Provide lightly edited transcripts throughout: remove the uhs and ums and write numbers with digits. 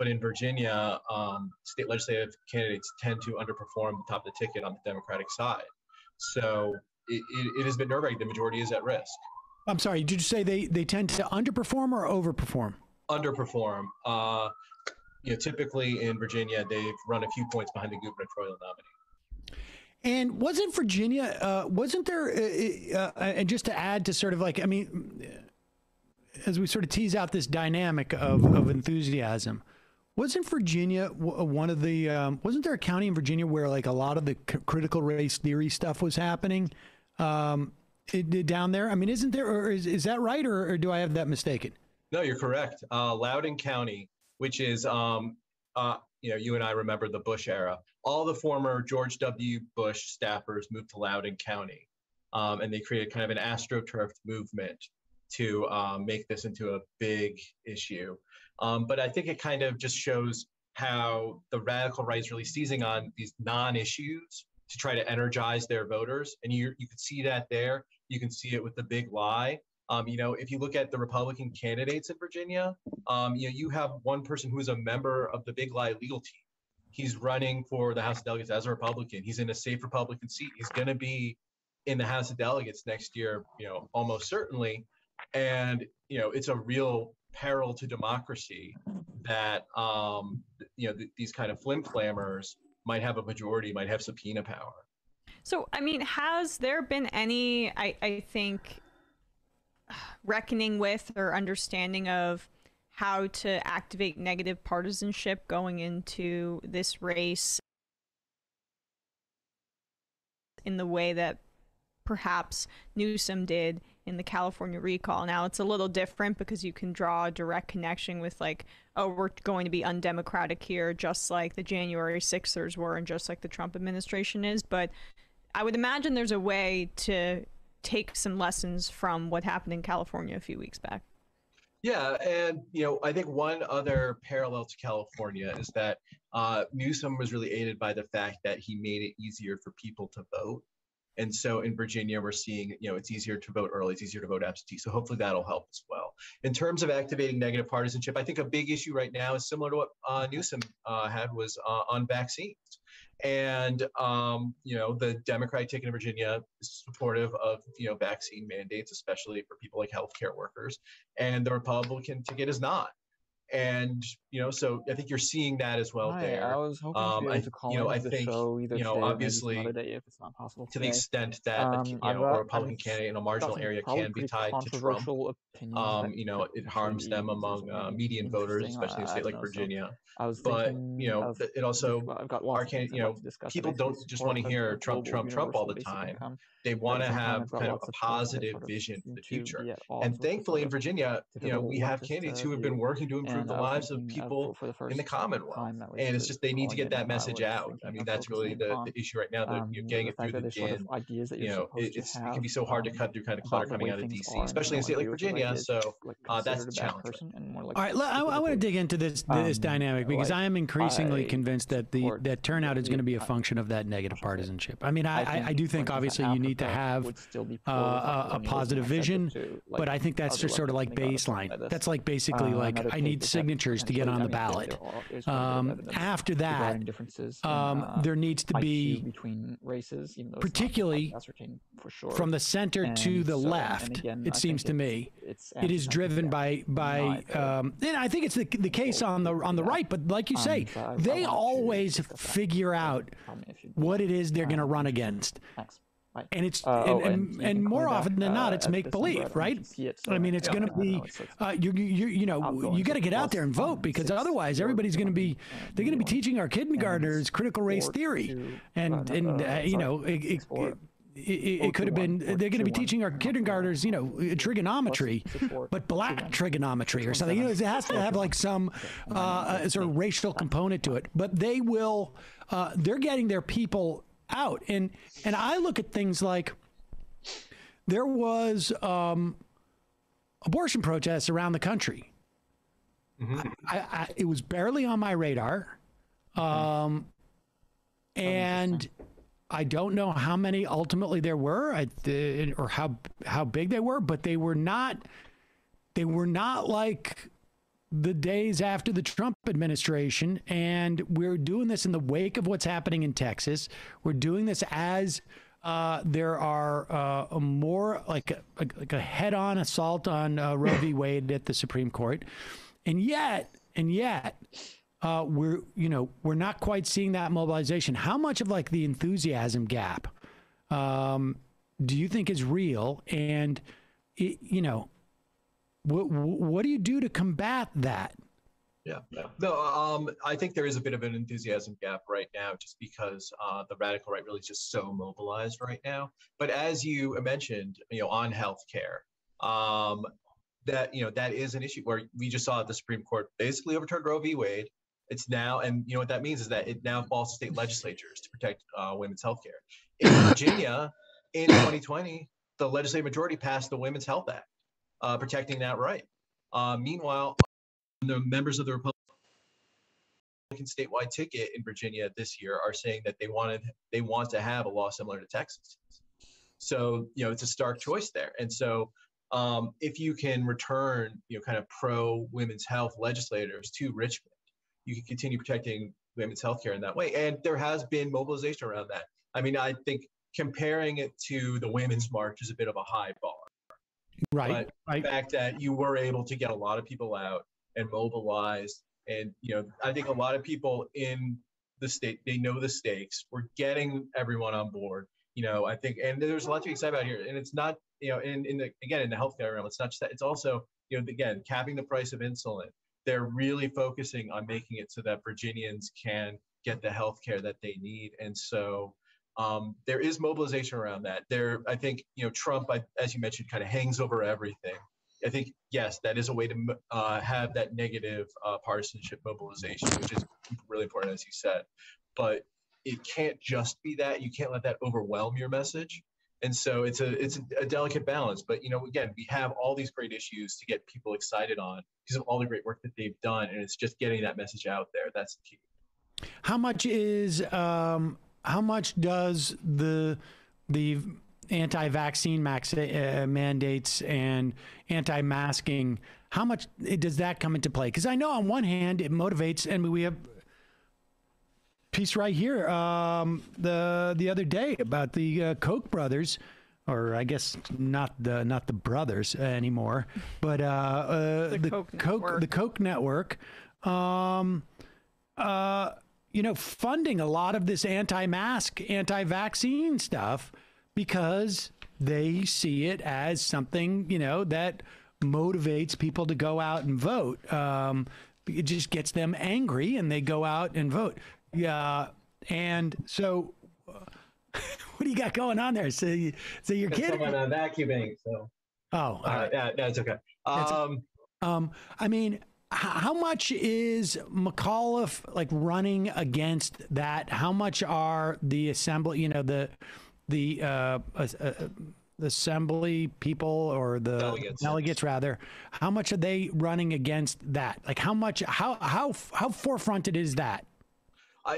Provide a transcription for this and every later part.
But in Virginia, state legislative candidates tend to underperform the top of the ticket on the Democratic side. So it has been nerve-wracking. The majority is at risk. I'm sorry, did you say they tend to underperform or overperform? Underperform. Typically in Virginia, they've run a few points behind the gubernatorial nominee. And wasn't Virginia, wasn't there, and just to add to sort of like, I mean, as we sort of tease out this dynamic of enthusiasm, wasn't Virginia one of the, wasn't there a county in Virginia where like a lot of the critical race theory stuff was happening down there? I mean, isn't there, or is that right? Or do I have that mistaken? No, you're correct. Loudoun County, which is, you and I remember the Bush era. All the former George W. Bush staffers moved to Loudoun County, and they created kind of an AstroTurf movement to make this into a big issue. But I think it kind of just shows how the radical right is really seizing on these non-issues to try to energize their voters. And you can see that there. You can see it with the big lie. If you look at the Republican candidates in Virginia, you have one person who is a member of the Big Lie legal team. He's running for the House of Delegates as a Republican. He's in a safe Republican seat. He's going to be in the House of Delegates next year, almost certainly. And, it's a real peril to democracy that, these kind of flim-flammers might have a majority, might have subpoena power. So, I mean, has there been any, I think, reckoning with or understanding of how to activate negative partisanship going into this race in the way that perhaps Newsom did in the California recall? Now it's a little different because you can draw a direct connection with like, oh, we're going to be undemocratic here, just like the January 6ers were and just like the Trump administration is. But I would imagine there's a way to take some lessons from what happened in California a few weeks back. Yeah, and I think one other parallel to California is that Newsom was really aided by the fact that he made it easier for people to vote. And so in Virginia, we're seeing, it's easier to vote early, it's easier to vote absentee. So hopefully that'll help as well. In terms of activating negative partisanship, I think a big issue right now is similar to what Newsom had was on vaccines. And, the Democratic ticket in Virginia is supportive of, vaccine mandates, especially for people like healthcare workers. And the Republican ticket is not. And, so I think you're seeing that as well there. I was hoping to call I think, obviously, if it's not possible to the extent that, a Republican candidate in a marginal area can be tied to Trump, it harms them among median voters, especially in a state like Virginia. But, it also, people don't just want to hear Trump, Trump, Trump all the time. They want to have kind of a positive vision for the future. And thankfully in Virginia, we have candidates who have been working to improve the lives of people in the Commonwealth. And it's just, they need to get that message out. I mean, that's really the issue right now, that you're getting it through the DIN. It can be so hard to cut through kind of clutter coming out of DC, especially in a state like Virginia. So that's the challenge. All right, I want to dig into this dynamic because I am increasingly convinced that that turnout is going to be a function of that negative partisanship. I mean, I do think obviously you need to have a positive vision, but I think that's just sort of like baseline. That's like basically like I need signatures to get on the ballot. After that, there needs to be between races, particularly from the center to the left. It seems to me it is driven by and I think it's the case on the right. But like you say, they always figure out what it is they're going to run against. And it's and more often than not, it's make believe, right? I mean, it's going to be you got to get out there and vote, because otherwise everybody's going to be they're going to be teaching our kindergartners critical race theory, and it could have been they're going to be teaching our kindergartners trigonometry, but black trigonometry or something. It has to have like some sort of racial component to it. But they will they're getting their people out, and I look at things like there was abortion protests around the country. It was barely on my radar, and I don't know how many ultimately there were, or how big they were, but they were not like the days after the Trump administration, and we're doing this in the wake of what's happening in Texas. We're doing this as there are a more like a head-on assault on Roe v. Wade at the Supreme Court, and yet we're not quite seeing that mobilization. How much of like the enthusiasm gap do you think is real? And what do you do to combat that? Yeah. No, I think there is a bit of an enthusiasm gap right now, just because the radical right really is just so mobilized right now. But as you mentioned, on healthcare, that is an issue where we just saw the Supreme Court basically overturned Roe v. Wade. It's now, and what that means is that it now falls to state legislatures to protect women's healthcare. In Virginia, in 2020, the legislative majority passed the Women's Health Act, protecting that right. Meanwhile, the members of the Republican statewide ticket in Virginia this year are saying that they want to have a law similar to Texas. So, it's a stark choice there. And so if you can return, kind of pro women's health legislators to Richmond, you can continue protecting women's health care in that way. And there has been mobilization around that. I mean, I think comparing it to the Women's March is a bit of a high bar. Right. But the fact that you were able to get a lot of people out and mobilized, and I think a lot of people in the state, they know the stakes. We're getting everyone on board. I think, and there's a lot to be excited about here. And it's not, in the healthcare realm, it's not just that. It's also, again, capping the price of insulin. They're really focusing on making it so that Virginians can get the healthcare that they need, and so there is mobilization around that. I think, Trump, as you mentioned, kind of hangs over everything. I think, yes, that is a way to have that negative partisanship mobilization, which is really important, as you said. But it can't just be that. You can't let that overwhelm your message. And so it's a delicate balance. But, again, we have all these great issues to get people excited on because of all the great work that they've done. And it's just getting that message out there. That's the key. How much does the anti-vaccine mandates and anti-masking, how much does that come into play? Because I know on one hand it motivates, and we have a piece right here the other day about the Koch brothers, or I guess not the brothers anymore, but the Koch network. Funding a lot of this anti-mask, anti-vaccine stuff because they see it as something, that motivates people to go out and vote. It just gets them angry and they go out and vote. Yeah. And so what do you got going on there? So you're kidding? Someone vacuuming. So. Oh, all right. Yeah, it's okay. I mean, how much is McAuliffe like running against that? How much are the assembly, the assembly people or the delegates rather? How much are they running against that? Like how forefronted is that?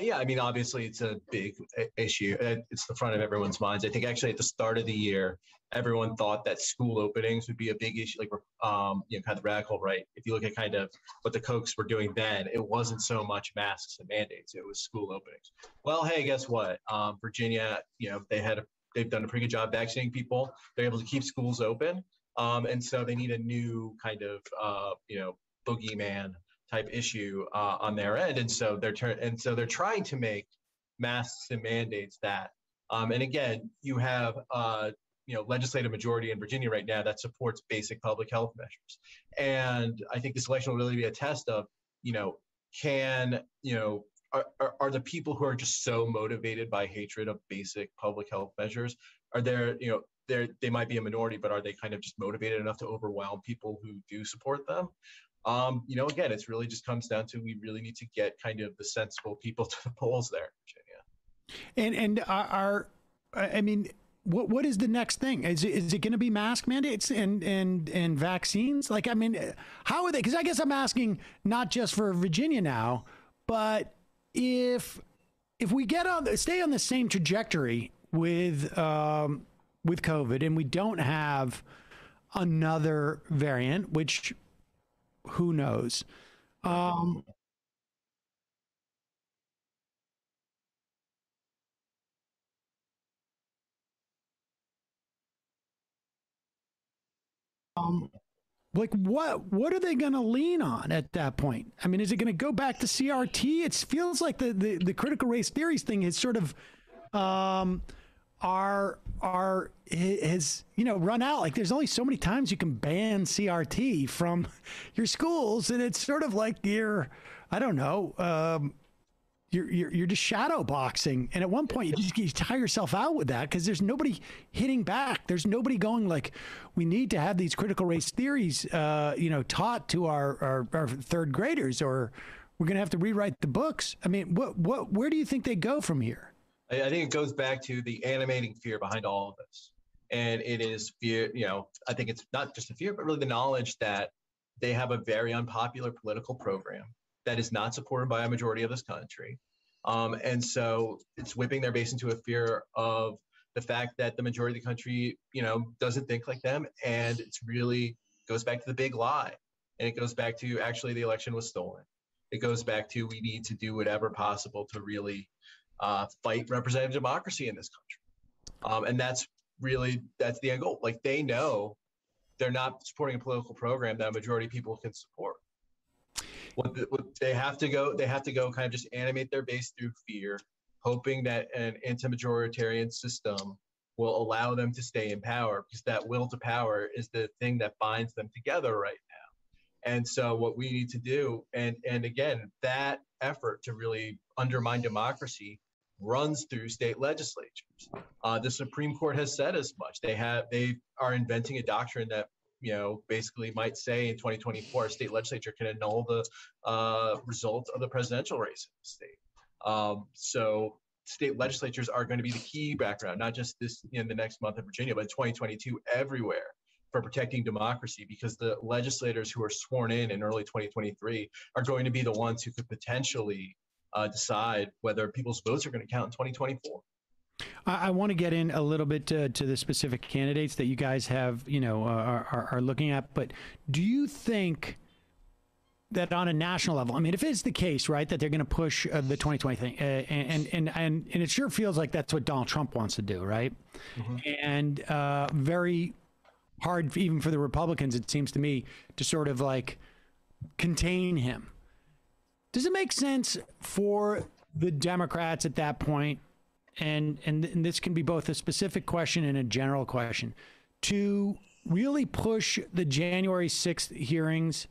Yeah, I mean, obviously it's a big issue. It's the front of everyone's minds. I think actually at the start of the year, everyone thought that school openings would be a big issue, like, kind of the radical right. If you look at kind of what the Kochs were doing then, it wasn't so much masks and mandates, it was school openings. Well, hey, guess what? Virginia, they've done a pretty good job vaccinating people. They're able to keep schools open. And so they need a new kind of, boogeyman type issue on their end. And so they're trying to make masks and mandates that. And again, you have, legislative majority in Virginia right now that supports basic public health measures. And I think this election will really be a test of, are the people who are just so motivated by hatred of basic public health measures, are there, they might be a minority, but are they kind of just motivated enough to overwhelm people who do support them? Again, it's really just comes down to, we really need to get kind of the sensible people to the polls there, Virginia. What is the next thing? Is it going to be mask mandates and vaccines? Like, I mean, how are they? Because I guess I'm asking not just for Virginia now, but if we stay on the same trajectory with COVID and we don't have another variant, which who knows? Like what are they going to lean on at that point? I mean, is it going to go back to CRT? It feels like the critical race theories thing is sort of has run out. Like there's only so many times you can ban CRT from your schools, and it's sort of like you're just shadow boxing. And at one point you tire yourself out with that because there's nobody hitting back. There's nobody going like, we need to have these critical race theories, taught to our third graders, or we're going to have to rewrite the books. I mean, where do you think they go from here? I think it goes back to the animating fear behind all of this. And it is fear, I think it's not just a fear, but really the knowledge that they have a very unpopular political program that is not supported by a majority of this country. And so it's whipping their base into a fear of the fact that the majority of the country, doesn't think like them. And it's really goes back to the big lie. And it goes back to actually the election was stolen. It goes back to we need to do whatever possible to really fight representative democracy in this country. And that's the end goal. Like they know they're not supporting a political program that a majority of people can support. What they have to go kind of just animate their base through fear, hoping that an anti-majoritarian system will allow them to stay in power, because that will to power is the thing that binds them together right now. And so what we need to do, and again, that effort to really undermine democracy runs through state legislatures. The Supreme Court has said as much. They are inventing a doctrine that basically might say in 2024, a state legislature can annul the result of the presidential race in the state. So state legislatures are going to be the key background, not just this in the next month in Virginia, but in 2022 everywhere for protecting democracy, because the legislators who are sworn in early 2023 are going to be the ones who could potentially decide whether people's votes are going to count in 2024. I want to get in a little bit to the specific candidates that you guys have, are looking at. But do you think that on a national level, I mean, if it's the case, right, that they're going to push the 2020 thing, and it sure feels like that's what Donald Trump wants to do, right? Mm-hmm. And very hard, even for the Republicans, it seems to me, to sort of like contain him. Does it make sense for the Democrats at that point? And this can be both a specific question and a general question, to really push the January 6th hearings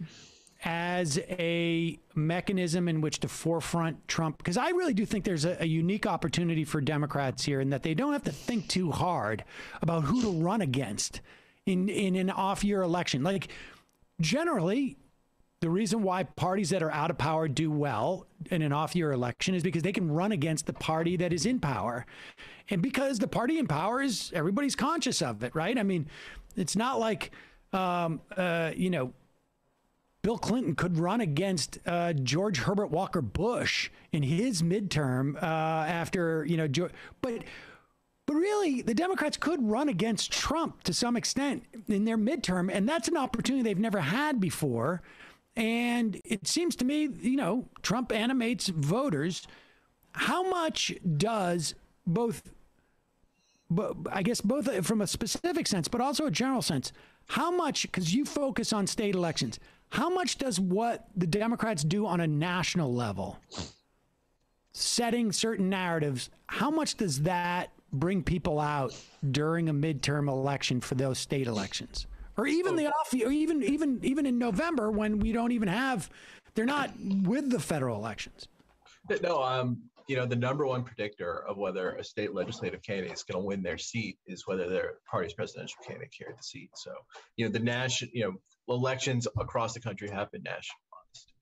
as a mechanism in which to forefront Trump? Because I really do think there's a unique opportunity for Democrats here, in that they don't have to think too hard about who to run against in an off-year election. Like, generally, the reason why parties that are out of power do well in an off-year election is because they can run against the party that is in power. And because the party in power is, everybody's conscious of it, right? I mean, it's not like, Bill Clinton could run against George Herbert Walker Bush in his midterm after, but really, the Democrats could run against Trump to some extent in their midterm, and that's an opportunity they've never had before. And it seems to me, Trump animates voters. How much does both from a specific sense, but also a general sense, how much, because you focus on state elections, how much does what the Democrats do on a national level, setting certain narratives, how much does that bring people out during a midterm election for those state elections? Or even or even in November, when we don't even have, they're not with the federal elections. No, the number one predictor of whether a state legislative candidate is going to win their seat is whether their party's presidential candidate carried the seat. So, the national, elections across the country have been nationalized,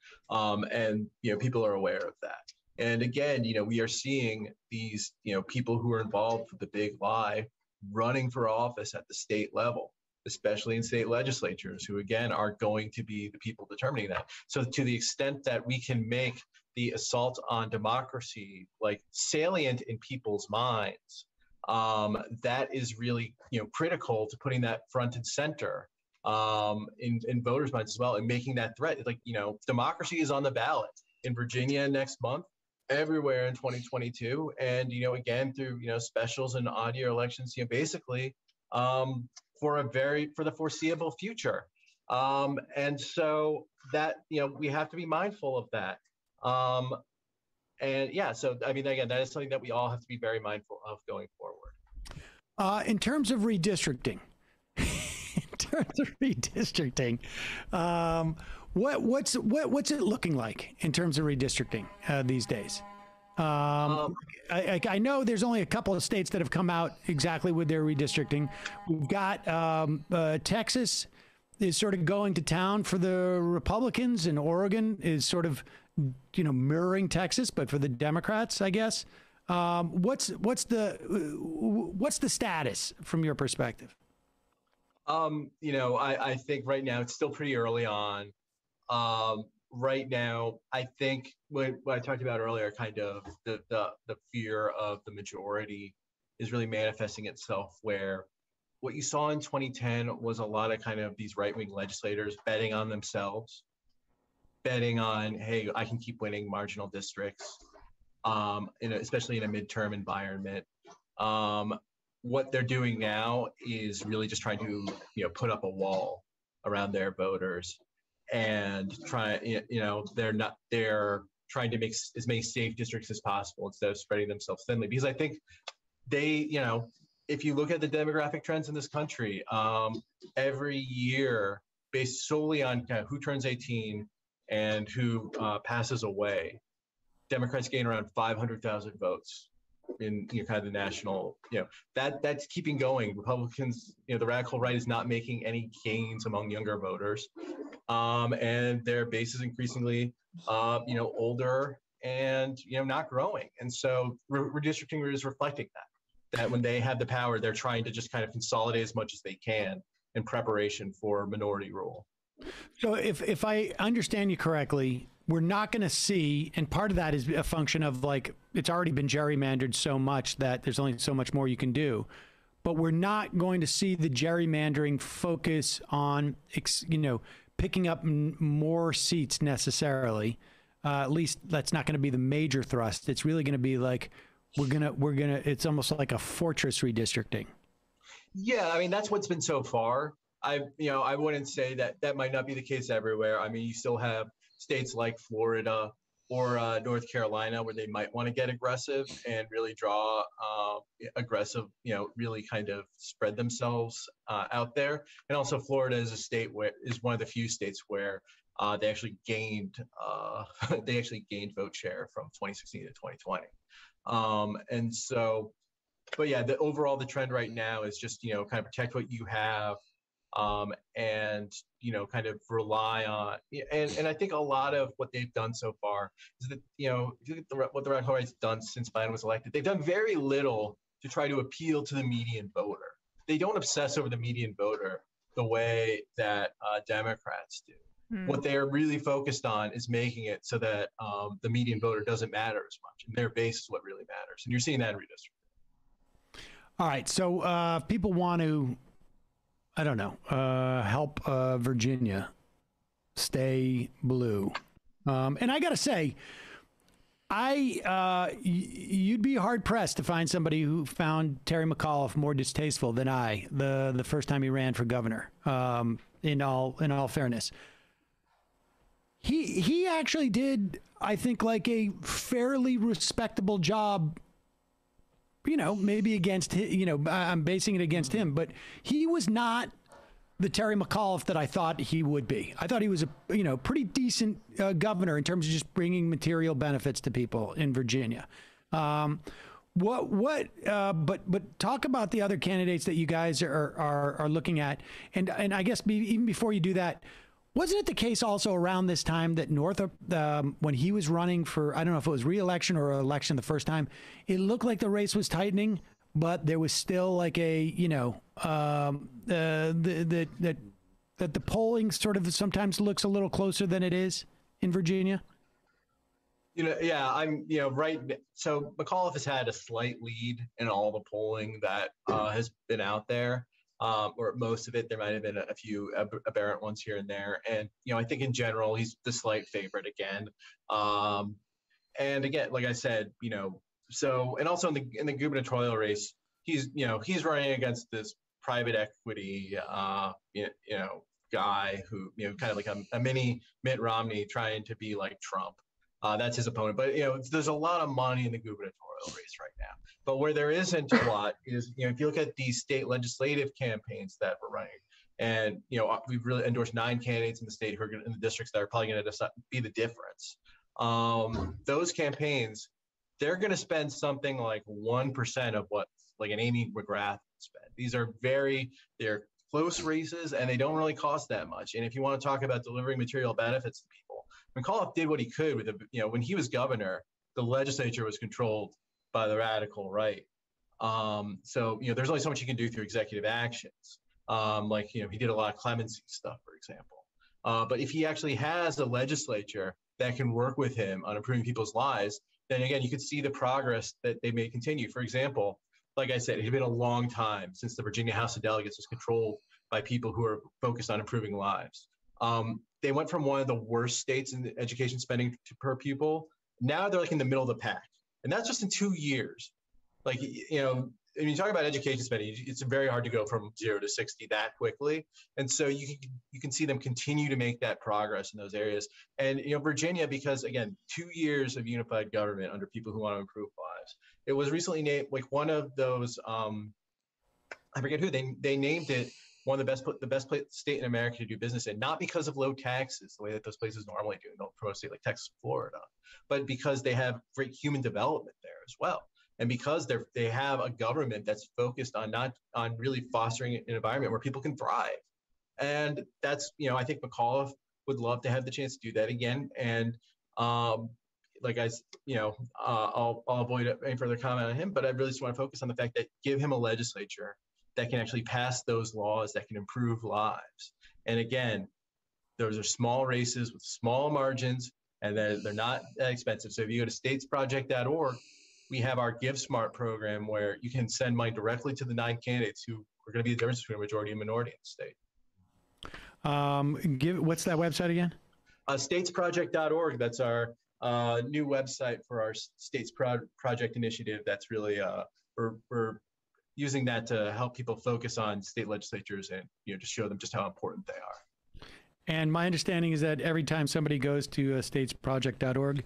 and people are aware of that. And again, we are seeing these, people who are involved with the big lie running for office at the state level, especially in state legislatures, who again are going to be the people determining that. So to the extent that we can make the assault on democracy like salient in people's minds, that is really critical to putting that front and center in voters' minds as well, and making that threat. Like, democracy is on the ballot in Virginia next month, everywhere in 2022, and again through specials and odd year elections, basically for the foreseeable future. And so that we have to be mindful of that. And yeah, so I mean, again, that is something that we all have to be very mindful of going forward. In terms of redistricting, what's it looking like in terms of redistricting these days? I know there's only a couple of states that have come out exactly with their redistricting. We've got Texas is sort of going to town for the Republicans, and Oregon is sort of mirroring Texas, but for the Democrats, I guess. What's the status from your perspective? I think right now it's still pretty early on. Right now, I think what I talked about earlier, kind of the fear of the majority is really manifesting itself, where what you saw in 2010 was a lot of kind of these right-wing legislators betting on themselves, betting on, hey, I can keep winning marginal districts, especially in a midterm environment. What they're doing now is really just trying to, put up a wall around their voters and they're trying to make as many safe districts as possible instead of spreading themselves thinly. Because I think they, if you look at the demographic trends in this country, every year, based solely on kind of who turns 18 and who passes away, Democrats gain around 500,000 votes in kind of the national, that's keeping going. Republicans, the radical right is not making any gains among younger voters, and their base is increasingly, older and not growing. And so redistricting is reflecting that when they have the power, they're trying to just kind of consolidate as much as they can in preparation for minority rule. So if I understand you correctly, we're not going to see, and part of that is a function of like, it's already been gerrymandered so much that there's only so much more you can do, but we're not going to see the gerrymandering focus on, picking up more seats necessarily. At least that's not going to be the major thrust. It's really going to be like, it's almost like a fortress redistricting. Yeah. I mean, that's what's been so far. I wouldn't say that might not be the case everywhere. I mean, you still have states like Florida or North Carolina where they might want to get aggressive and really draw aggressive, really kind of spread themselves out there. And also Florida is is one of the few states where they actually gained vote share from 2016 to 2020. And so, but yeah, the trend right now is just, kind of protect what you have. And kind of rely on, and I think a lot of what they've done so far is that, if you look at what the radical right's done since Biden was elected, they've done very little to try to appeal to the median voter. They don't obsess over the median voter the way that Democrats do. What they are really focused on is making it so that the median voter doesn't matter as much, and their base is what really matters. And you're seeing that in redistricting. All right, so if people want to, I don't know, help Virginia stay blue. And I got to say, you'd be hard pressed to find somebody who found Terry McAuliffe more distasteful than I, the first time he ran for governor, in all fairness. He actually did, I think, like a fairly respectable job, maybe against, I'm basing it against him, but he was not the Terry McAuliffe that I thought he would be. I thought he was a, pretty decent governor in terms of just bringing material benefits to people in Virginia. But talk about the other candidates that you guys are looking at. And I guess even before you do that, wasn't it the case also around this time that Northup, when he was running for, I don't know if it was re-election or election the first time, it looked like the race was tightening, but there was still like a, that the polling sort of sometimes looks a little closer than it is in Virginia? Right. So McAuliffe has had a slight lead in all the polling that has been out there. or most of it. There might have been a few aberrant ones here and there. And, I think in general, he's the slight favorite again. And again, like I said, so, and also in the gubernatorial race, he's running against this private equity, guy who, kind of like a mini Mitt Romney trying to be like Trump. That's his opponent. But, there's a lot of money in the gubernatorial race right now. But where there isn't a lot is, if you look at these state legislative campaigns that we're running, and, we've really endorsed 9 candidates in the state who are in the districts that are probably going to be the difference. Those campaigns, they're going to spend something like 1% of what like an Amy McGrath spent. These are they're close races, and they don't really cost that much. And if you want to talk about delivering material benefits to people, McAuliffe did what he could with when he was governor, the legislature was controlled by the radical right. So, there's only so much you can do through executive actions. He did a lot of clemency stuff, for example. But if he actually has a legislature that can work with him on improving people's lives, then again, you could see the progress that they may continue. For example, like I said, it had been a long time since the Virginia House of Delegates was controlled by people who are focused on improving lives. They went from one of the worst states in education spending per pupil. Now they're like in the middle of the pack. And that's just in 2 years. Like, when you talk about education spending, it's very hard to go from 0 to 60 that quickly. And so you can see them continue to make that progress in those areas. And, Virginia, because again, 2 years of unified government under people who want to improve lives. It was recently named like one of those, I forget who, they named it one of the best state in America to do business in, not because of low taxes, the way that those places normally do. They'll promote a state like Texas, Florida, but because they have great human development there as well. And because they have a government that's focused on really fostering an environment where people can thrive. And that's, I think McAuliffe would love to have the chance to do that again. And I'll avoid any further comment on him, but I really just want to focus on the fact that give him a legislature that can actually pass those laws that can improve lives. And again, those are small races with small margins, and they're not that expensive. So if you go to statesproject.org, we have our Give Smart program where you can send money directly to the 9 candidates who are going to be the difference between a majority and minority in the state. What's that website again? Statesproject.org. That's our new website for our States Project initiative. That's really we're using that to help people focus on state legislatures and just show them just how important they are. And my understanding is that every time somebody goes to statesproject.org,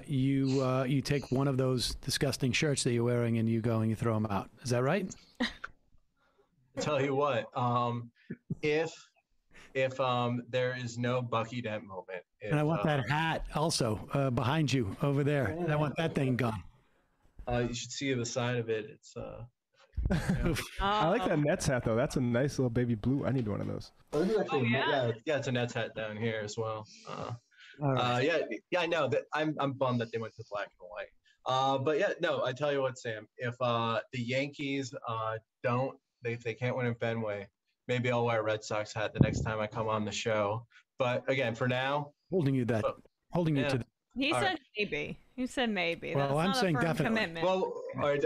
you take one of those disgusting shirts that you're wearing and you go and you throw them out. Is that right? I'll tell you what, if there is no Bucky Dent moment. And I want that hat also behind you over there. I want that thing gone. You should see the side of it. It's I like that Nets hat though. That's a nice little baby blue. I need one of those. Yeah, it's a Nets hat down here as well. Yeah, I know that I'm bummed that they went to black and white. But yeah, no, I tell you what, Sam, if the Yankees if they can't win in Fenway, maybe I'll wear a Red Sox hat the next time I come on the show. But again, for now, holding you to that. He said maybe. He said maybe. Well, I'm saying definitely. Commitment. Well,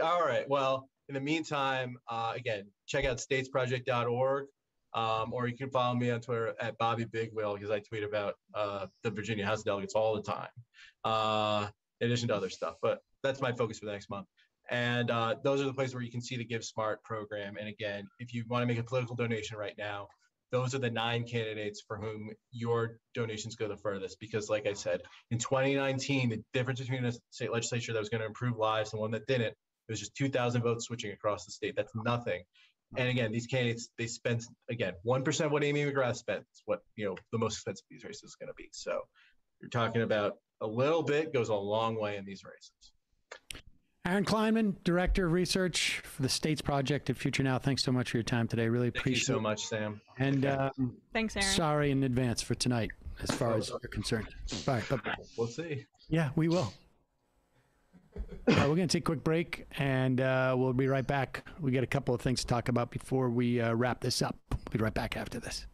all right. Well, in the meantime, again, check out statesproject.org. Or you can follow me on Twitter at Bobby Big Wheel, because I tweet about the Virginia House of Delegates all the time, in addition to other stuff. But that's my focus for the next month. And those are the places where you can see the Give Smart program. And again, if you want to make a political donation right now, those are the 9 candidates for whom your donations go the furthest. Because like I said, in 2019, the difference between a state legislature that was going to improve lives and one that didn't, it was just 2,000 votes switching across the state. That's nothing. And again, these candidates, they spend, again, 1% of what Amy McGrath spent is what, the most expensive these races is going to be. So you're talking about a little bit goes a long way in these races. Aaron Kleinman, Director of Research for the States Project at Future Now. Thanks so much for your time today. Really appreciate it. Thank you so much, Sam. And thanks, Aaron. Sorry in advance for tonight, as far as you're concerned. All right, bye-bye. We'll see. Yeah, we will. All right, we're going to take a quick break, and we'll be right back. We got a couple of things to talk about before we wrap this up. We'll be right back after this.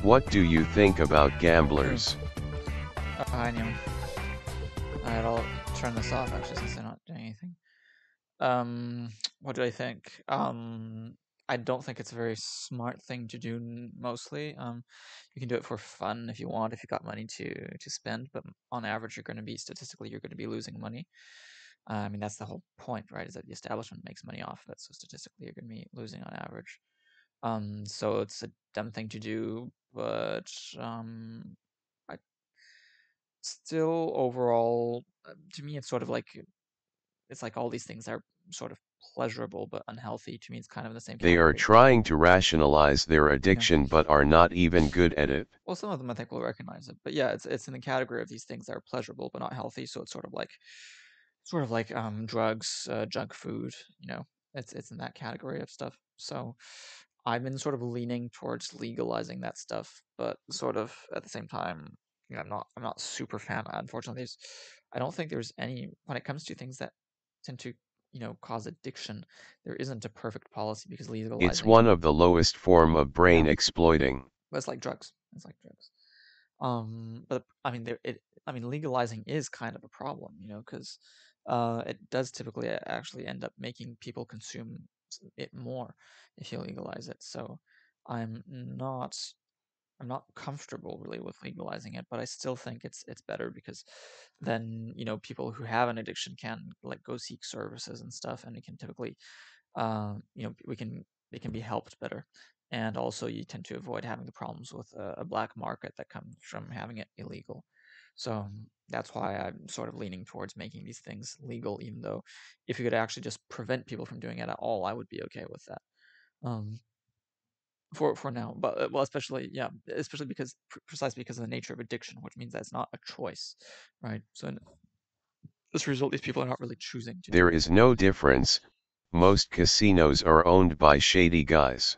What do you think about gamblers? I knew. Alright, I'll turn this off actually since they're not doing anything. What do I think? I don't think it's a very smart thing to do mostly. You can do it for fun if you want, if you got money to spend, but on average statistically you're gonna be losing money. I mean, that's the whole point, right? Is that the establishment makes money off of it, so statistically you're gonna be losing on average. So it's a dumb thing to do, but I still overall, to me, it's sort of like all these things are sort of pleasurable but unhealthy. To me, it's kind of the same category. They are trying to rationalize their addiction, but are not even good at it. Well, some of them I think will recognize it, but yeah, it's in the category of these things that are pleasurable but not healthy. So it's sort of like drugs, junk food. It's in that category of stuff. So I've been sort of leaning towards legalizing that stuff, but sort of at the same time, I'm not super fan. Unfortunately, I don't think there's any, when it comes to things that tend to cause addiction, there isn't a perfect policy, because legalizing, it's one of the lowest form of brain exploiting. But it's like drugs. But I mean, legalizing is kind of a problem, because it does typically actually end up making people consume it more if you legalize it. So I'm not comfortable really with legalizing it, but I still think it's better, because then people who have an addiction can go seek services and stuff, and it can typically they can be helped better. And also you tend to avoid having the problems with a black market that comes from having it illegal. So that's why I'm sort of leaning towards making these things legal, even though if you could actually just prevent people from doing it at all, I would be okay with that. For now, but especially because precisely because of the nature of addiction, which means that it's not a choice, right? So as a result, these people are not really choosing to. There is no difference. Most casinos are owned by shady guys.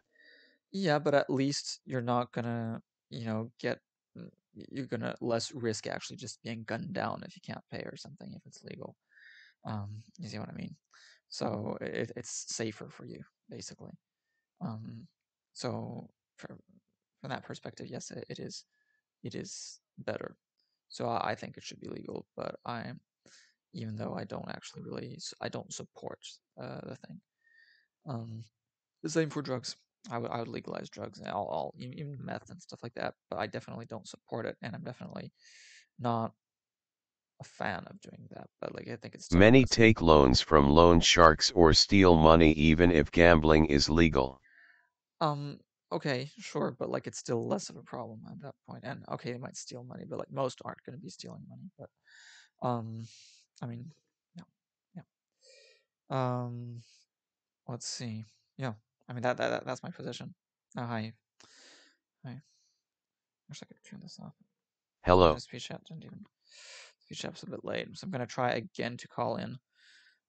Yeah, but at least you're not gonna, you're gonna less risk actually just being gunned down if you can't pay or something, if it's legal. You see what I mean? So it's safer for you, basically. So from that perspective, yes, it is better. So I think it should be legal, but even though I don't support the thing. The same for drugs. I would legalize drugs, and all even meth and stuff like that. But I definitely don't support it, and I'm definitely not a fan of doing that. But I think it's many take loans from loan sharks or steal money even if gambling is legal. Okay, sure, but it's still less of a problem at that point. And okay, they might steal money, but most aren't going to be stealing money. But I mean, yeah. Let's see. Yeah, I mean that's my position. Oh, hi. I wish I could turn this off. Hello. Speech chat didn't even. Speech chat's a bit late, so I'm gonna try again to call in.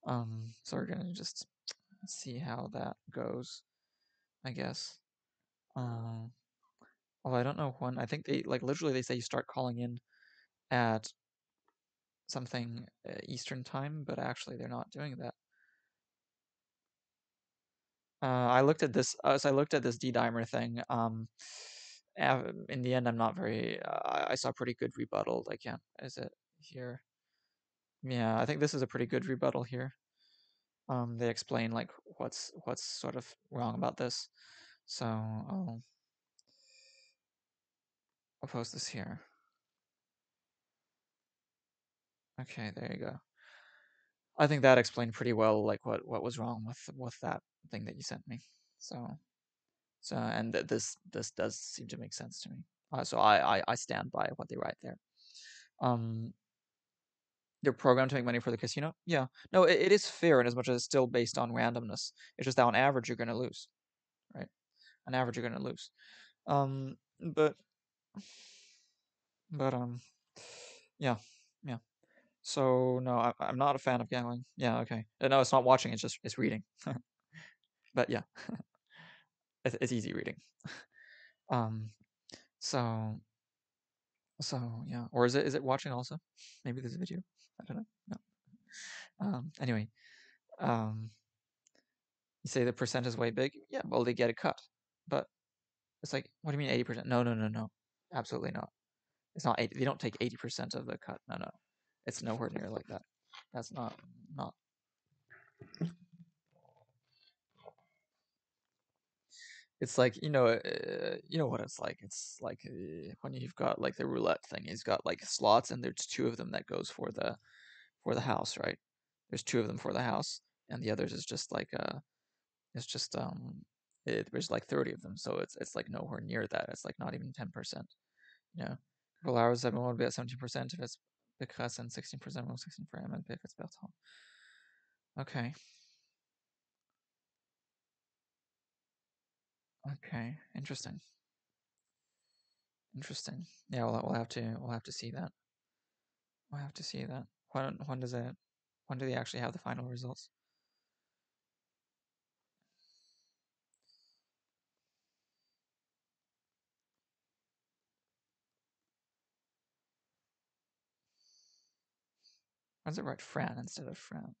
So we're gonna just see how that goes, I guess. Well, I don't know when. I think they literally they say you start calling in at something Eastern time, but actually they're not doing that. I looked at this. So I looked at this D-dimer thing. In the end, I'm not very. I saw pretty good rebuttal. Is it here? Yeah, I think this is a pretty good rebuttal here. They explain what's sort of wrong about this. So I'll post this here. Okay, there you go. I think that explained pretty well what was wrong with that thing that you sent me. So and this does seem to make sense to me. So I stand by what they write there. They're programmed to make money for the casino. Yeah, no, it is fair in as much as it's still based on randomness. It's just that on average you're going to lose, right? On average you're going to lose. But yeah. So no, I'm not a fan of gambling. Yeah, okay. No, it's not watching. It's reading. But yeah, it's easy reading. So yeah, or is it watching also? Maybe there's a video. I don't know. No. Anyway, you say the percent is way big. Yeah, well they get a cut, but It's like, what do you mean 80%? No. Absolutely not. It's not 80. They don't take 80% of the cut. No. It's nowhere near like that. That's not. It's like, you know what it's like. It's like when you've got like the roulette thing. He's got like slots, and there's 2 of them that goes for the house, right? There's 2 of them for the house, and the others is just like there's like 30 of them, so it's like nowhere near that. It's like not even 10%. You know, couple hours everyone would be at 17% if it's Picasso, and 16% will 16 for MNP if it's Bertrand. Okay. Okay, interesting. Yeah, we'll have to see that. We'll have to see that. When do they actually have the final results? Why does it write Fran instead of France?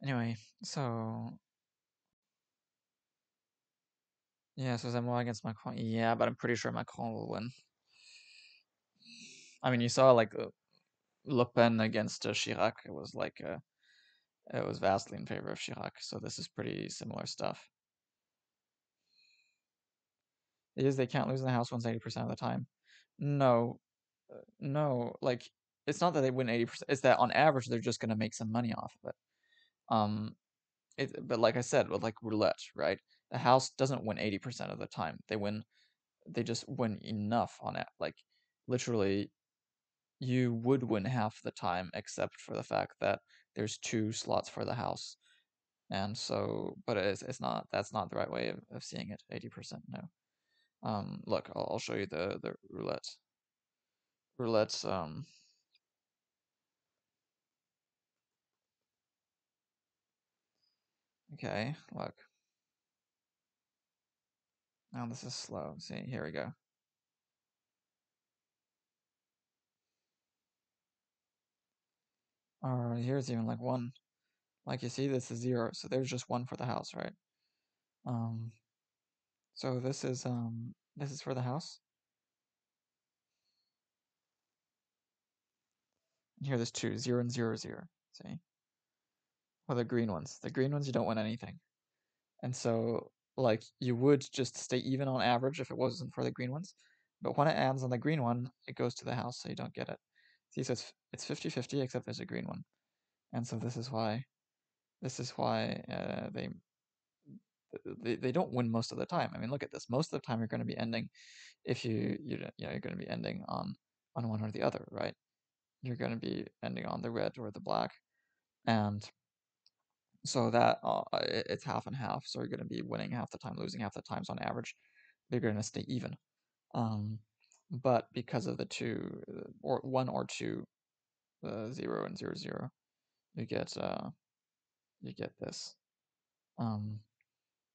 Anyway, so yeah, so Zemmour against Macron. Yeah, but I'm pretty sure Macron will win. I mean, you saw like Le Pen against Chirac. It was like it was vastly in favor of Chirac. So this is pretty similar stuff. It is they can't lose in the House once 80% of the time. No, like it's not that they win 80%. It's that on average they're just gonna make some money off of it. But like I said, with like roulette, right? The House doesn't win 80% of the time. They just win enough on it. Like literally, you would win half the time, except for the fact that there's 2 slots for the House, and so, but it's not. That's not the right way of seeing it. 80%, no. Look, I'll show you the roulette. Roulette's okay. Look. Now this is slow. See, here we go. Alright, here's even like 1. Like you see, this is 0, so there's just 1 for the House, right? So this is for the House. And here there's 2, 0 and 0, 0. See? Well, the green ones. The green ones you don't win anything. And so like you would just stay even on average if it wasn't for the green ones. But when it ends on the green one, it goes to the House, so you don't get it. See, so it's 50-50, except there's a green one. And so this is why they don't win most of the time. I mean, look at this. Most of the time, you're going to be ending if you're going to be ending on one or the other, right? You're going to be ending on the red or the black, and so that it's half and half. So you're going to be winning half the time, losing half the times on average. They're going to stay even. But because of the 2 or 1 or 2, 0 and 0, 0, you get this.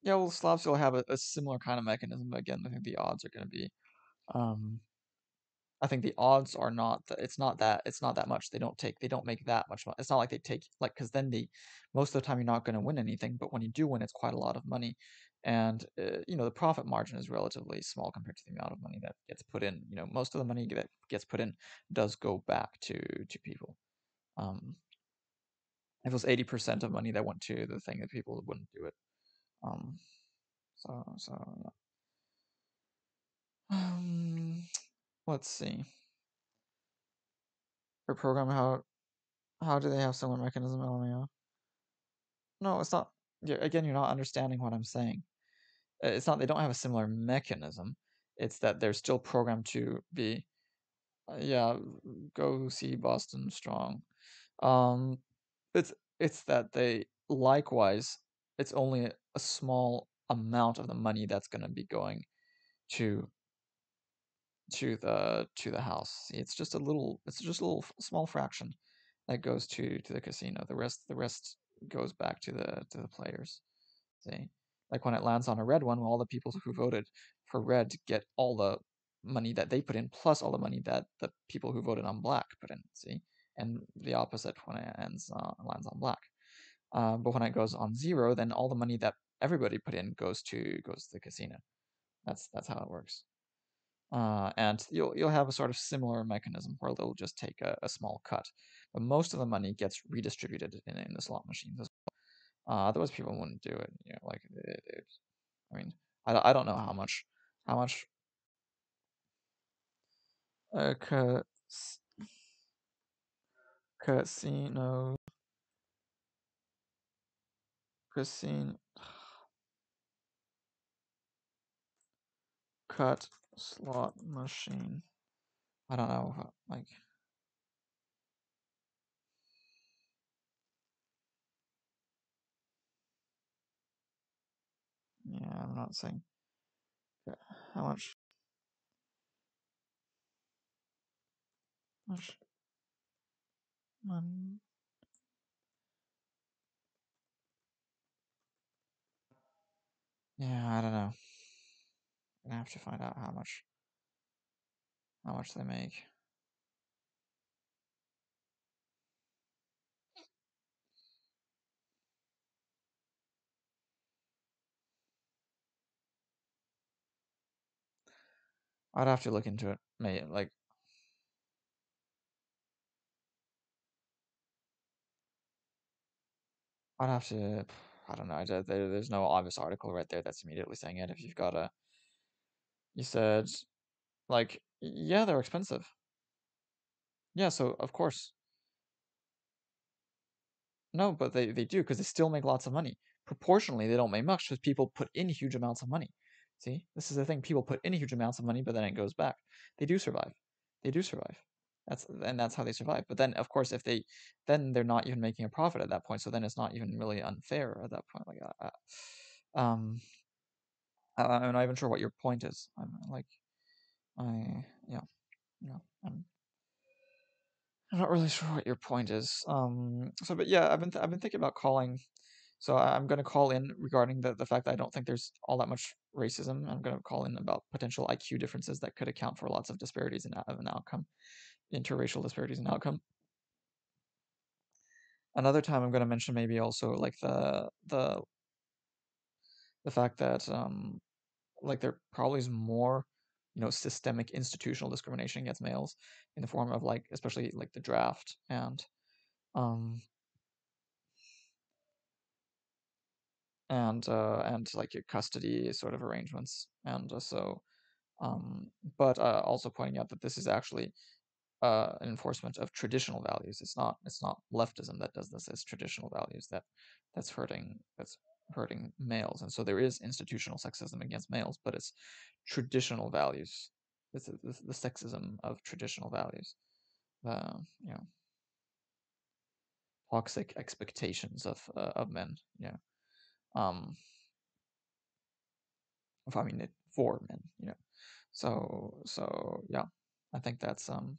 Yeah, well, Slavs will have a similar kind of mechanism, but again, I think the odds are going to be, I think the odds are not that it's not that much. They don't make that much money. It's not like they take like, because then most of the time you're not going to win anything, but when you do win, it's quite a lot of money, and the profit margin is relatively small compared to the amount of money that gets put in. Most of the money that gets put in does go back to people. If it was 80% of money that went to the thing, that people wouldn't do it. So yeah. Let's see. For program, how do they have similar mechanism, LMAO? No, it's not. Again, you're not understanding what I'm saying. It's not they don't have a similar mechanism. It's that they're still programmed to be, yeah, go see Boston Strong. It's that they likewise, it's only a small amount of the money that's going to be going to the House. See, it's just a little small fraction that goes to the casino. The rest goes back to the players. See, like when it lands on a red one, all the people who voted for red get all the money that they put in, plus all the money that the people who voted on black put in. See, and the opposite when it lands on black. But when it goes on 0, then all the money that everybody put in goes to the casino. That's how it works. And you'll have a sort of similar mechanism where they'll just take a small cut, but most of the money gets redistributed in the slot machines as well. Otherwise, people wouldn't do it. You know, like I mean, I don't know how much casino cut slot machine. I don't know, like. Yeah, I'm not saying how much money. Yeah, I don't know. I'm gonna have to find out how much they make. I'd have to look into it. Maybe like I'd have to. I don't know. There's no obvious article right there that's immediately saying it. If you've got a, you said, like, yeah, they're expensive. Yeah, so of course. No, but they do because they still make lots of money. Proportionally, they don't make much because people put in huge amounts of money. See, this is the thing. People put in huge amounts of money, but then it goes back. They do survive. They do survive. That's how they survive. But then, of course, if then they're not even making a profit at that point. So then it's not even really unfair at that point. Like, I'm not even sure what your point is. I'm not really sure what your point is. But yeah, I've been thinking about calling. So I'm going to call in regarding the fact that I don't think there's all that much racism. I'm going to call in about potential IQ differences that could account for lots of disparities in an outcome, interracial disparities in outcome. Another time I'm going to mention maybe also like the fact that like there probably is more, systemic institutional discrimination against males in the form of like especially like the draft and like your custody sort of arrangements, and but also pointing out that this is actually an enforcement of traditional values. It's not leftism that does this. It's traditional values that's hurting males, and so there is institutional sexism against males, but it's traditional values. It's the sexism of traditional values. Toxic expectations of men. I mean, for men. So yeah, I think that's something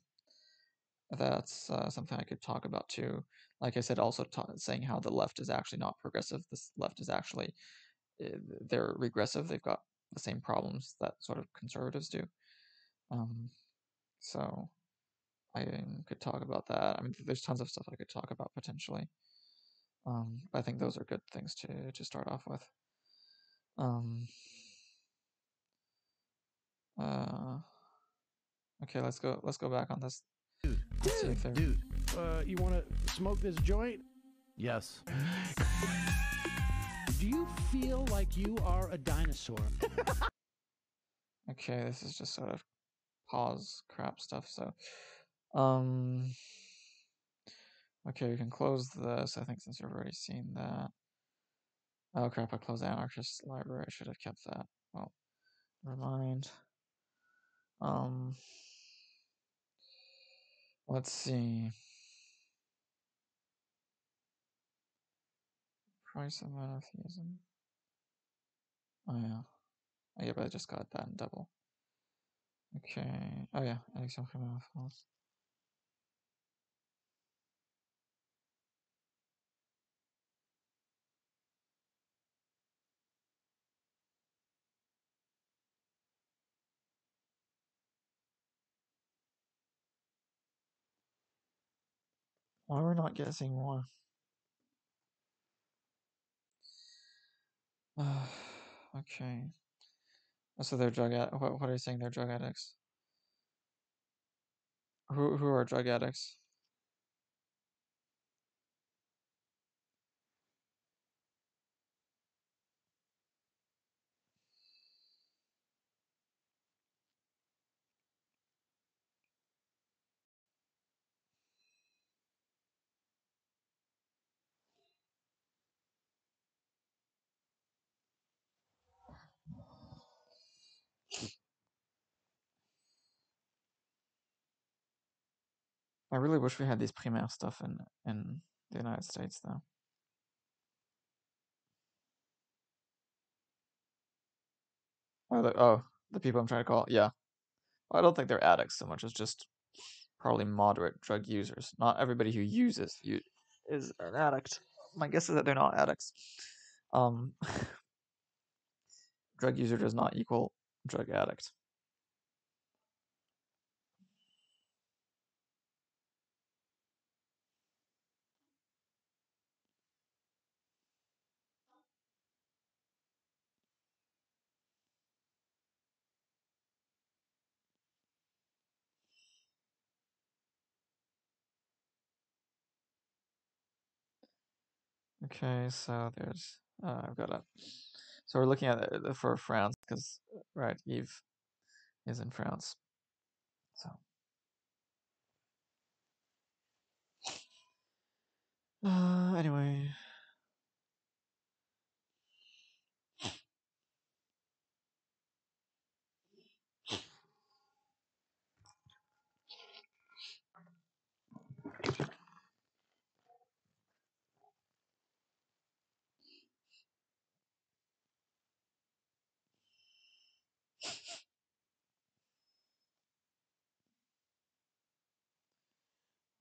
I could talk about too. Like I said, also saying how the left is actually not progressive. This left is actually they're regressive. They've got the same problems that sort of conservatives do. So I could talk about that. I mean, there's tons of stuff I could talk about potentially. But I think those are good things to start off with. Okay, let's go back on this. Dude, you want to smoke this joint? Yes. Do you feel like you are a dinosaur? Okay, this is just sort of pause crap stuff, so okay, we can close this, I think, since you've already seen that. Oh crap, I closed the anarchist library. I should have kept that. Well, never mind. Let's see. Price of monotheism. Oh yeah. Oh yeah, but I just got that in double. Okay. Oh yeah, example monotheism. Why we're not getting more? Okay. So they're drug addicts. What are you saying? They're drug addicts. Who are drug addicts? I really wish we had these primaire stuff in the United States, though. The people I'm trying to call, yeah. I don't think they're addicts so much as just probably moderate drug users. Not everybody who uses is an addict. My guess is that they're not addicts. Drug user does not equal drug addict. Okay, so there's I've got a. So we're looking at it for France because right, Yves is in France. So anyway.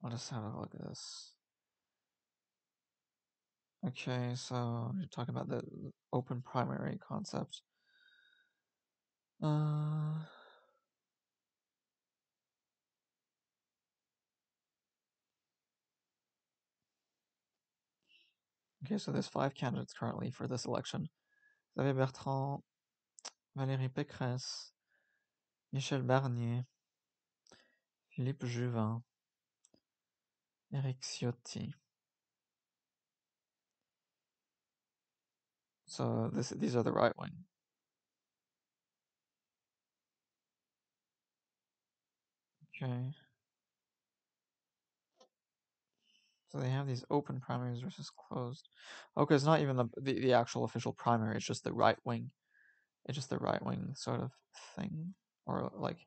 I'll just have a look at this. Okay, so you're talking about the open primary concept. Okay, so there's 5 candidates currently for this election. Xavier Bertrand, Valérie Pécresse, Michel Barnier, Philippe Juvin, Éric Ciotti. So these are the right wing. Okay. So they have these open primaries versus closed. Okay, it's not even the actual official primary, it's just the right wing. It's just the right wing sort of thing. Or like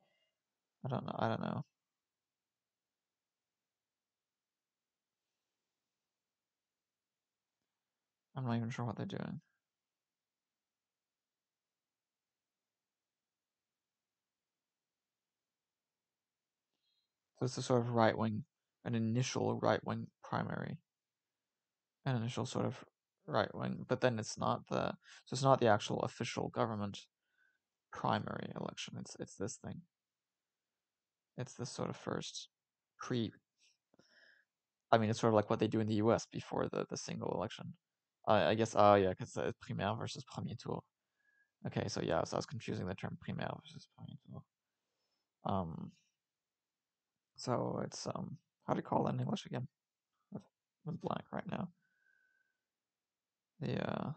I don't know. I'm not even sure what they're doing. So it's a sort of right wing, an initial right wing primary. An initial sort of right wing, but then it's not the actual official government primary election. It's this thing. It's this sort of first it's sort of like what they do in the US before the single election. I guess yeah, because it's primaire versus premier tour. Okay, so yeah, so I was confusing the term primaire versus premier tour. So it's how do you call that in English again? I'm blank right now. The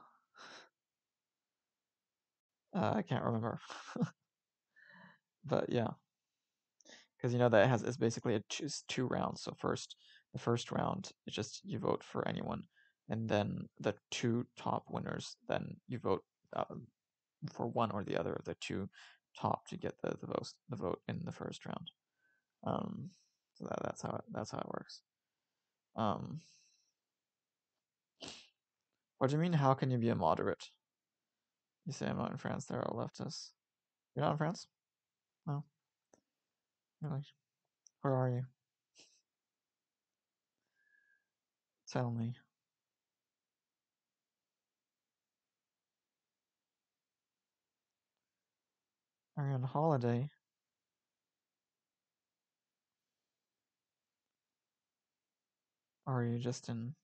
I can't remember. But yeah, because you know that it's basically two rounds. So the first round is just you vote for anyone, and then the 2 top winners, then you vote for one or the other of the 2 top to get the vote in the first round. So that's how it works. What do you mean? How can you be a moderate? You say I'm not in France. There are leftists. You're not in France? No. Really? Where are you? Tell me. Are you on holiday? Or are you just in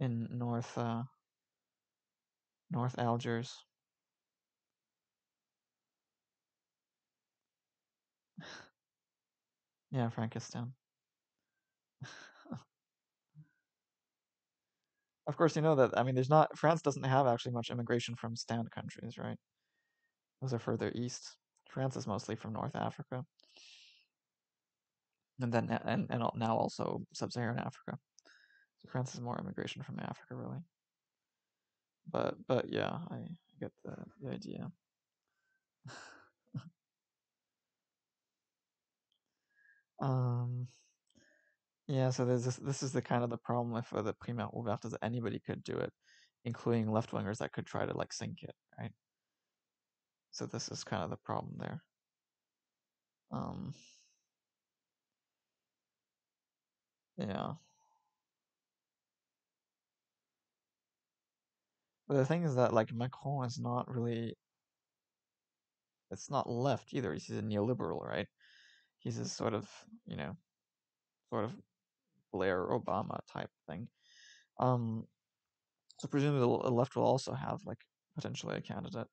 in North Algiers. Yeah, Frankistan. Of course, you know that, I mean, France doesn't have actually much immigration from stand countries, right? Those are further east. France is mostly from North Africa. And then, and now also Sub-Saharan Africa. So France is more immigration from Africa, really. But yeah, I get the idea. Yeah, so this is the kind of the problem with the Primaire Ouverte, is that anybody could do it, including left-wingers that could try to like sink it, right? So this is kind of the problem there. Yeah. But the thing is that like Macron is not really, it's not left either. He's a neoliberal, right? He's a sort of, you know, sort of Blair Obama type thing. So presumably the left will also have like potentially a candidate.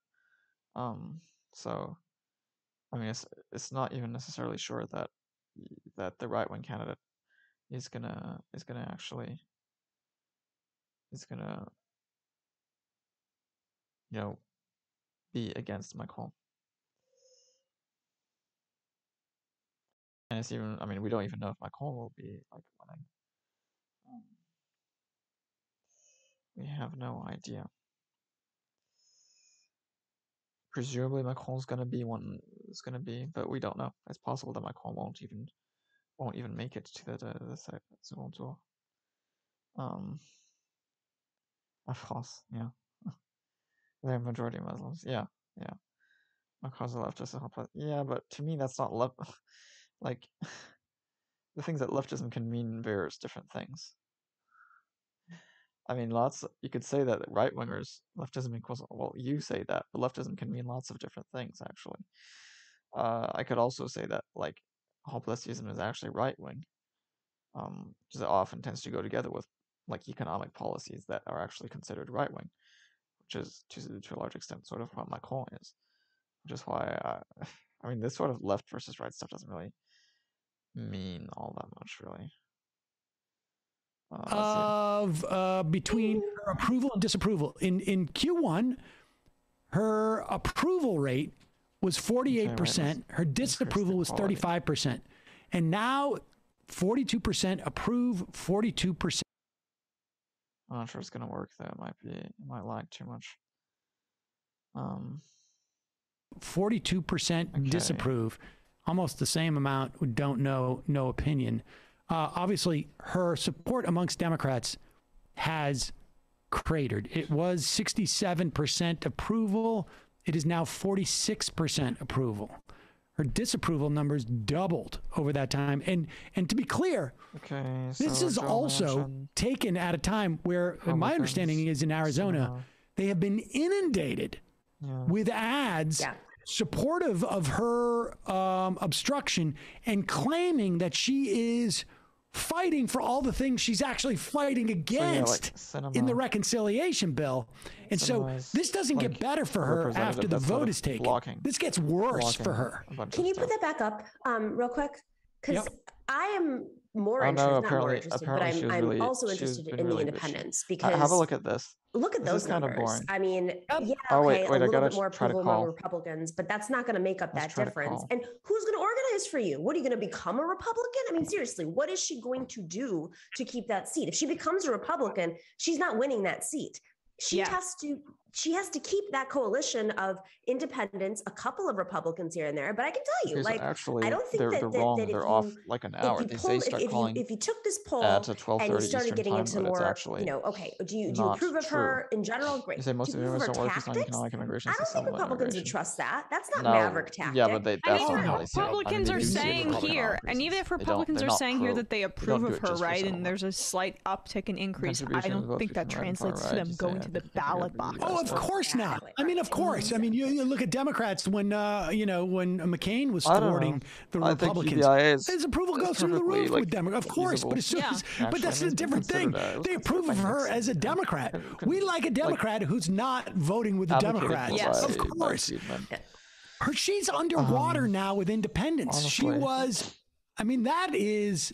So I mean, it's not even necessarily sure that the right-wing candidate is gonna you know, be against Macron. And it's even, I mean, we don't even know if Macron will be like winning. We have no idea. Presumably Macron's gonna be one. It's gonna be, but we don't know. It's possible that Macron won't even make it to the second tour. France, yeah. They're majority Muslims, yeah. Macron's a leftist, yeah, but to me that's not left. Like, the things that leftism can mean various different things. I mean, you could say that right-wingers, leftism equals, well, you say that, but leftism can mean lots of different things, actually. I could also say that, like, populism is actually right-wing, because it often tends to go together with, like, economic policies that are actually considered right-wing, which is, to a large extent, sort of what Macron is. Which is why, I mean, this sort of left versus right stuff doesn't really mean all that much, really. Between her approval and disapproval. In Q1, her approval rate was 48%. Her disapproval was 35%. And now 42% approve, 42%. I'm not sure it's gonna work though. It might lag too much. 42% disapprove. Almost the same amount who don't know, no opinion. Obviously, her support amongst Democrats has cratered. It was 67% approval. It is now 46% approval. Her disapproval numbers doubled over that time. And to be clear, this is also taken at a time where my understanding is in Arizona, they have been inundated with ads supportive of her obstruction and claiming that she is fighting for all the things she's actually fighting against in the reconciliation bill. And so this doesn't get better for her after the vote is taken. This gets worse for her. Can you put that back up real quick? Because I am more interested, but I'm also interested in the independents. Because have a look at this. Look at those numbers. Kind of boring. I mean, yeah, okay, a little bit more approval among Republicans, but that's not going to make up that difference. And who's going to organize for you? What, are you going to become a Republican? I mean, seriously, what is she going to do to keep that seat? If she becomes a Republican, she's not winning that seat. She has to keep that coalition of independents, a couple of Republicans here and there. But I can tell you, like, actually, I don't think they're wrong. They're off like an hour. If you took this poll and you started getting into more, you know, okay, do you approve of her in general? Great. Do you approve of her tactics? I don't think Republicans would trust that. That's not maverick tactic. Yeah, but Republicans are saying here, and even if Republicans are saying here that they approve of her, right, and there's a slight uptick in increase, I don't think that translates to them going to the ballot box. Oh, of course not. I mean, of course. I mean, you look at Democrats when when McCain was thwarting the Republicans. His approval goes through the roof with Democrats, of course. But as soon as, but that's a different thing. They approve of her as a Democrat. We like a Democrat who's not voting with the Democrats. Yes, of course. She's underwater now with independence. Honestly. She was. I mean, that is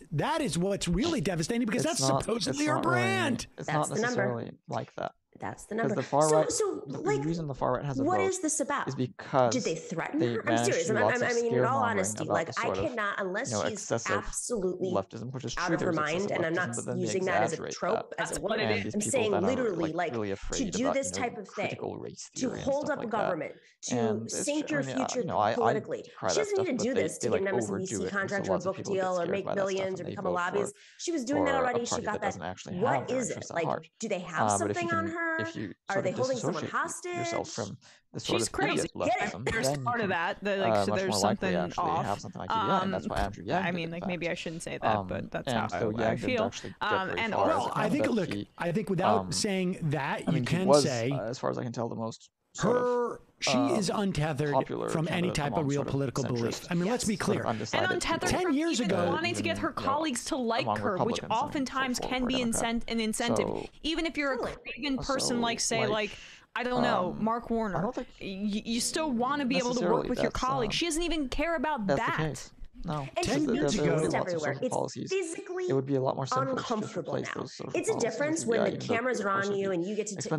what's really devastating because that's supposedly her brand. It's not necessarily like that. That's the number. The far right, so the like, reason the far right has a what vote is this about? Is because did they threaten her? I'm serious. I mean, in all honesty, like I cannot, unless she's absolutely leftism, which is out of her mind, and I'm not using that as a trope, as a woman. I'm saying literally, like really to do this type of thing, to hold up a government, to sink your future politically. She doesn't need to do this to get an MSNBC contract or a book deal or make millions or become a lobbyist. She was doing that already. She got that. What is it? Like, do they have something on her? Are they holding someone hostage? Yourself from the She's crazy. There's part of that. Like, so there's something off. Have something like and that's why Andrew Yang I mean, like maybe I shouldn't say that, but that's how I feel. And well, I think I think without saying that, you can say, as far as I can tell, the most. She is untethered from any type of real political belief. I mean, let's be clear. And untethered 10 years ago, wanting to get her colleagues to like her, which oftentimes can be an incentive. Even if you're a Reagan person, like say, like I don't know, Mark Warner, you still want to be able to work with your colleagues. She doesn't even care about that. No. And 10 years ago, it's everywhere. It's physically it would be a lot more uncomfortable now. It's a difference when the cameras are on you and you get to, I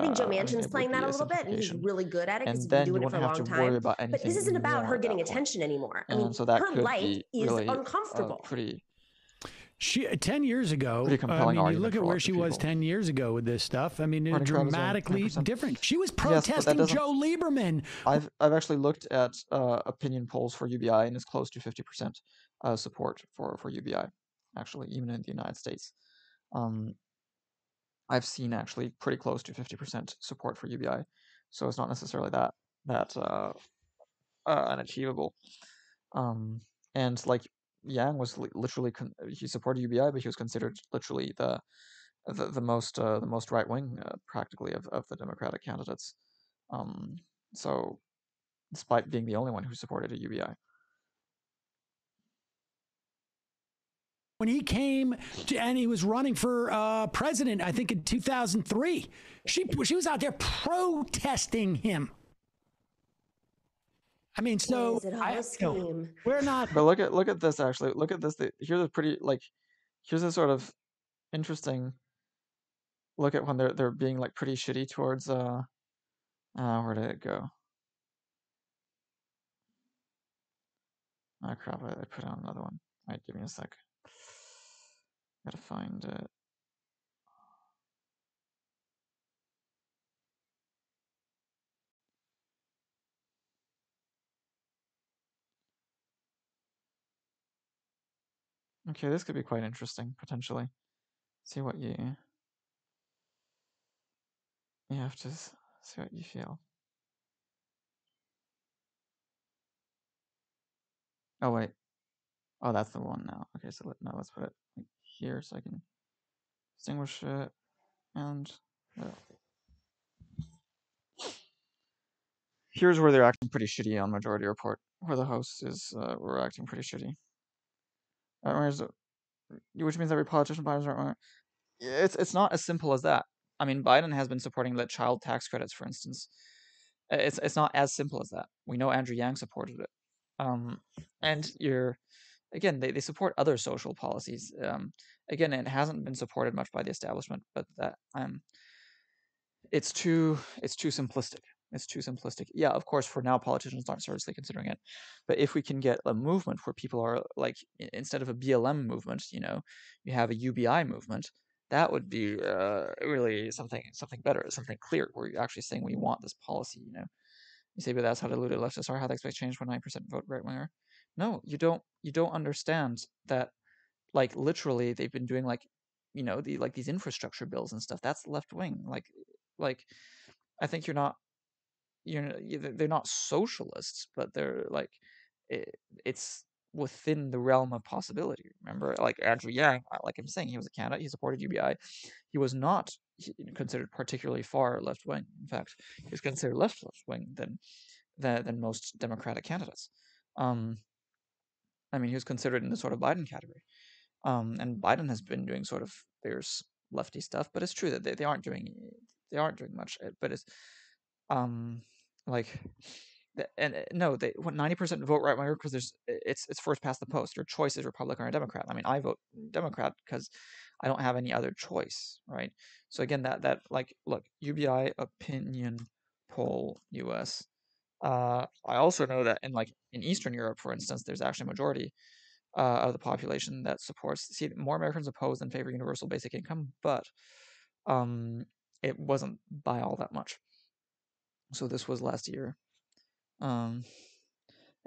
think Joe Manchin's playing that a little bit, and he's really good at it because he's been doing it for a long time. But this isn't about her getting attention anymore. I mean, her life is uncomfortable. 10 years ago, I mean, you look at where she was 10 years ago with this stuff. I mean, it's dramatically different. She was protesting Joe Lieberman. I've actually looked at opinion polls for UBI, and it's close to 50% support for UBI, actually, even in the United States. I've seen actually pretty close to 50% support for UBI, so it's not necessarily that unachievable. And like, Yang was literally he supported UBI, but he was considered literally the most right wing practically of the Democratic candidates. So despite being the only one who supported a UBI. When he came and he was running for president, I think in 2003, she was out there protesting him. I mean, so we're not. But look at this. Actually, look at this. Here's a pretty here's a sort of interesting look at when they're being like pretty shitty towards where did it go? Oh crap! I put on another one. All right, give me a sec. Gotta find it. Okay, this could be quite interesting, potentially. See what you have to see what you feel. Oh, wait. Oh, that's the one now. Okay, so let's put it like here so I can distinguish it. And here's where they're acting pretty shitty on Majority Report, where the host is, we're acting pretty shitty. Which means every politician Biden's it's not as simple as that. I mean, Biden has been supporting the child tax credits, for instance. It's not as simple as that. We know Andrew Yang supported it. And again, they support other social policies. Again, it hasn't been supported much by the establishment, but that it's too simplistic. It's too simplistic. Yeah, of course, for now, politicians aren't seriously considering it. But if we can get a movement where people are like, instead of a BLM movement, you have a UBI movement, that would be really something better, something clear, where you're actually saying we want this policy. You say, but that's how deluded leftists are. How they expect change when 9% vote right winger? No, you don't understand that. Like literally, they've been doing these infrastructure bills and stuff. That's left wing. Like, I think they're not socialists, but they're like, it's within the realm of possibility. Remember, like Andrew Yang, like I'm saying, he was a candidate. He supported UBI. He was not considered particularly far left wing. In fact, he was considered less left wing than most Democratic candidates. I mean, he was considered in the sort of Biden category. And Biden has been doing sort of fierce lefty stuff, but it's true that they aren't doing much. But it's like. And no, they 90% vote right winger because it's first past the post. Your choice is Republican or Democrat. I mean, I vote Democrat because I don't have any other choice, right? So again, that like, look, UBI opinion poll US. I also know that in Eastern Europe, for instance, there's actually a majority of the population that supports. See, more Americans oppose than favor universal basic income, but it wasn't by all that much. So this was last year. And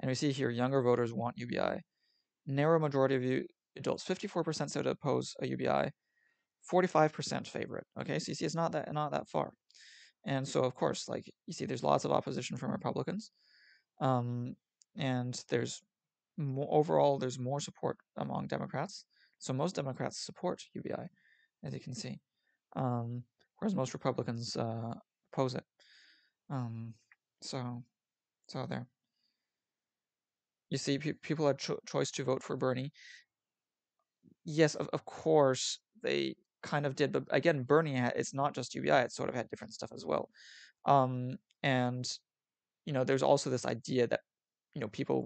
we see here younger voters want UBI. Narrow majority of you adults, 54% said to oppose a UBI, 45% favor it. Okay, so you see it's not that far. And so of course, like you see, there's lots of opposition from Republicans, and there's overall there's more support among Democrats. So most Democrats support UBI, as you can see, whereas most Republicans oppose it. So there. You see, people had choice to vote for Bernie. Yes, of course, they kind of did. But again, Bernie, it's not just UBI. It sort of had different stuff as well. And, there's also this idea that, people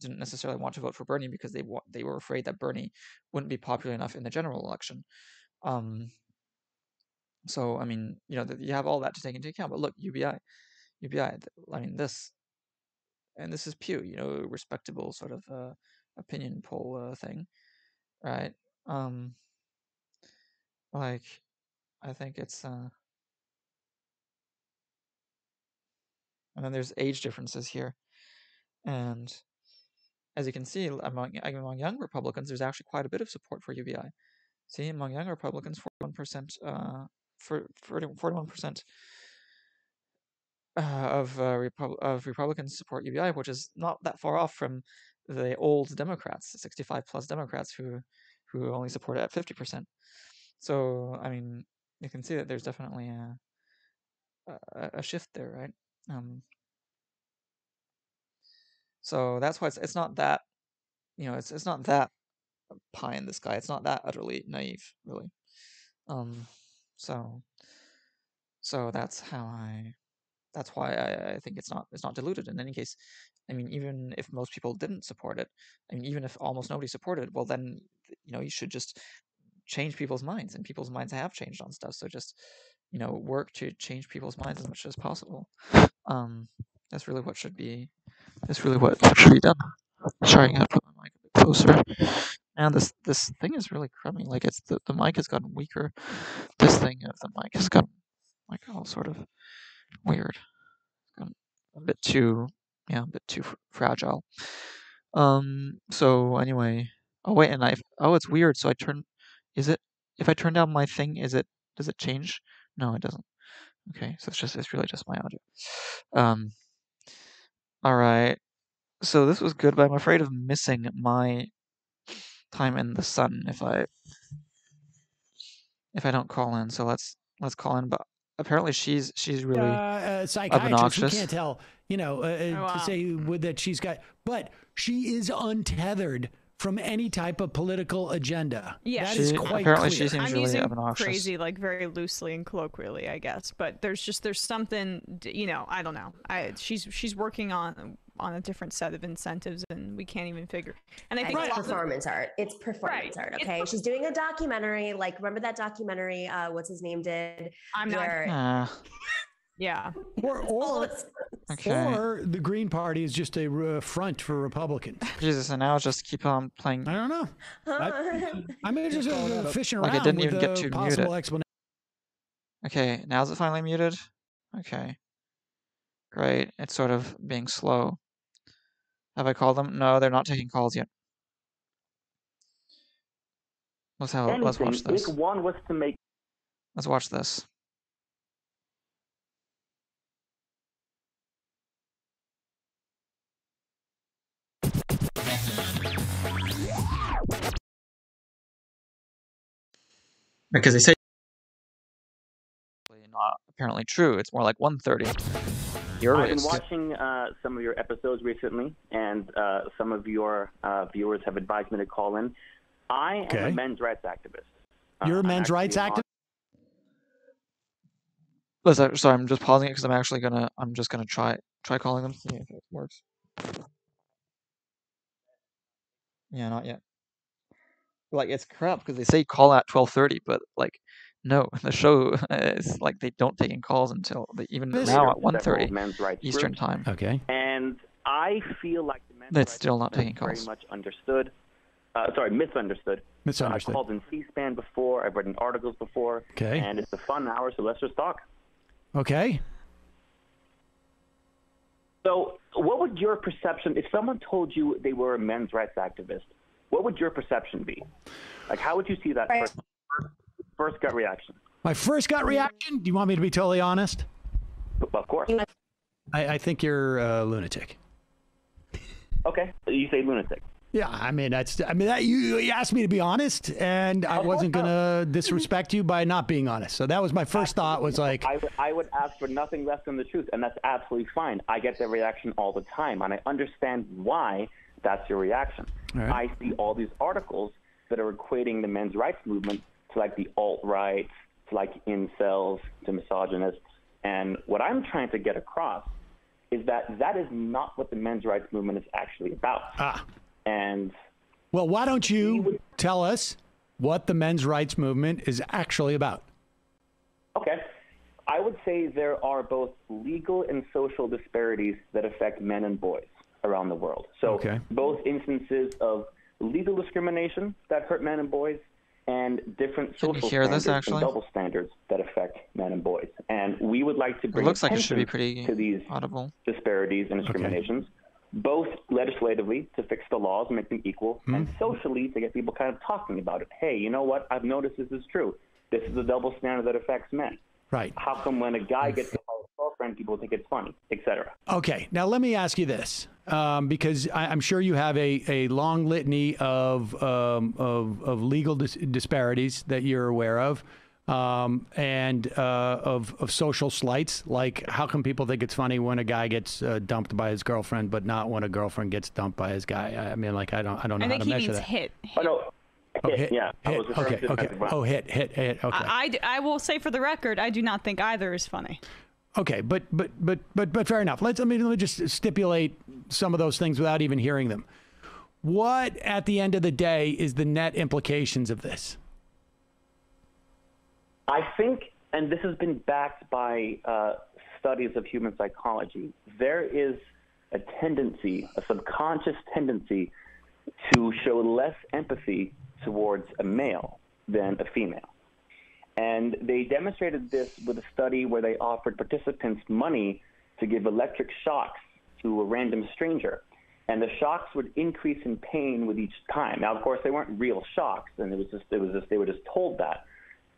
didn't necessarily want to vote for Bernie because they were afraid that Bernie wouldn't be popular enough in the general election. So, I mean, you have all that to take into account. But look, UBI, I mean, this is Pew, respectable sort of opinion poll thing, right? Like, I think it's and then there's age differences here, and as you can see, among young Republicans, there's actually quite a bit of support for UBI. See, among young Republicans, 41%, 41% of Republicans support UBI, which is not that far off from the old Democrats, 65+ Democrats who only support it at 50%. So, I mean, you can see that there's definitely a shift there, right? So that's why it's not that, it's not that pie in the sky. It's not that utterly naive, really. So that's why I think it's not diluted in any case. I mean, even if most people didn't support it, I mean, even if almost nobody supported it, well, then, you should just change people's minds, and people's minds have changed on stuff. So just, work to change people's minds as much as possible. That's really what should be done. Sorry, I gotta put my mic a bit closer. And this thing is really crummy. Like it's the mic has gotten weaker. This thing of the mic has gotten like all sort of weird. A bit too fragile. So anyway, oh wait, and it's weird. So if I turn down my thing, does it change? No, it doesn't. Okay, so it's really just my audio. All right. So this was good, but I'm afraid of missing my time in the sun if I don't call in. So let's call in. But apparently she's really psychiatrist. obnoxious. You can't tell, to say that she's got, but she is untethered from any type of political agenda. Yeah, that is quite apparently clear. She seems I'm really using obnoxious. crazy, like very loosely and colloquially, I guess. But there's something, I don't know. She's working on a different set of incentives, and we can't even figure. And I think it's performance art. It's performance art. Okay, she's doing a documentary. Like, remember that documentary? What's his name did? Yeah. Or the Green Party is just a front for Republicans. Jesus, and now just keep on playing. I don't know. I'm just fishing around. Like, it didn't with even get to mute it. Explanation. Okay, now is it finally muted? Okay. Great. It's sort of being slow. Have I called them? No, they're not taking calls yet. Let's watch this. One was to make. Let's watch this. Because they say not apparently true. It's more like 130. I've been watching some of your episodes recently, and some of your viewers have advised me to call in. I am a men's rights activist. You're a men's rights activist? Listen, sorry, I'm just pausing it because I'm just gonna try calling them, see if it works. Yeah, not yet. Like, it's crap because they say call at 12:30, but like, no, the show is like they don't take in calls until even now at 1:30 Eastern time. Okay. And I feel like the men's it's still not taking calls. Very much understood. Misunderstood. Misunderstood. I've called in C-SPAN before. I've written articles before. Okay. And it's a fun hour, so let's just talk. Okay. So, what would your perception, if someone told you they were a men's rights activist, what would your perception be? Like, how would you see that first gut reaction? My first gut reaction? Do you want me to be totally honest? Of course. I think you're a lunatic. Okay, you say lunatic. Yeah, I mean you asked me to be honest, and I wasn't gonna disrespect you by not being honest. So that was my first thought. Was like I would ask for nothing less than the truth, and that's absolutely fine. I get that reaction all the time, and I understand why that's your reaction. Right. I see all these articles that are equating the men's rights movement to like the alt-right, to like incels, to misogynists, and what I'm trying to get across is that that is not what the men's rights movement is actually about. And well, why don't you tell us what the men's rights movement is actually about? Okay. I would say there are both legal and social disparities that affect men and boys around the world. So both instances of legal discrimination that hurt men and boys and different social standards and double standards that affect men and boys. And we would like to bring attention to these disparities and discriminations. Both legislatively to fix the laws and make them equal, and socially to get people kind of talking about it. Hey, you know what? I've noticed this is true. This is a double standard that affects men. Right. How come when a guy gets hit by his girlfriend, people think it's funny, etc.? Okay. Now let me ask you this, because I'm sure you have a long litany of legal disparities that you're aware of. And of social slights, like how come people think it's funny when a guy gets dumped by his girlfriend, but not when a girlfriend gets dumped by his guy? I mean, like I don't know how to measure that. Hit. Oh, no. Hit. Yeah. Okay. Oh, hit. Okay. I will say for the record, I do not think either is funny. Okay, but fair enough. Let me just stipulate some of those things without even hearing them. What at the end of the day is the net implications of this? I think, and this has been backed by studies of human psychology, there is a tendency, a subconscious tendency, to show less empathy towards a male than a female. And they demonstrated this with a study where they offered participants money to give electric shocks to a random stranger. And the shocks would increase in pain with each time. Now, of course, they weren't real shocks, and they were just told that.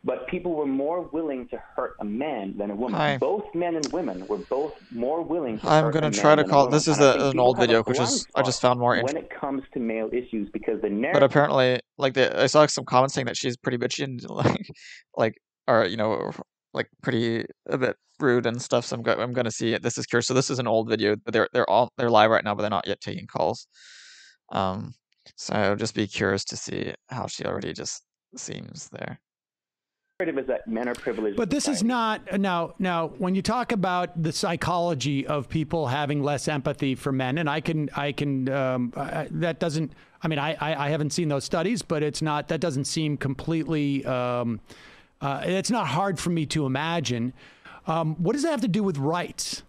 But people were more willing to hurt a man than a woman. Hi. Both men and women were both more willing to hurt I'm going to try to call. This is an old video, which is I just found more interesting. When it comes to male issues, because the narrative. But apparently, like I saw some comments saying that she's pretty bitchy and or like pretty a bit rude and stuff. So I'm going to see it. This is curious. So this is an old video, but they're live right now, but they're not yet taking calls. So I'll just be curious to see how she already just seems there. Is that men are privileged. But this is not now when you talk about the psychology of people having less empathy for men, and I can that doesn't. I mean, I haven't seen those studies, but that doesn't seem completely. It's not hard for me to imagine. What does that have to do with rights?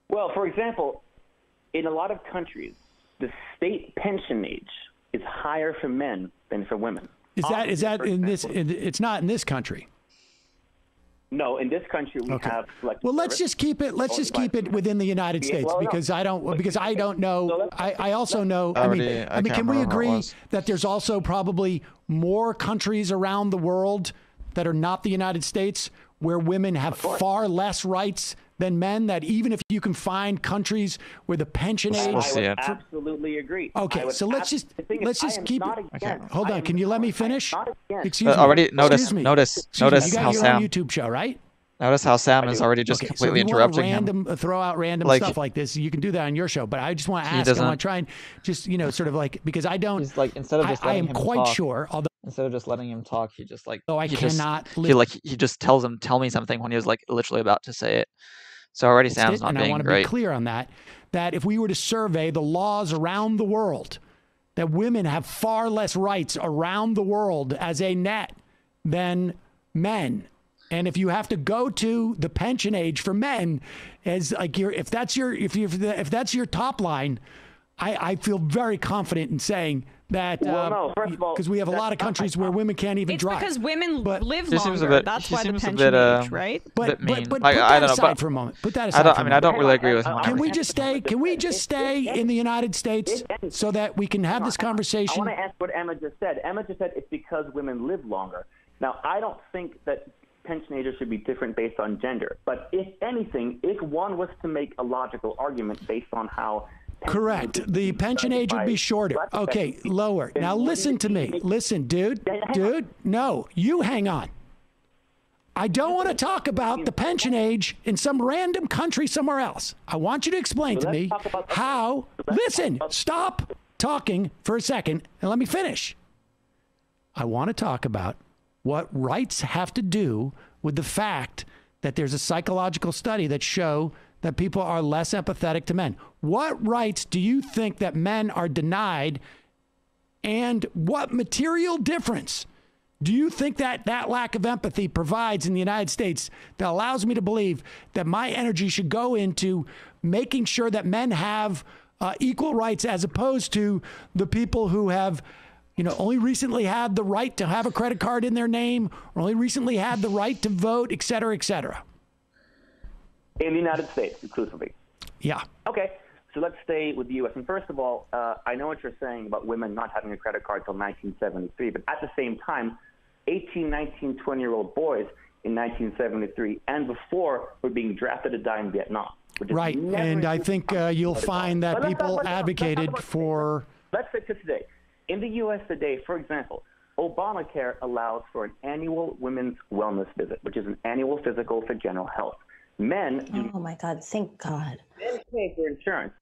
Well, for example, in a lot of countries, the state pension age is higher for men than for women. Is that in this? It's not in this country. No, in this country we have. Well, let's just keep it. Let's just keep it within the United States because I don't know. I also know. I mean, can we agree that there's also probably more countries around the world that are not the United States where women have far less rights than men? That even if you can find countries where the pension age, I would absolutely agree. Okay, so let's just keep. Okay. Hold on, can you let me finish? Excuse me. Already notice you how got your own YouTube show, right? Notice how Sam is already just completely interrupting him. Throw out random stuff like this. You can do that on your show, but I just want to ask. I want to try and just sort of like, because I don't. He's like, instead of just letting him quite talk, sure. Although instead of just letting him talk, he just like. Oh, I cannot. He just tells him, "Tell me something," when he was like literally about to say it. So already Sam's not being great. And I want to be clear on that. That if we were to survey the laws around the world, that women have far less rights around the world as a net than men. And if you have to go to the pension age for men as like if that's your top line, I feel very confident in saying that. Well, no, first of all, because we have a lot of countries where women can't even drive. It's because women live longer. That's why the pension age, right? But put that aside for a moment. Put that aside. I don't really agree with him. Can we just stay in the United States so that we can have this conversation? I want to ask what Emma just said. Emma just said it's because women live longer. Now, I don't think that pension ages should be different based on gender. But if anything, if one was to make a logical argument based on how... Correct. The pension age would be shorter. Okay, lower. Now listen to me. Listen, dude. No, you hang on. I don't want to talk about the pension age in some random country somewhere else. I want you to explain to me how... Listen, stop talking for a second and let me finish. I want to talk about what rights have to do with the fact that there's a psychological study that show that people are less empathetic to men. What rights do you think that men are denied, and what material difference do you think that that lack of empathy provides in the United States that allows me to believe that my energy should go into making sure that men have equal rights as opposed to the people who have only recently had the right to have a credit card in their name, or only recently had the right to vote, et cetera, et cetera? In the United States, exclusively. Yeah. Okay, so let's stay with the U.S. And first of all, I know what you're saying about women not having a credit card till 1973, but at the same time, 18, 19, 20-year-old boys in 1973 and before were being drafted to die in Vietnam. Right, and I think you'll find that people advocated for... Let's stick to today. In the U.S. today, for example, Obamacare allows for an annual women's wellness visit, which is an annual physical for general health. Men... Oh, my God. Thank God. Men pay for insurance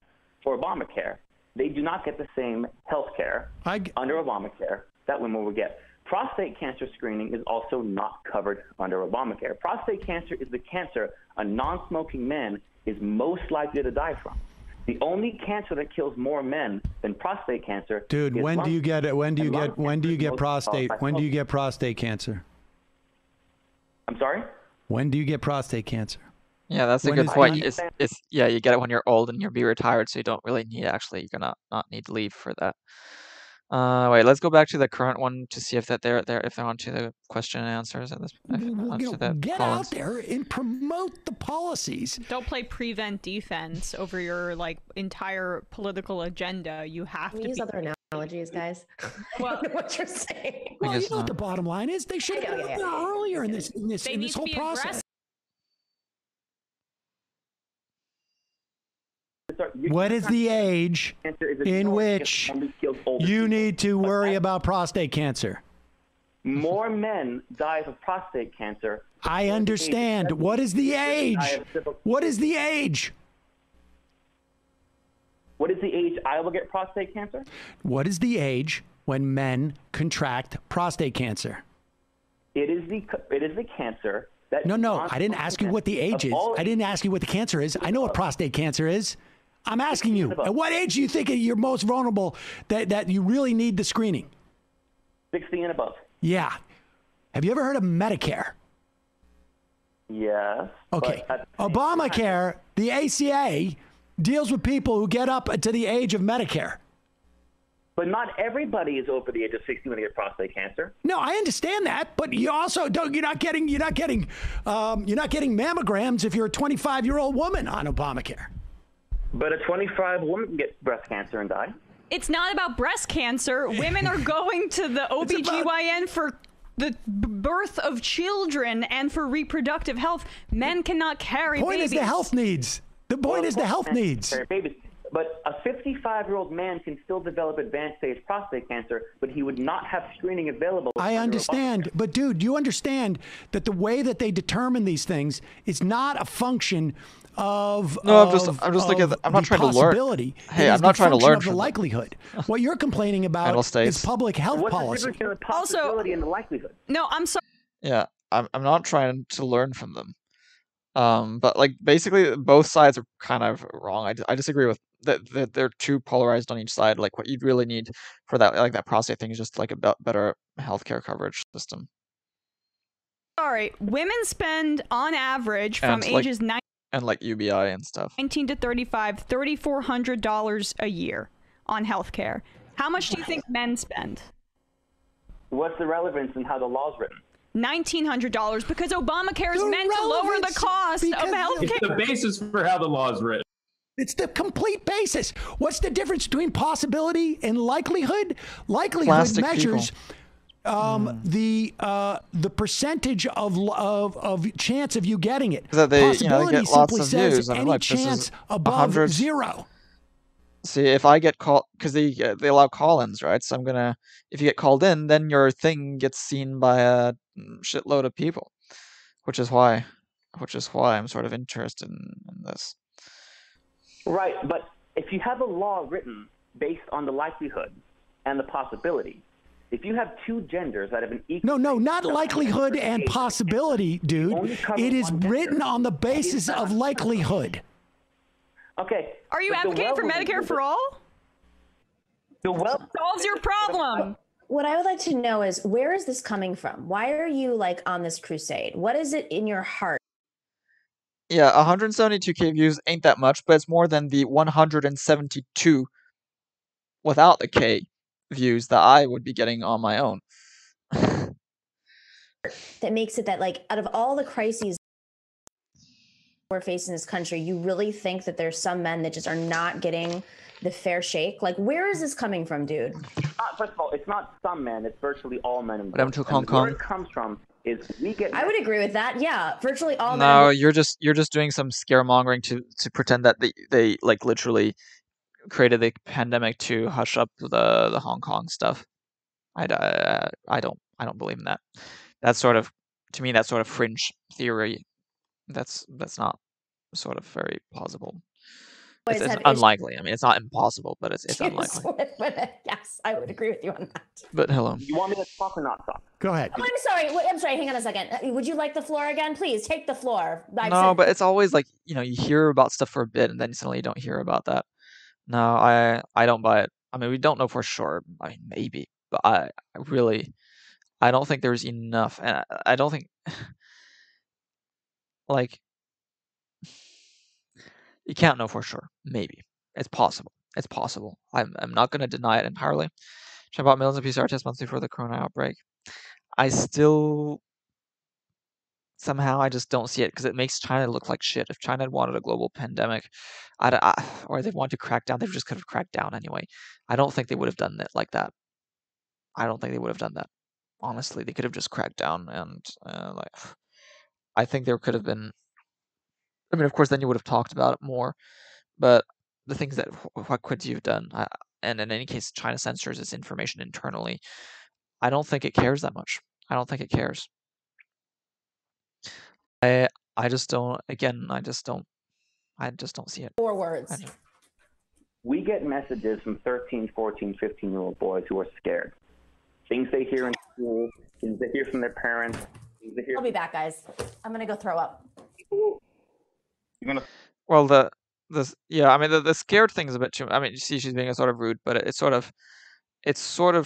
for Obamacare. They do not get the same health care under Obamacare that women will get. Prostate cancer screening is also not covered under Obamacare. Prostate cancer is the cancer a non-smoking man is most likely to die from. The only cancer that kills more men than prostate cancer. Dude, when do you get prostate cancer? I'm sorry? When do you get prostate cancer? Yeah, that's a good point. You get it when you're old and you'll be retired, so you don't really need you're gonna not need leave for that. Wait, let's go back to the current one to see if they're on to the question and answers at this. Get out there and promote the policies. Don't play prevent defense over your entire political agenda. You have to use other analogies, guys. Well, I don't know what you're saying. Well, you know what the bottom line is. They should have been there earlier in this whole process. What is the age in which you need to worry about prostate cancer? More men die of prostate cancer. I understand. What is the age? What is the age? What is the age I will get prostate cancer? What is the age when men contract prostate cancer? It is the cancer that... No, I didn't ask you what the age is. I didn't ask you what the cancer is. I know what prostate cancer is. I'm asking you, at what age do you think you're most vulnerable that you really need the screening? 60 and above. Yeah. Have you ever heard of Medicare? Yes. Okay. Obamacare, the ACA, deals with people who get up to the age of Medicare. But not everybody is over the age of 60 when they get prostate cancer. No, I understand that, but you also don't. You're not getting mammograms if you're a 25-year-old woman on Obamacare. But a 25 woman can get breast cancer and die. It's not about breast cancer. Women are going to the OBGYN for the birth of children and for reproductive health. Men cannot carry babies. Is the health needs. The point is the health needs. Babies. But a 55-year-old man can still develop advanced stage prostate cancer, but he would not have screening available. I understand, but dude, you understand that the way that they determine these things is not a function of I'm just looking at I'm not trying to learn. Hey, I'm not trying to learn of the likelihood. What you're complaining about is public health policy. What's the difference in the possibility and the likelihood? No, I'm sorry. Yeah, I'm not trying to learn from them. But like basically both sides are kind of wrong. I disagree with that they're too polarized on each side. Like what you'd really need for that, like that prostate thing, is just like a better healthcare coverage system. Sorry, women spend on average from ages 9 and like UBI and stuff. 19 to 35, $3,400 a year on healthcare. How much do you think men spend? What's the relevance in how the law's written? $1,900 because Obamacare is meant to lower the cost of healthcare. It's the basis for how the law is written. It's the complete basis. What's the difference between possibility and likelihood? Likelihood measures the percentage of chance of you getting it. Possibility simply says any chance above 0. See, if I get called, because they allow call-ins, right? So if you get called in, then your thing gets seen by a shitload of people, which is why I'm sort of interested in this. Right, but if you have a law written based on the likelihood and the possibility, if you have two genders that have an equal... No, not likelihood and possibility, dude. It is written on the basis of likelihood. Okay. Are you advocating for Medicare for all? Solves your problem. What I would like to know is, where is this coming from? Why are you like on this crusade? What is it in your heart? Yeah, 172K views ain't that much, but it's more than the 172 without the K views that I would be getting on my own. That makes it that, like, out of all the crises we're facing in this country, you really think that there's some men that just are not getting the fair shake? Like, where is this coming from, dude? First of all, it's not some men, it's virtually all men. Where it comes from is we get... I would agree with that. Yeah, virtually all men. No, you're just doing some scaremongering to pretend that they like literally created the pandemic to hush up the Hong Kong stuff. I don't believe in that. That's sort of, to me, that's sort of fringe theory. That's not sort of very plausible. It's unlikely. I mean, it's not impossible, but it's unlikely. Yes, I would agree with you on that. But hello. You want me to talk or not talk? Go ahead. Oh, I'm sorry. Hang on a second. Would you like the floor again? Please take the floor. But it's always like, you hear about stuff for a bit and then suddenly you don't hear about that. No, I don't buy it. I mean, we don't know for sure. I mean, maybe, but I don't think there's enough, and I don't think like you can't know for sure. Maybe it's possible. It's possible. I'm not going to deny it entirely. I bought millions of PCR tests months before the corona outbreak. I still somehow I just don't see it because it makes China look like shit. If China had wanted a global pandemic, or they wanted to crack down, they just could have cracked down anyway. I don't think they would have done it like that. I don't think they would have done that. Honestly, they could have just cracked down and I think there could have been. I mean, of course, then you would have talked about it more. But the things that what could you have done? And in any case, China censors its information internally. I don't think it cares that much. I don't think it cares. I just don't. Again, I just don't see it. 4 words. We get messages from 13, 14, 15-year-old boys who are scared. Things they hear in school, things they hear from their parents. I'll be back, guys. I'm gonna go throw up. Well, the scared thing is a bit too. I mean, you see, she's being sort of rude, but it's sort of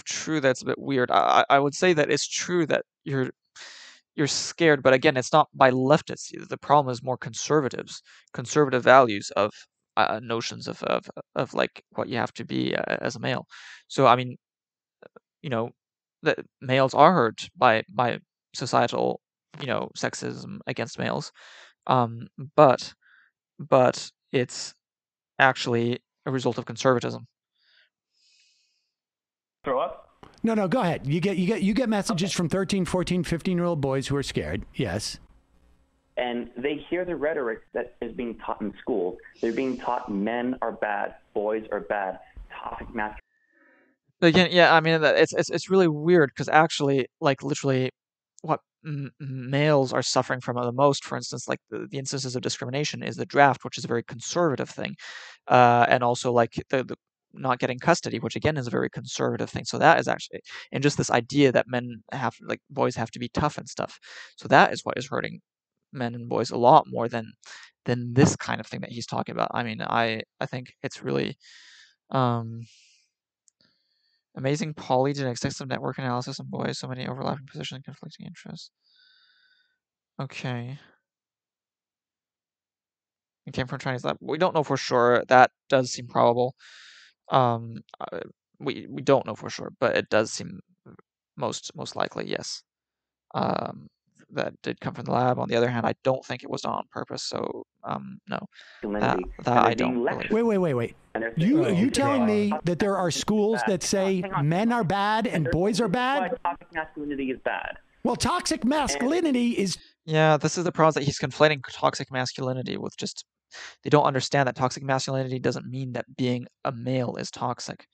true that it's a bit weird. I would say that it's true that you're scared, but again, it's not by leftists. The problem is more conservative values of notions of like what you have to be as a male. So I mean, that males are hurt by societal, sexism against males, but it's actually a result of conservatism. Throw up? No, go ahead. You get messages from 13, 14, 15-year-old boys who are scared. Yes. And they hear the rhetoric that is being taught in school. They're being taught men are bad, boys are bad, toxic masculinity. Again, yeah, I mean, it's really weird because actually, like, literally, what males are suffering from the most, for instance, like the instances of discrimination, is the draft, which is a very conservative thing, and also like the not getting custody, which again is a very conservative thing. So that is actually, and just this idea that boys have to be tough and stuff. So that is what is hurting men and boys a lot more than this kind of thing that he's talking about. I mean, I think it's really amazing polygen extensive network analysis on boys, so many overlapping positions and conflicting interests. Okay. It came from Chinese lab. We don't know for sure. That does seem probable. We don't know for sure, but it does seem most likely, yes. That did come from the lab. On the other hand, I don't think it was on purpose. So no, that I don't believe. Wait. You telling me that there are schools that say men are bad and boys are bad? Toxic masculinity is bad. Well, toxic masculinity is. Yeah, this is the problem, that he's conflating toxic masculinity with just. They don't understand that toxic masculinity doesn't mean that being a male is toxic.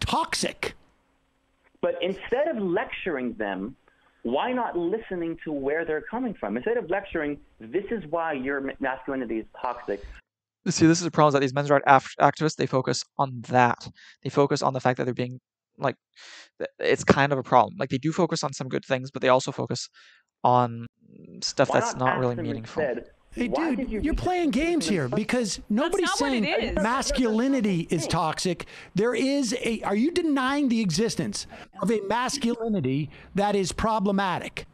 Toxic. But instead of lecturing them, why not listening to where they're coming from? Instead of lecturing, this is why your masculinity is toxic. See, this is the problem, that these men's rights activists, they focus on that. They focus on the fact that they're being, like, it's kind of a problem. Like, they do focus on some good things, but they also focus on stuff that's not really meaningful. Instead, hey, dude, you're playing games here, because nobody's saying masculinity is toxic. There is are you denying the existence of a masculinity that is problematic?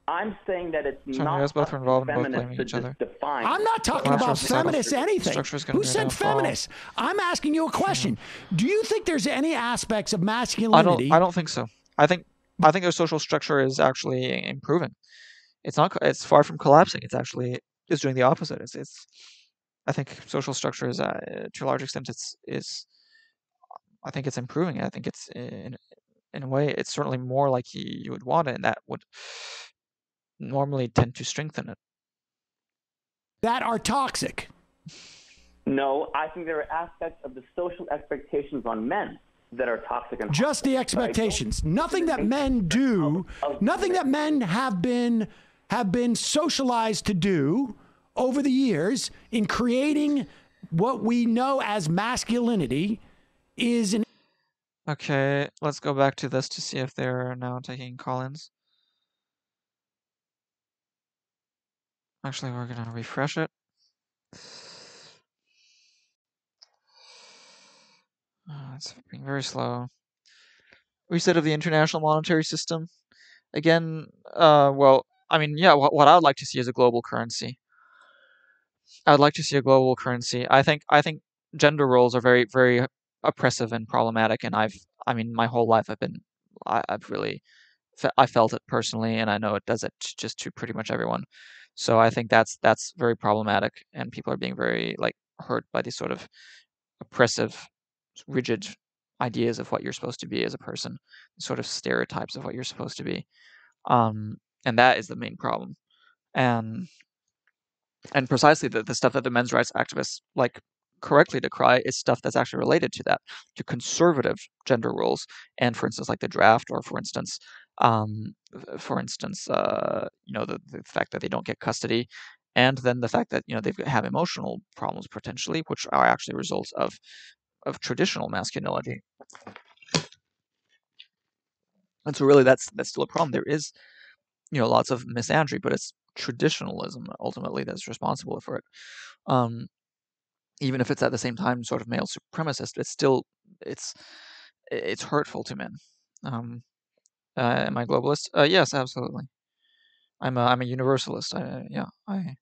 I'm saying that it's not. You guys both are involved in both blaming each other. I'm not talking about feminists anything. Who said feminists? I'm asking you a question. Do you think there's any aspects of masculinity? I don't think so. I think their social structure is actually improving. It's not. It's far from collapsing. It's actually doing the opposite. I think social structure is to a large extent I think it's improving. I think it's in a way it's certainly more like you would want it, and that would normally tend to strengthen it. That are toxic. No, I think there are aspects of the social expectations on men that are toxic and just the expectations. Nothing that men do. Nothing that men have been socialized to do over the years in creating what we know as masculinity is an. Okay, let's go back to this to see if they're now taking call-ins. Actually, we're going to refresh it. It's being very slow. Reset of the international monetary system. Again, well, I mean, yeah, what I would like to see is a global currency. I would like to see a global currency. I think gender roles are very, very oppressive and problematic, and I mean, my whole life I've really, I felt it personally, and I know it does it just to pretty much everyone. So I think that's very problematic, and people are being very, like, hurt by these sort of oppressive, rigid ideas of what you're supposed to be as a person, sort of stereotypes of what you're supposed to be, and that is the main problem. And precisely the stuff that the men's rights activists like correctly decry is stuff that's actually related to that, to conservative gender roles, and for instance, like the draft, or for instance, you know, the fact that they don't get custody, and then the fact that, you know, they have emotional problems potentially, which are actually results of traditional masculinity. And so really that's still a problem. There is, you know, lots of misandry, but it's traditionalism ultimately that's responsible for it. Even if it's at the same time sort of male supremacist, it's still it's hurtful to men. Am I globalist? Yes, absolutely. I'm a universalist. I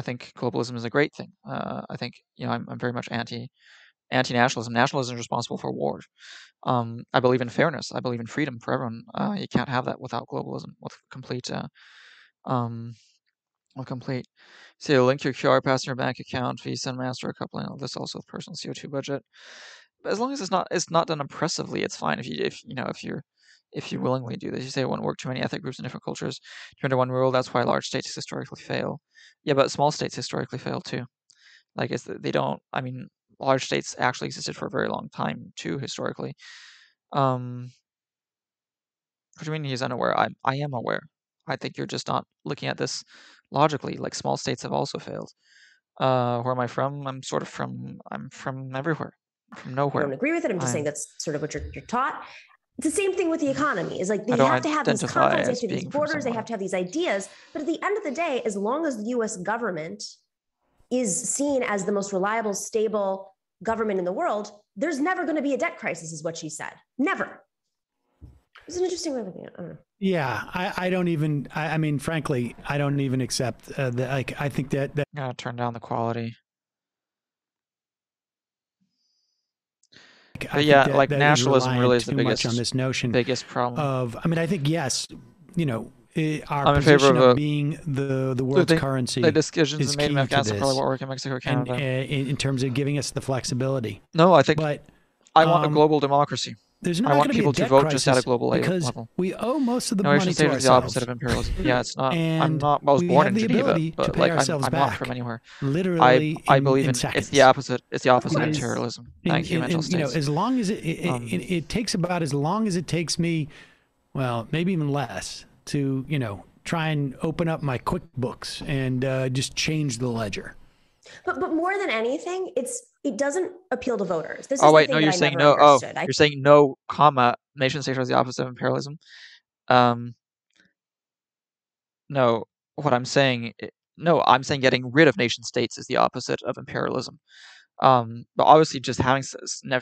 think globalism is a great thing. I think, you know, I'm very much anti-nationalism. Nationalism is responsible for war. I believe in fairness. I believe in freedom for everyone. You can't have that without globalism, with complete So link your QR pass in your bank account, Visa and Master coupling all this also with personal CO2 budget. as long as it's not done oppressively, it's fine. If you willingly do this, you say it won't work. Too many ethnic groups and different cultures to under one rule. That's why large states historically fail. Yeah, but small states historically fail too. Like they don't. I mean, large states actually existed for a very long time too historically. What do you mean he's unaware? I am aware. I think you're just not looking at this logically. Like small states have also failed. Where am I from? I'm from everywhere, from nowhere. I don't agree with it. I'm just saying that's sort of what you're taught. It's the same thing with the economy. Is like they have to have these confidence, they have to have these borders, they have to have these ideas. But at the end of the day, as long as the U.S. government is seen as the most reliable, stable government in the world, there's never going to be a debt crisis, is what she said. Never. It's an interesting way of looking at it. I don't know. Yeah, I don't even. I mean, frankly, I don't even accept that. Like, I think that gotta turn down the quality. But yeah, like nationalism really is the biggest on this notion problem. Of, I mean, I think yes, you know, our position of being the world's currency. The decisions made in Afghanistan probably won't work in Mexico, Canada. And, in terms of giving us the flexibility. No, I think. But I want a global democracy. There's not I want going people to be a to vote crisis just at a global level. We owe most of the money to ourselves. Is the opposite of imperialism. Yeah, it's not. I was born in Geneva, but like I'm not from anywhere. Literally, I believe in seconds. It's the opposite. It's the opposite of imperialism. Thank you, mental states. You know, as long as it takes about as long as it takes me, well, maybe even less to try and open up my QuickBooks and just change the ledger. But more than anything, it doesn't appeal to voters. This is wait, the no, thing you're that saying I no. never understood. You're saying no, comma, nation state is the opposite of imperialism. No, what I'm saying, no, I'm saying getting rid of nation states is the opposite of imperialism. But obviously, just having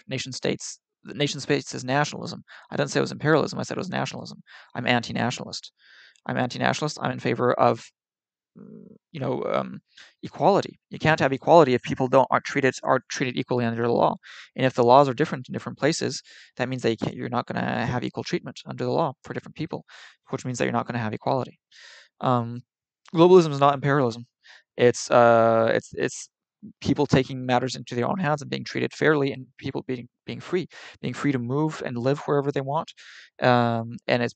nation states is nationalism. I didn't say it was imperialism. I said it was nationalism. I'm anti-nationalist. I'm in favor of equality. You can't have equality if people aren't treated equally under the law. And if the laws are different in different places, that means that you're not going to have equal treatment under the law for different people, which means that you're not going to have equality. Globalism is not imperialism. It's people taking matters into their own hands and being treated fairly, and people being free to move and live wherever they want. And it's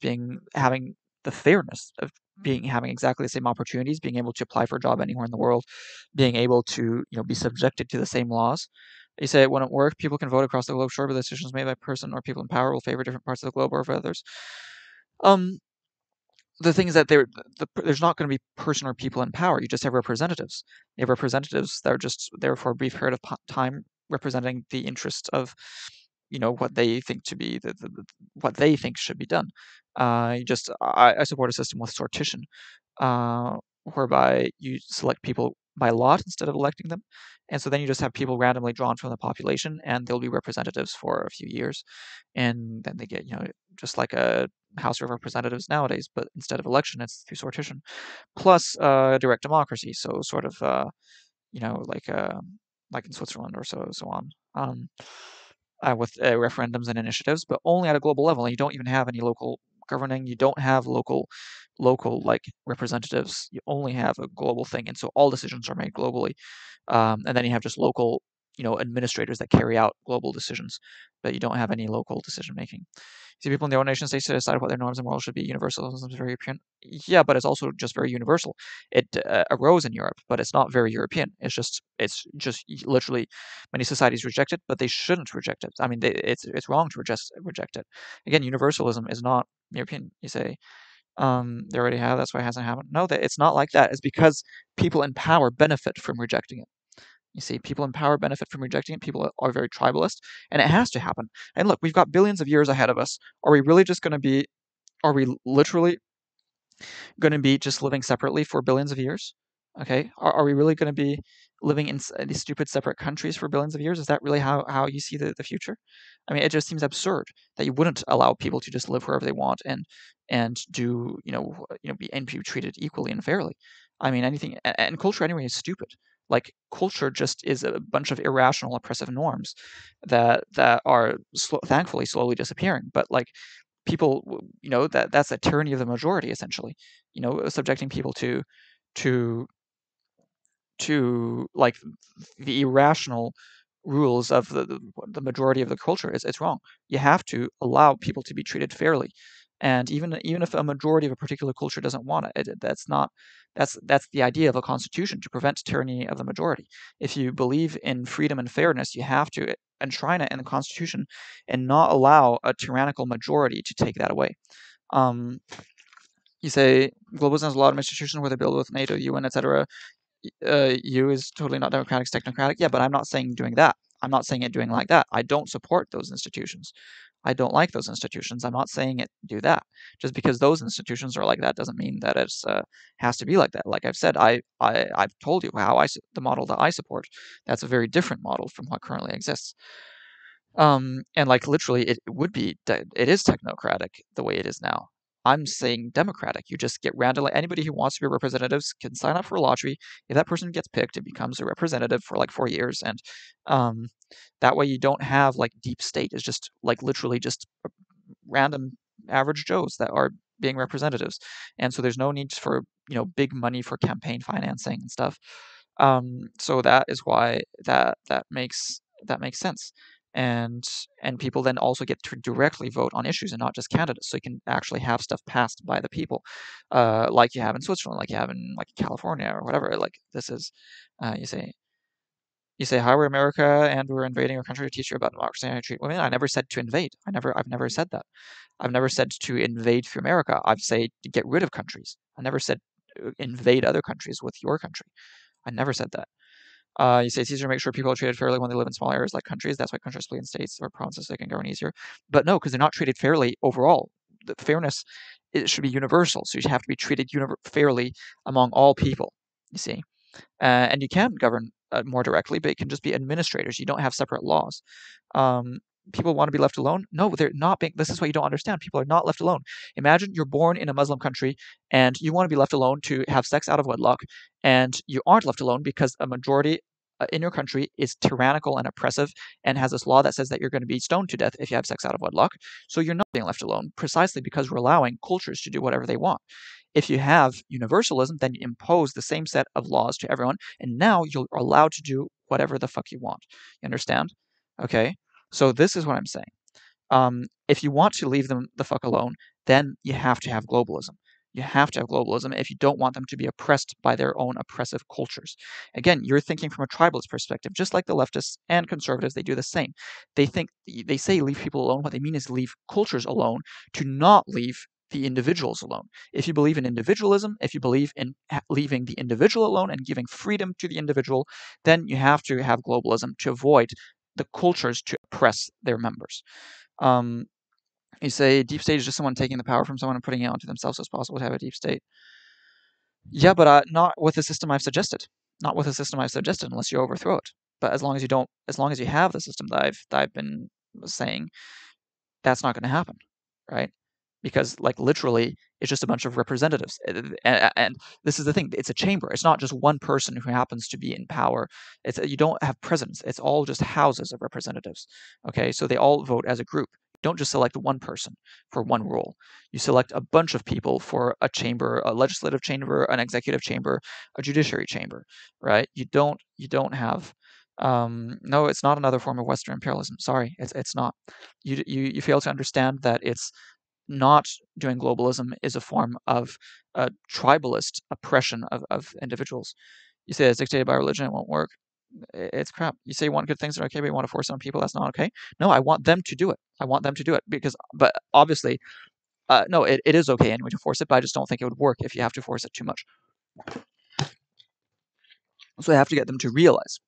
having the fairness of having exactly the same opportunities, being able to apply for a job anywhere in the world, being able to be subjected to the same laws. You say it wouldn't work. People can vote across the globe, sure, but decisions made by person or people in power will favor different parts of the globe over others. The thing is that there's not going to be person or people in power. You just have representatives. You have representatives that are just there for a brief period of time, representing the interests of what they think to be what they think should be done. I support a system with sortition, whereby you select people by lot instead of electing them, and so then you just have people randomly drawn from the population, and they'll be representatives for a few years, and then they get just like a House of Representatives nowadays, but instead of election, it's through sortition, plus direct democracy. So sort of like in Switzerland or so on. With referendums and initiatives, but only at a global level. And you don't even have any local governing. You don't have local like representatives. You only have a global thing, and so all decisions are made globally. And then you have just local, administrators that carry out global decisions, but you don't have any local decision making. See, people in their own nation states to decide what their norms and morals should be. Universalism is very European. Yeah, but it's also just very universal. It arose in Europe, but it's not very European. It's just literally many societies reject it, but they shouldn't reject it. I mean, it's wrong to reject it. Again, universalism is not European. You say they already have. That's why it hasn't happened. No, it's not like that. It's because people in power benefit from rejecting it. You see, people in power benefit from rejecting it. People are very tribalist, and it has to happen. And look, we've got billions of years ahead of us. Are we literally going to be just living separately for billions of years? Okay, are we really going to be living in these stupid separate countries for billions of years? Is that really how you see the future? I mean, it just seems absurd that you wouldn't allow people to just live wherever they want and do be treated equally and fairly. I mean, anything, and culture anyway is stupid. Like, culture just is a bunch of irrational, oppressive norms that are thankfully slowly disappearing. But like, people, that's a tyranny of the majority, essentially. Subjecting people to like the irrational rules of the majority of the culture. It's wrong. You have to allow people to be treated fairly, and even if a majority of a particular culture doesn't want it, that's the idea of a constitution, to prevent tyranny of the majority. If you believe in freedom and fairness, you have to enshrine it in the constitution and not allow a tyrannical majority to take that away. You say globalism has a lot of institutions where they build with NATO, UN, etc. EU is totally not democratic, it's technocratic. Yeah, but I'm not saying doing that. I'm not saying it doing like that. I don't support those institutions. I don't like those institutions. I'm not saying it do that. Just because those institutions are like that doesn't mean that it has to be like that. Like I've said, I've told you how the model that I support. That's a very different model from what currently exists. And like literally, it is technocratic the way it is now. I'm saying democratic. You just get randomly, anybody who wants to be representatives can sign up for a lottery. If that person gets picked, it becomes a representative for like 4 years, and that way you don't have like deep state. It's just like literally just random average Joes that are being representatives, and so there's no need for big money for campaign financing and stuff. So that is why that makes sense. And people then also get to directly vote on issues and not just candidates, so you can actually have stuff passed by the people, like you have in Switzerland, like you have in like California or whatever. Like this is, you say, hi, we're America and we're invading your country to teach you about democracy and how to treat women. I never said to invade. I've never said that. I've never said to invade through America. I've said to get rid of countries. I never said invade other countries with your country. I never said that. You say it's easier to make sure people are treated fairly when they live in small areas like countries. That's why countries split in states or provinces so they can govern easier. But no, because they're not treated fairly overall. The fairness, it should be universal. So you have to be treated fairly among all people, you see. And you can govern more directly, but it can just be administrators. You don't have separate laws. People want to be left alone? No, they're not being. This is what you don't understand. People are not left alone. Imagine you're born in a Muslim country and you want to be left alone to have sex out of wedlock, and you aren't left alone because a majority in your country is tyrannical and oppressive and has this law that says that you're going to be stoned to death if you have sex out of wedlock. So you're not being left alone precisely because we're allowing cultures to do whatever they want. If you have universalism, then you impose the same set of laws to everyone, and now you're allowed to do whatever the fuck you want. You understand? Okay? So this is what I'm saying. If you want to leave them the fuck alone, then you have to have globalism. You have to have globalism if you don't want them to be oppressed by their own oppressive cultures. Again, you're thinking from a tribalist perspective, just like the leftists and conservatives, they do the same. They say leave people alone. What they mean is leave cultures alone, to not leave the individuals alone. If you believe in individualism, if you believe in leaving the individual alone and giving freedom to the individual, then you have to have globalism to avoid the cultures to oppress their members. You say deep state is just someone taking the power from someone and putting it onto themselves as possible to have a deep state. Yeah, but not with the system I've suggested. Not with the system I've suggested, unless you overthrow it. But as long as you have the system that I've been saying, that's not going to happen, right? Because like literally it's just a bunch of representatives, and this is the thing, it's a chamber. It's not just one person who happens to be in power. You don't have presidents. It's all just houses of representatives. Okay, so they all vote as a group. You don't just select one person for one role. You select a bunch of people for a chamber, a legislative chamber, an executive chamber, a judiciary chamber, right? You don't have no, it's not another form of Western imperialism. Sorry, it's not. You fail to understand that it's not doing globalism is a form of tribalist oppression of individuals. You say it's dictated by religion, it won't work. It's crap. You say you want good things that are okay, but you want to force it on people, that's not okay. No, I want them to do it. I want them to do it but obviously, no, it is okay anyway to force it, but I just don't think it would work if you have to force it too much. So I have to get them to realize.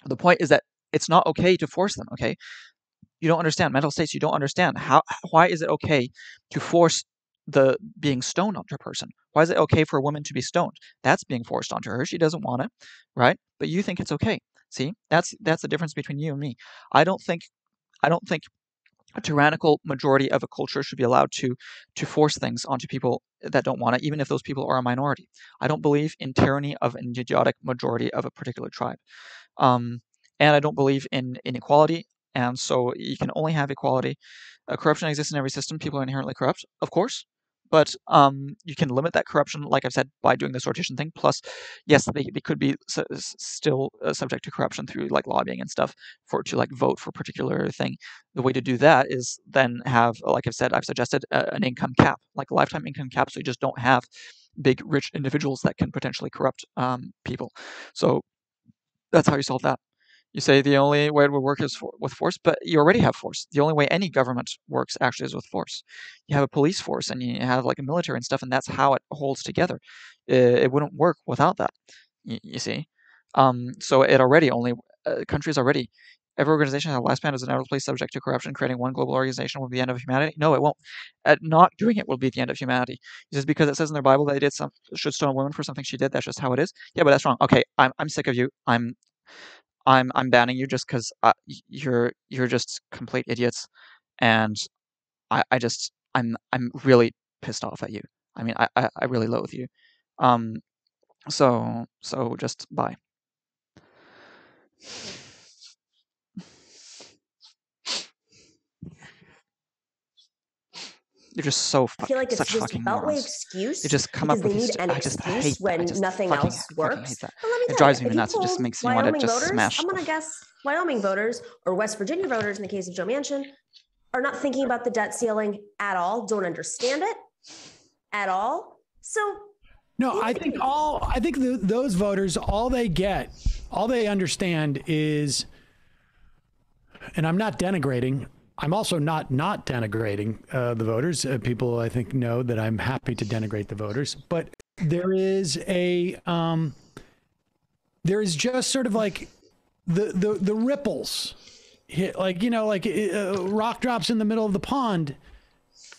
The point is that it's not okay to force them, okay? You don't understand mental states. You don't understand why is it okay to force the being stoned onto a person? Why is it okay for a woman to be stoned? That's being forced onto her. She doesn't want it, right? But you think it's okay. See, that's the difference between you and me. I don't think a tyrannical majority of a culture should be allowed to force things onto people that don't want it, even if those people are a minority. I don't believe in tyranny of an idiotic majority of a particular tribe, and I don't believe in inequality. And so you can only have equality. Corruption exists in every system. People are inherently corrupt, of course. But you can limit that corruption, like I've said, by doing the sortition thing. Plus, yes, they could be still subject to corruption through like lobbying and stuff to like vote for a particular thing. The way to do that is then have, like I've said, I've suggested an income cap, like a lifetime income cap, so you just don't have big rich individuals that can potentially corrupt people. So that's how you solve that. You say the only way it would work is with force, but you already have force. The only way any government works actually is with force. You have a police force and you have like a military and stuff, and that's how it holds together. It wouldn't work without that, you see. So it already countries already, every organization has a lifespan is inevitably subject to corruption. Creating one global organization will be the end of humanity. No, it won't. Not doing it will be the end of humanity. Just because it says in their Bible they should stone a woman for something she did, that's just how it is. Yeah, but that's wrong. Okay, I'm sick of you. I'm banning you just because you're just complete idiots, and I'm really pissed off at you. I mean, I really loathe you. So just bye. You're just so fucking. I feel like it's such this fucking beltway morons. excuse. They just come up with need an excuse when nothing else works. It drives me nuts. It just makes me want to just smash. I'm gonna guess Wyoming voters or West Virginia voters, in the case of Joe Manchin, are not thinking about the debt ceiling at all. Don't understand it at all. So no, I think those voters, all they understand is, and I'm not denigrating. I'm also not denigrating the voters. People, I think, know that I'm happy to denigrate the voters. But there is just sort of like the ripples, like, you know, like rock drops in the middle of the pond.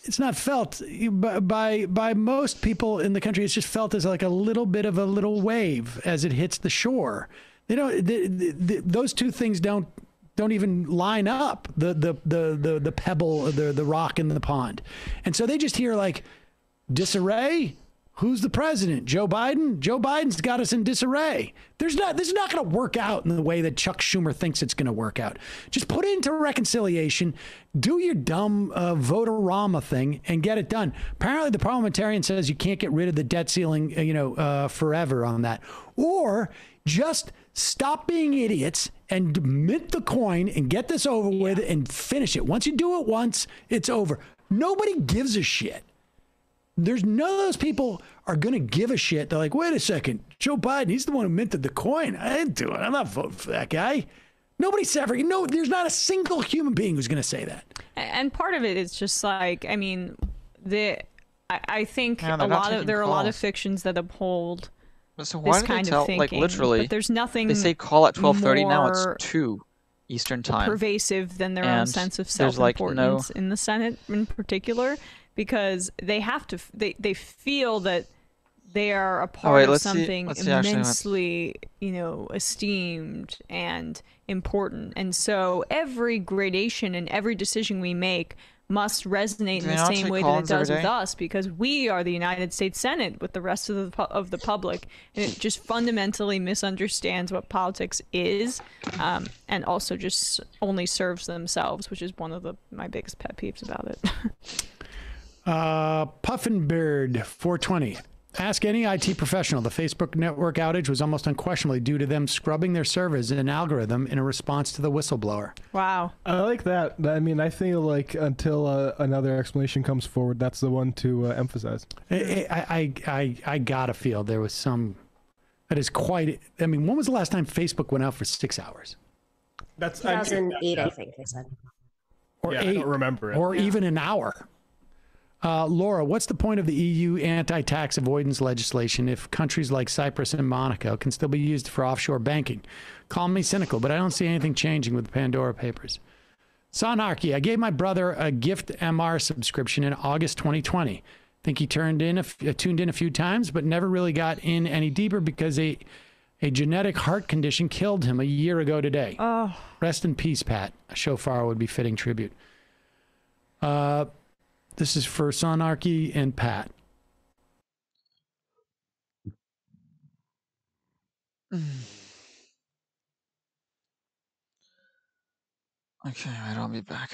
It's not felt by most people in the country. It's just felt as like a little bit of a little wave as it hits the shore. They don't. Those two things don't even line up, the pebble, the rock in the pond. And so they just hear like disarray. Who's the president? Joe Biden? Joe Biden's got us in disarray. This is not going to work out in the way that Chuck Schumer thinks it's going to work out. Just put it into reconciliation, do your dumb vote-a-rama thing, and get it done. Apparently the parliamentarian says you can't get rid of the debt ceiling, forever on that. Or just stop being idiots and mint the coin and get this over with and finish it. Once you do it once, it's over. Nobody gives a shit. There's none of those people are going to give a shit. They're like, wait a second, Joe Biden, he's the one who minted the coin. I didn't do it. I'm not voting for that guy. There's not a single human being who's going to say that. And part of it is just like, I mean, I think there are a lot of fictions that uphold so why this kind of thinking. Like literally, but there's nothing. They say call at 12:30. Now it's 2 Eastern time. Pervasive than their own sense of self-importance in the Senate in particular, because they have to. They feel that they are a part of something immensely, esteemed and important, and so every gradation and every decision we make must resonate in the same way that it does with us, because we are the United States Senate with the rest of the public, and it just fundamentally misunderstands what politics is, and also just only serves themselves, which is one of my biggest pet peeves about it. Puffenbeard 420. Ask any IT professional. The Facebook network outage was almost unquestionably due to them scrubbing their servers in an algorithm in a response to the whistleblower. Wow. I like that. I mean, I feel like until another explanation comes forward, that's the one to emphasize. I gotta feel there was some. That is quite. I mean, when was the last time Facebook went out for 6 hours? That's 2008, I think they said. Or 8, I don't remember it. Or even an hour. Laura, what's the point of the EU anti-tax avoidance legislation if countries like Cyprus and Monaco can still be used for offshore banking? Call me cynical, but I don't see anything changing with the Pandora Papers. Sonarchy, I gave my brother a gift MR subscription in August 2020. Think he tuned in a few times, but never really got in any deeper because a genetic heart condition killed him a year ago today. Oh. Rest in peace, Pat. A shofar would be fitting tribute. This is for Sonarchy and Pat. Okay, I'll be back.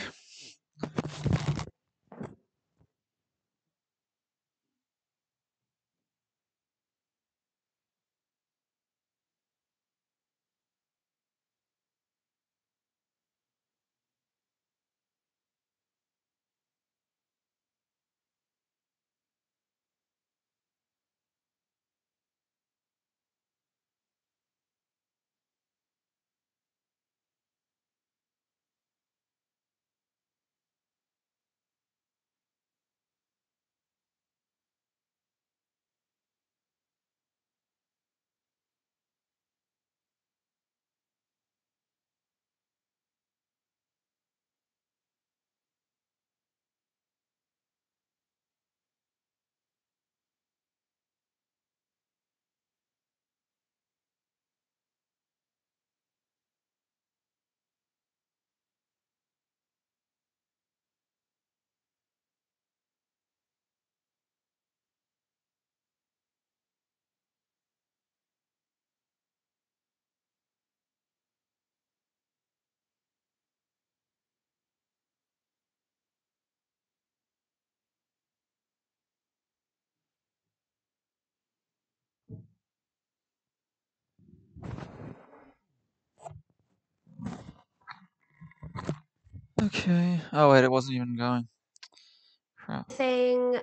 Okay. Oh wait, it wasn't even going. Crap. Thing.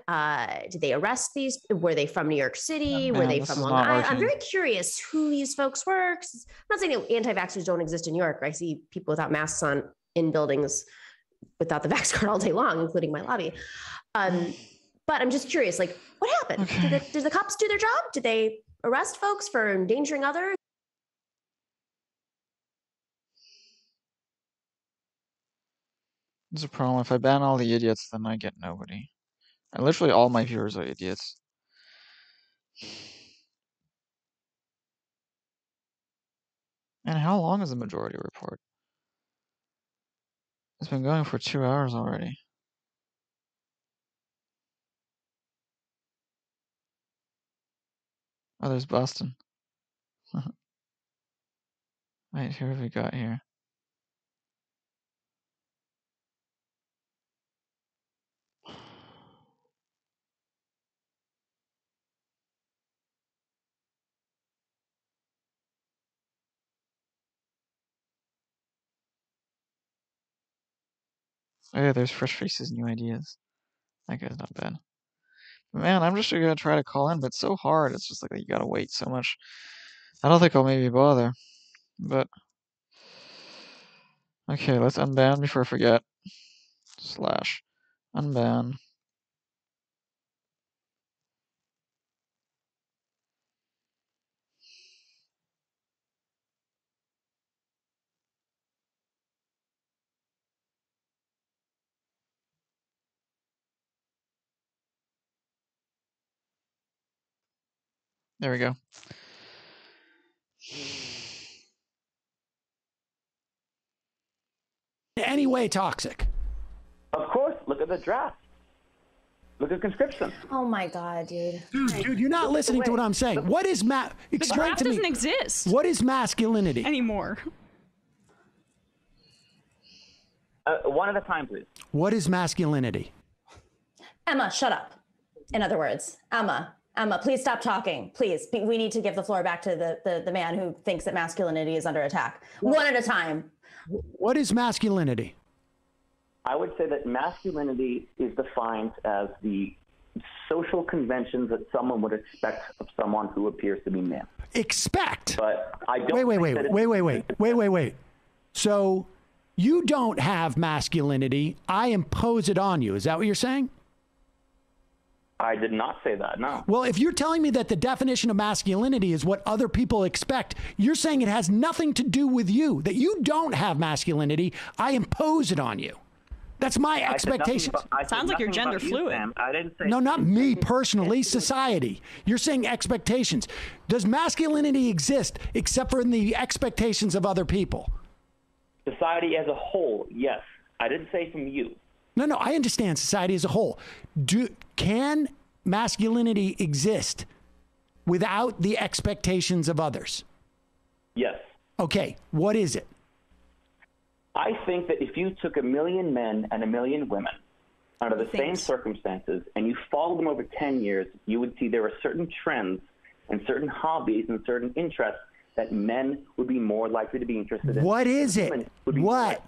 Did they arrest these? Were they from New York City? Were they from Long Island? I'm very curious who these folks were. I'm not saying anti-vaxxers don't exist in New York. I see people without masks on in buildings without the vax card all day long, including my lobby. But I'm just curious, like, what happened? Okay. Did the cops do their job? Did they arrest folks for endangering others? There's a problem. If I ban all the idiots, then I get nobody. And literally all my viewers are idiots. And how long is the majority report? It's been going for 2 hours already. Oh, there's Boston. Wait, who have we got here? Oh yeah, there's fresh faces, new ideas. That guy's not bad. But man, I'm just gonna try to call in, but it's so hard. It's just like you gotta wait so much. I don't think I'll maybe bother. But okay, let's unban before I forget. / unban. There we go. Any way toxic. Of course, look at the draft. Look at conscription. Oh my God, dude. Dude, you're not listening to what I'm saying. What is explain to me. Doesn't exist. What is masculinity anymore? One at a time, please. What is masculinity? Emma, shut up. In other words, Emma, please stop talking. Please, we need to give the floor back to the man who thinks that masculinity is under attack. One at a time. What is masculinity? I would say that masculinity is defined as the social conventions that someone would expect of someone who appears to be male. Expect? But I don't. Wait. So you don't have masculinity. I impose it on you. Is that what you're saying? I did not say that, no. Well, if you're telling me that the definition of masculinity is what other people expect, you're saying it has nothing to do with you, that you don't have masculinity. I impose it on you. That's my expectation. Sounds like you're gender fluid. I didn't say. No, not me personally, society. You're saying expectations. Does masculinity exist except for in the expectations of other people? Society as a whole, yes. I didn't say from you. No, I understand society as a whole. Can masculinity exist without the expectations of others? Yes. Okay, what is it? I think that if you took 1 million men and 1 million women under the same circumstances and you followed them over 10 years, you would see there were certain trends and certain hobbies and certain interests that men would be more likely to be interested in. What is it? What?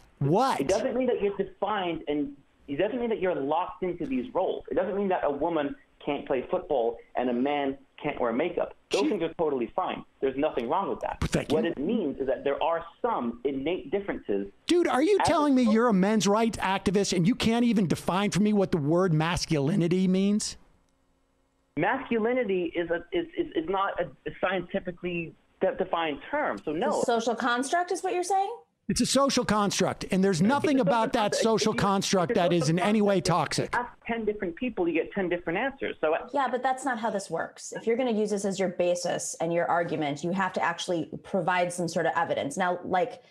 It doesn't mean that you're defined and it doesn't mean that you're locked into these roles. It doesn't mean that a woman can't play football and a man can't wear makeup. Those things are totally fine. There's nothing wrong with that. What it means is that there are some innate differences. Dude, are you telling me you're a men's rights activist and you can't even define for me what the word masculinity means? Masculinity is not a scientifically defined term, so no. The social construct is what you're saying? It's a social construct, and there's nothing about that social construct that is in any way toxic. Ask 10 different people, you get 10 different answers. So yeah, but that's not how this works. If you're going to use this as your basis and your argument, you have to actually provide some sort of evidence. Now, like,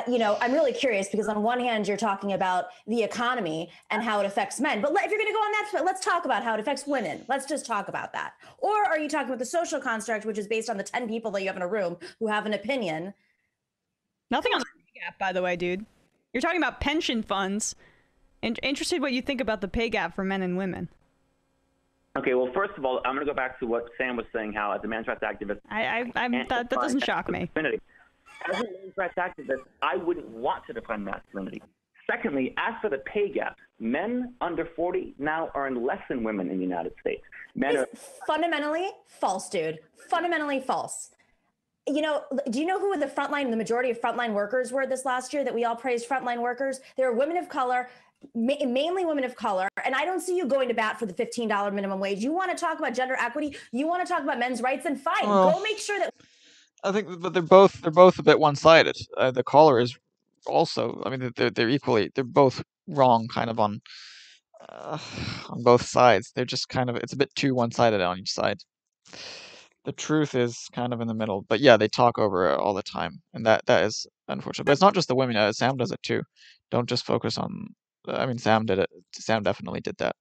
you know, I'm really curious because on one hand, you're talking about the economy and how it affects men. But if you're going to go on that, let's talk about how it affects women. Let's just talk about that. Or are you talking about the social construct, which is based on the 10 people that you have in a room who have an opinion? Nothing on the pay gap, by the way, dude. You're talking about pension funds. Interested what you think about the pay gap for men and women. Okay, well, first of all, I'm going to go back to what Sam was saying, how as a men's rights activist... that doesn't shock me. As a men's rights activist, I wouldn't want to define masculinity. Secondly, as for the pay gap, men under 40 now earn less than women in the United States. Men are fundamentally false, dude. Fundamentally false. You know, do you know who the majority of frontline workers were this last year that we all praised frontline workers? They were women of color, mainly women of color. And I don't see you going to bat for the $15 minimum wage. You want to talk about gender equity? You want to talk about men's rights? Then fine, go make sure that. I think, but they're both a bit one-sided. The caller is also, I mean, they're both wrong, kind of on both sides. They're just kind of, it's a bit too one-sided on each side. The truth is kind of in the middle, but yeah, they talk over it all the time, and that is unfortunate. But it's not just the women. Sam does it too. Don't just focus on. I mean, Sam did it. Sam definitely did that.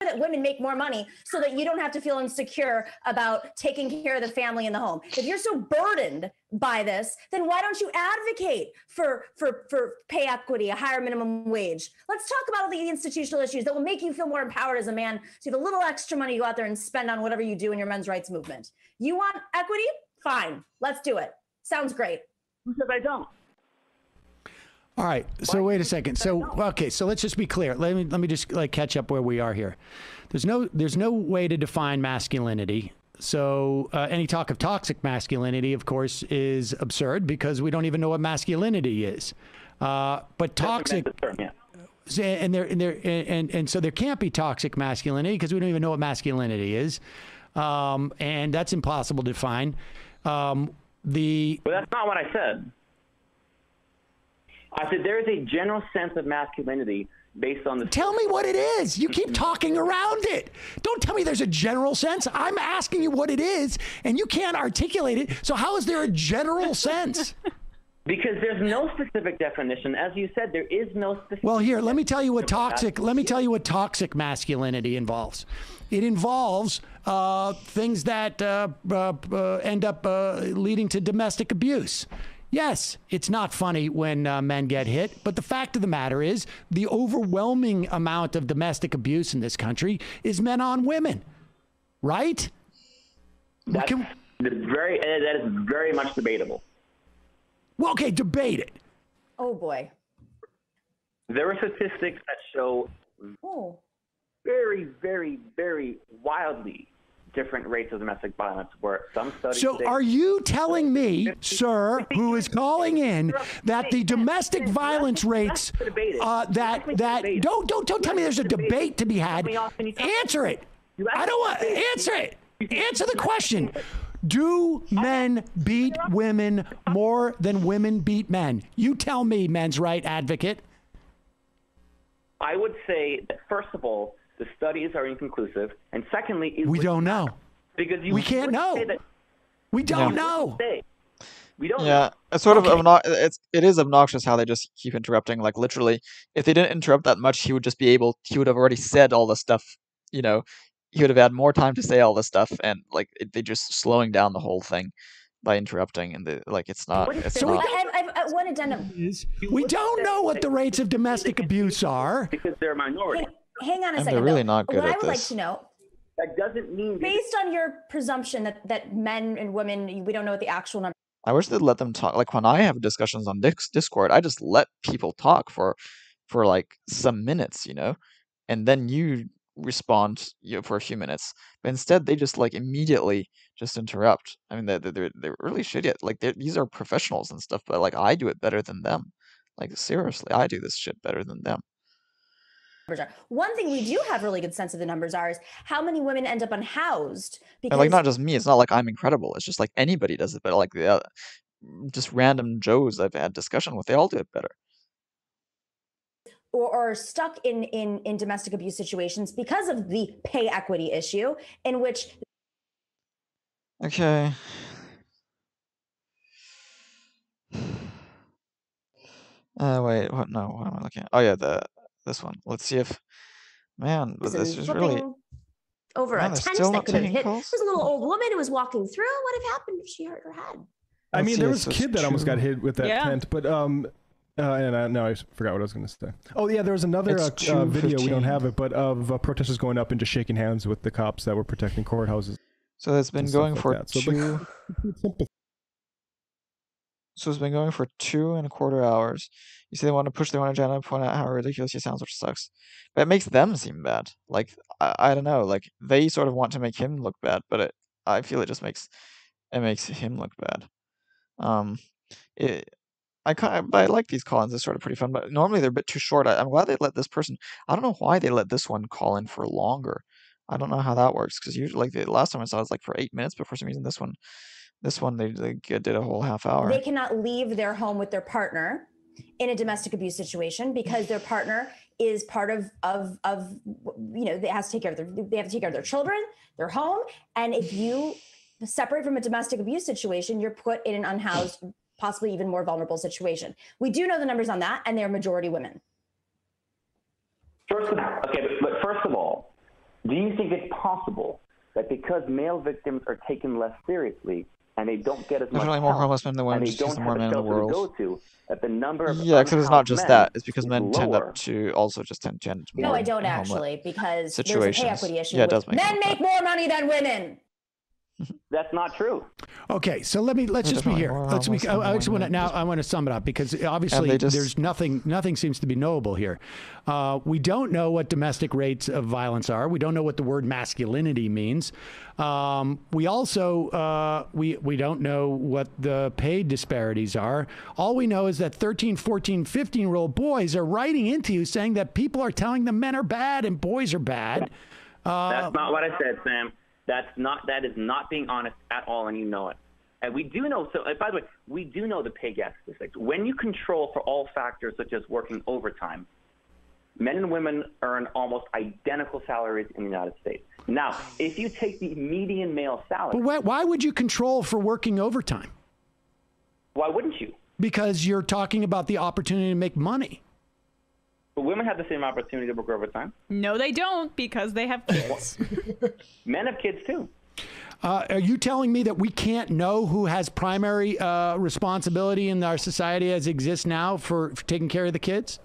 That women make more money so that you don't have to feel insecure about taking care of the family in the home. If you're so burdened by this, then why don't you advocate for pay equity, a higher minimum wage? Let's talk about all the institutional issues that will make you feel more empowered as a man, so you have a little extra money to go out there and spend on whatever you do in your men's rights movement. You want equity? Fine, let's do it. Sounds great. Who says I don't? All right. So wait a second. So okay. So let's just be clear. Let me just catch up where we are here. There's no way to define masculinity. So any talk of toxic masculinity, of course, is absurd because we don't even know what masculinity is. But toxic, and so there can't be toxic masculinity because we don't even know what masculinity is, and that's impossible to define. But that's not what I said. I said there is a general sense of masculinity based on the... Tell me what it is. You keep talking around it. Don't tell me there's a general sense. I'm asking you what it is, and you can't articulate it. So how is there a general sense? Because there's no specific definition. As you said, there is no specific... Well, here, let me tell you what toxic masculinity involves. It involves things that end up leading to domestic abuse. Yes, it's not funny when men get hit, but the fact of the matter is the overwhelming amount of domestic abuse in this country is men on women, right? That is very much debatable. Well, okay, debate it. Oh, boy. There are statistics that show very, very, very wildly different rates of domestic violence where some studies... So are you telling me, sir, who is calling in, that the domestic violence rates, don't tell me there's a debate to be had. Answer it. I don't want... Answer it. Answer the question. Do men beat women more than women beat men? You tell me, men's right advocate. I would say that, first of all, the studies are inconclusive, and secondly, we don't know because we can't know. We don't know. We don't. Yeah, know. It's sort of it is obnoxious how they just keep interrupting. Like literally, if they didn't interrupt that much, he would have already said all the stuff. You know, he would have had more time to say all the stuff, and they just slowing down the whole thing by interrupting, and it's not. I want to addendum. We don't know what the rates of domestic abuse are because they're a minority. Hang on a second. They're really not good at this. What I would like to know, that doesn't mean based on your presumption that men and women, we don't know what the actual number. I wish they'd let them talk. Like when I have discussions on Discord, I just let people talk for some minutes, and then you respond for a few minutes. But instead, they just immediately just interrupt. I mean, they're really shitty at these are professionals and stuff, but I do it better than them. Seriously, I do this shit better than them. One thing we do have really good sense of the numbers is how many women end up unhoused. Because... And not just me. It's not like I'm incredible. It's just anybody does it better. Just random Joes I've had discussion with, they all do it better. Or stuck in domestic abuse situations because of the pay equity issue, in which. Okay. Wait. What? No. What am I looking at? Oh yeah, this one. Let's see if, this is really over a tent that could have hit. There's a little old woman who was walking through. What had happened if she hurt her head? I mean, there was a kid that almost got hit with that tent, but and now I forgot what I was going to say. Oh yeah, there was another video, we don't have it, but of protesters going up and just shaking hands with the cops that were protecting courthouses. So it's been going for So it's been going for 2.25 hours. You say they want to push their own agenda, point out how ridiculous he sounds, which sucks. But it makes them seem bad. Like, I don't know. Like, they sort of want to make him look bad, but I feel it just makes him look bad. I like these call-ins. It's sort of pretty fun, but normally they're a bit too short. I'm glad they let this person. I don't know why they let this one call in for longer. I don't know how that works, because usually, like, the last time I saw it was like for 8 minutes, but for some reason this one they did a whole half hour. They cannot leave their home with their partner in a domestic abuse situation because their partner is part of they have to take care of their children, their home, and if you separate from a domestic abuse situation, you're put in an unhoused, possibly even more vulnerable situation. We do know the numbers on that, and they're majority women. But first of all, do you think it's possible that because male victims are taken less seriously and they don't get as much help, more homeless men than women, and they don't more have men a in the shelter world. to go to, that the number of because it's not just that. It's because men lower. tend up to also just tend more. No, I don't actually, because situations. There's a pay equity issue. Yeah, it does make men make more money than women. That's not true. Okay, so let's just be here. I want to sum it up, because obviously there's nothing seems to be knowable here. We don't know what domestic rates of violence are. We don't know what the word masculinity means. We also we don't know what the pay disparities are. All we know is that 13, 14, 15-year-old boys are writing into you saying that people are telling them men are bad and boys are bad. That's not what I said, Sam. That is not being honest at all, and you know it. And we do know, by the way, we do know the pay gap statistics. When you control for all factors such as working overtime, men and women earn almost identical salaries in the United States. Now, if you take the median male salary... But why would you control for working overtime? Why wouldn't you? Because you're talking about the opportunity to make money. But women have the same opportunity to work overtime. No, they don't, because they have kids. Men have kids too. Are you telling me that we can't know who has primary responsibility in our society as it exists now for taking care of the kids?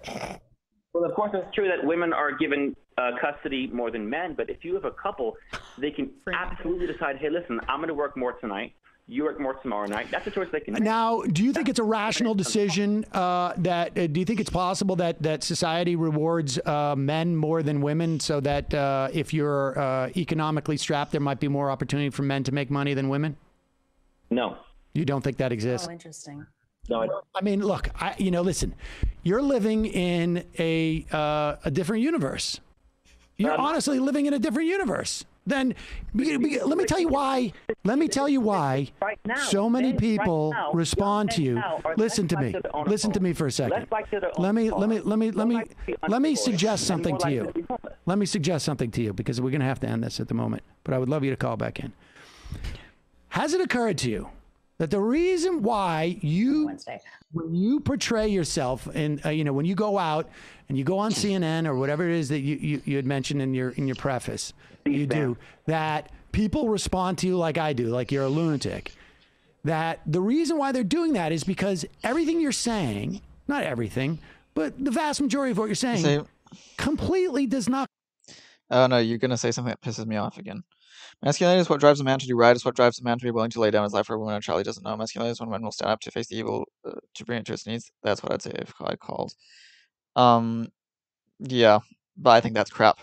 Well, of course, it's true that women are given custody more than men, but if you have a couple, they can absolutely decide, hey, listen, I'm going to work more tonight. You work more tomorrow night. That's a choice they can make. Now, do you think it's a rational decision do you think it's possible that society rewards men more than women, so that if you're economically strapped, there might be more opportunity for men to make money than women? No. You don't think that exists? Oh, interesting. No, I don't. I mean, look, listen, you're living in a different universe. You're honestly living in a different universe. Then let me tell you why. Let me tell you why so many people respond to you. Listen to me. Listen to me for a second. Let me suggest something to you. Let me suggest something to you, because we're going to have to end this at the moment. But I would love you to call back in. Has it occurred to you that the reason why when you portray yourself and when you go out and you go on CNN or whatever it is that you had mentioned in your preface, that people respond to you like I do, like you're a lunatic, that the reason why they're doing that is because everything you're saying, not everything, but the vast majority of what you're saying completely does not. Oh no, you're going to say something that pisses me off again. Masculinity is what drives a man to do right. It's what drives a man to be willing to lay down his life for a woman. Charlie doesn't know. Masculinity is when men will stand up to face the evil, to bring it to its needs. That's what I'd say if I called. Yeah, but I think that's crap.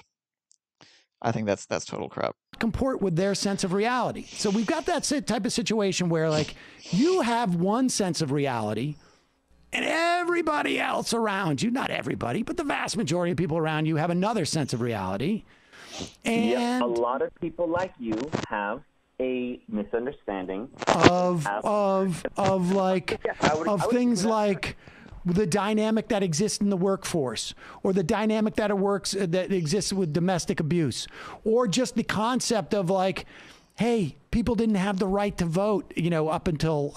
I think that's total crap. Comport with their sense of reality. So we've got that type of situation where, like, you have one sense of reality and everybody else around you, not everybody, but the vast majority of people around you have another sense of reality. And a lot of people like you have a misunderstanding of things like the dynamic that exists in the workforce, or the dynamic that exists with domestic abuse, or just the concept of, like, hey, people didn't have the right to vote, up until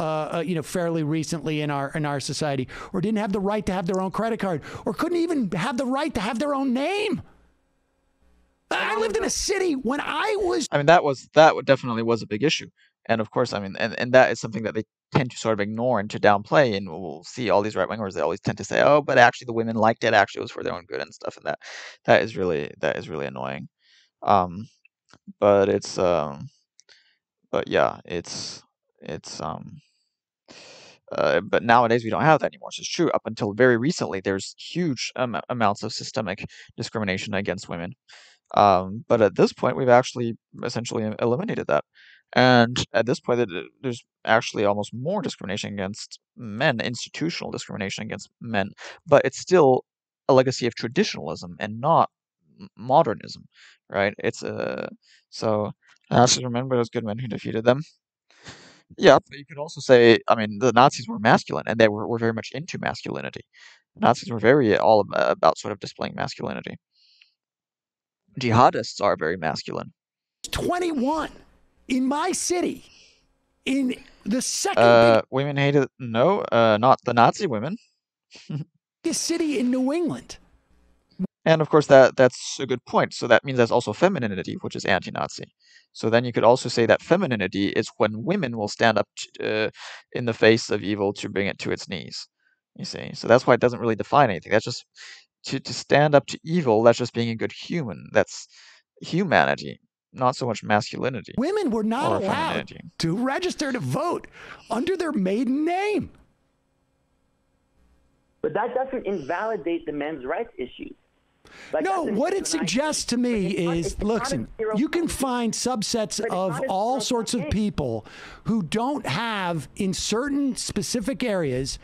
fairly recently in our society, or didn't have the right to have their own credit card, or couldn't even have the right to have their own name. I lived in a city when I was... I mean, that definitely was a big issue. And of course, I mean, and that is something that they tend to sort of ignore and to downplay. And we'll see all these right-wingers, they always tend to say, oh, but actually the women liked it. Actually, it was for their own good and stuff. And that is really annoying. But it's, but yeah, it's But nowadays we don't have that anymore. So it's true. Up until very recently, there's huge amounts of systemic discrimination against women. But at this point, we've actually essentially eliminated that. And at this point, there's actually almost more discrimination against men, institutional discrimination against men. But it's still a legacy of traditionalism and not modernism, right? It's so I have to remember those good men who defeated them. Yeah, but you could also say, I mean, the Nazis were masculine, and they were very much into masculinity. The Nazis were very all about sort of displaying masculinity. Jihadists are very masculine. 21 in my city, in the second women hated not the Nazi women. biggest city in New England. And of course that's a good point. So that means there's also femininity, which is anti-Nazi. So then you could also say that femininity is when women will stand up in the face of evil to bring it to its knees. You see, so that's why it doesn't really define anything. That's just to stand up to evil. That's just being a good human. That's humanity, not so much masculinity. Women were not allowed to register to vote under their maiden name. But that doesn't invalidate the men's rights issue. Like, no, what it suggests to me is, listen, you can find subsets of all sorts of people who don't have, in certain specific areas,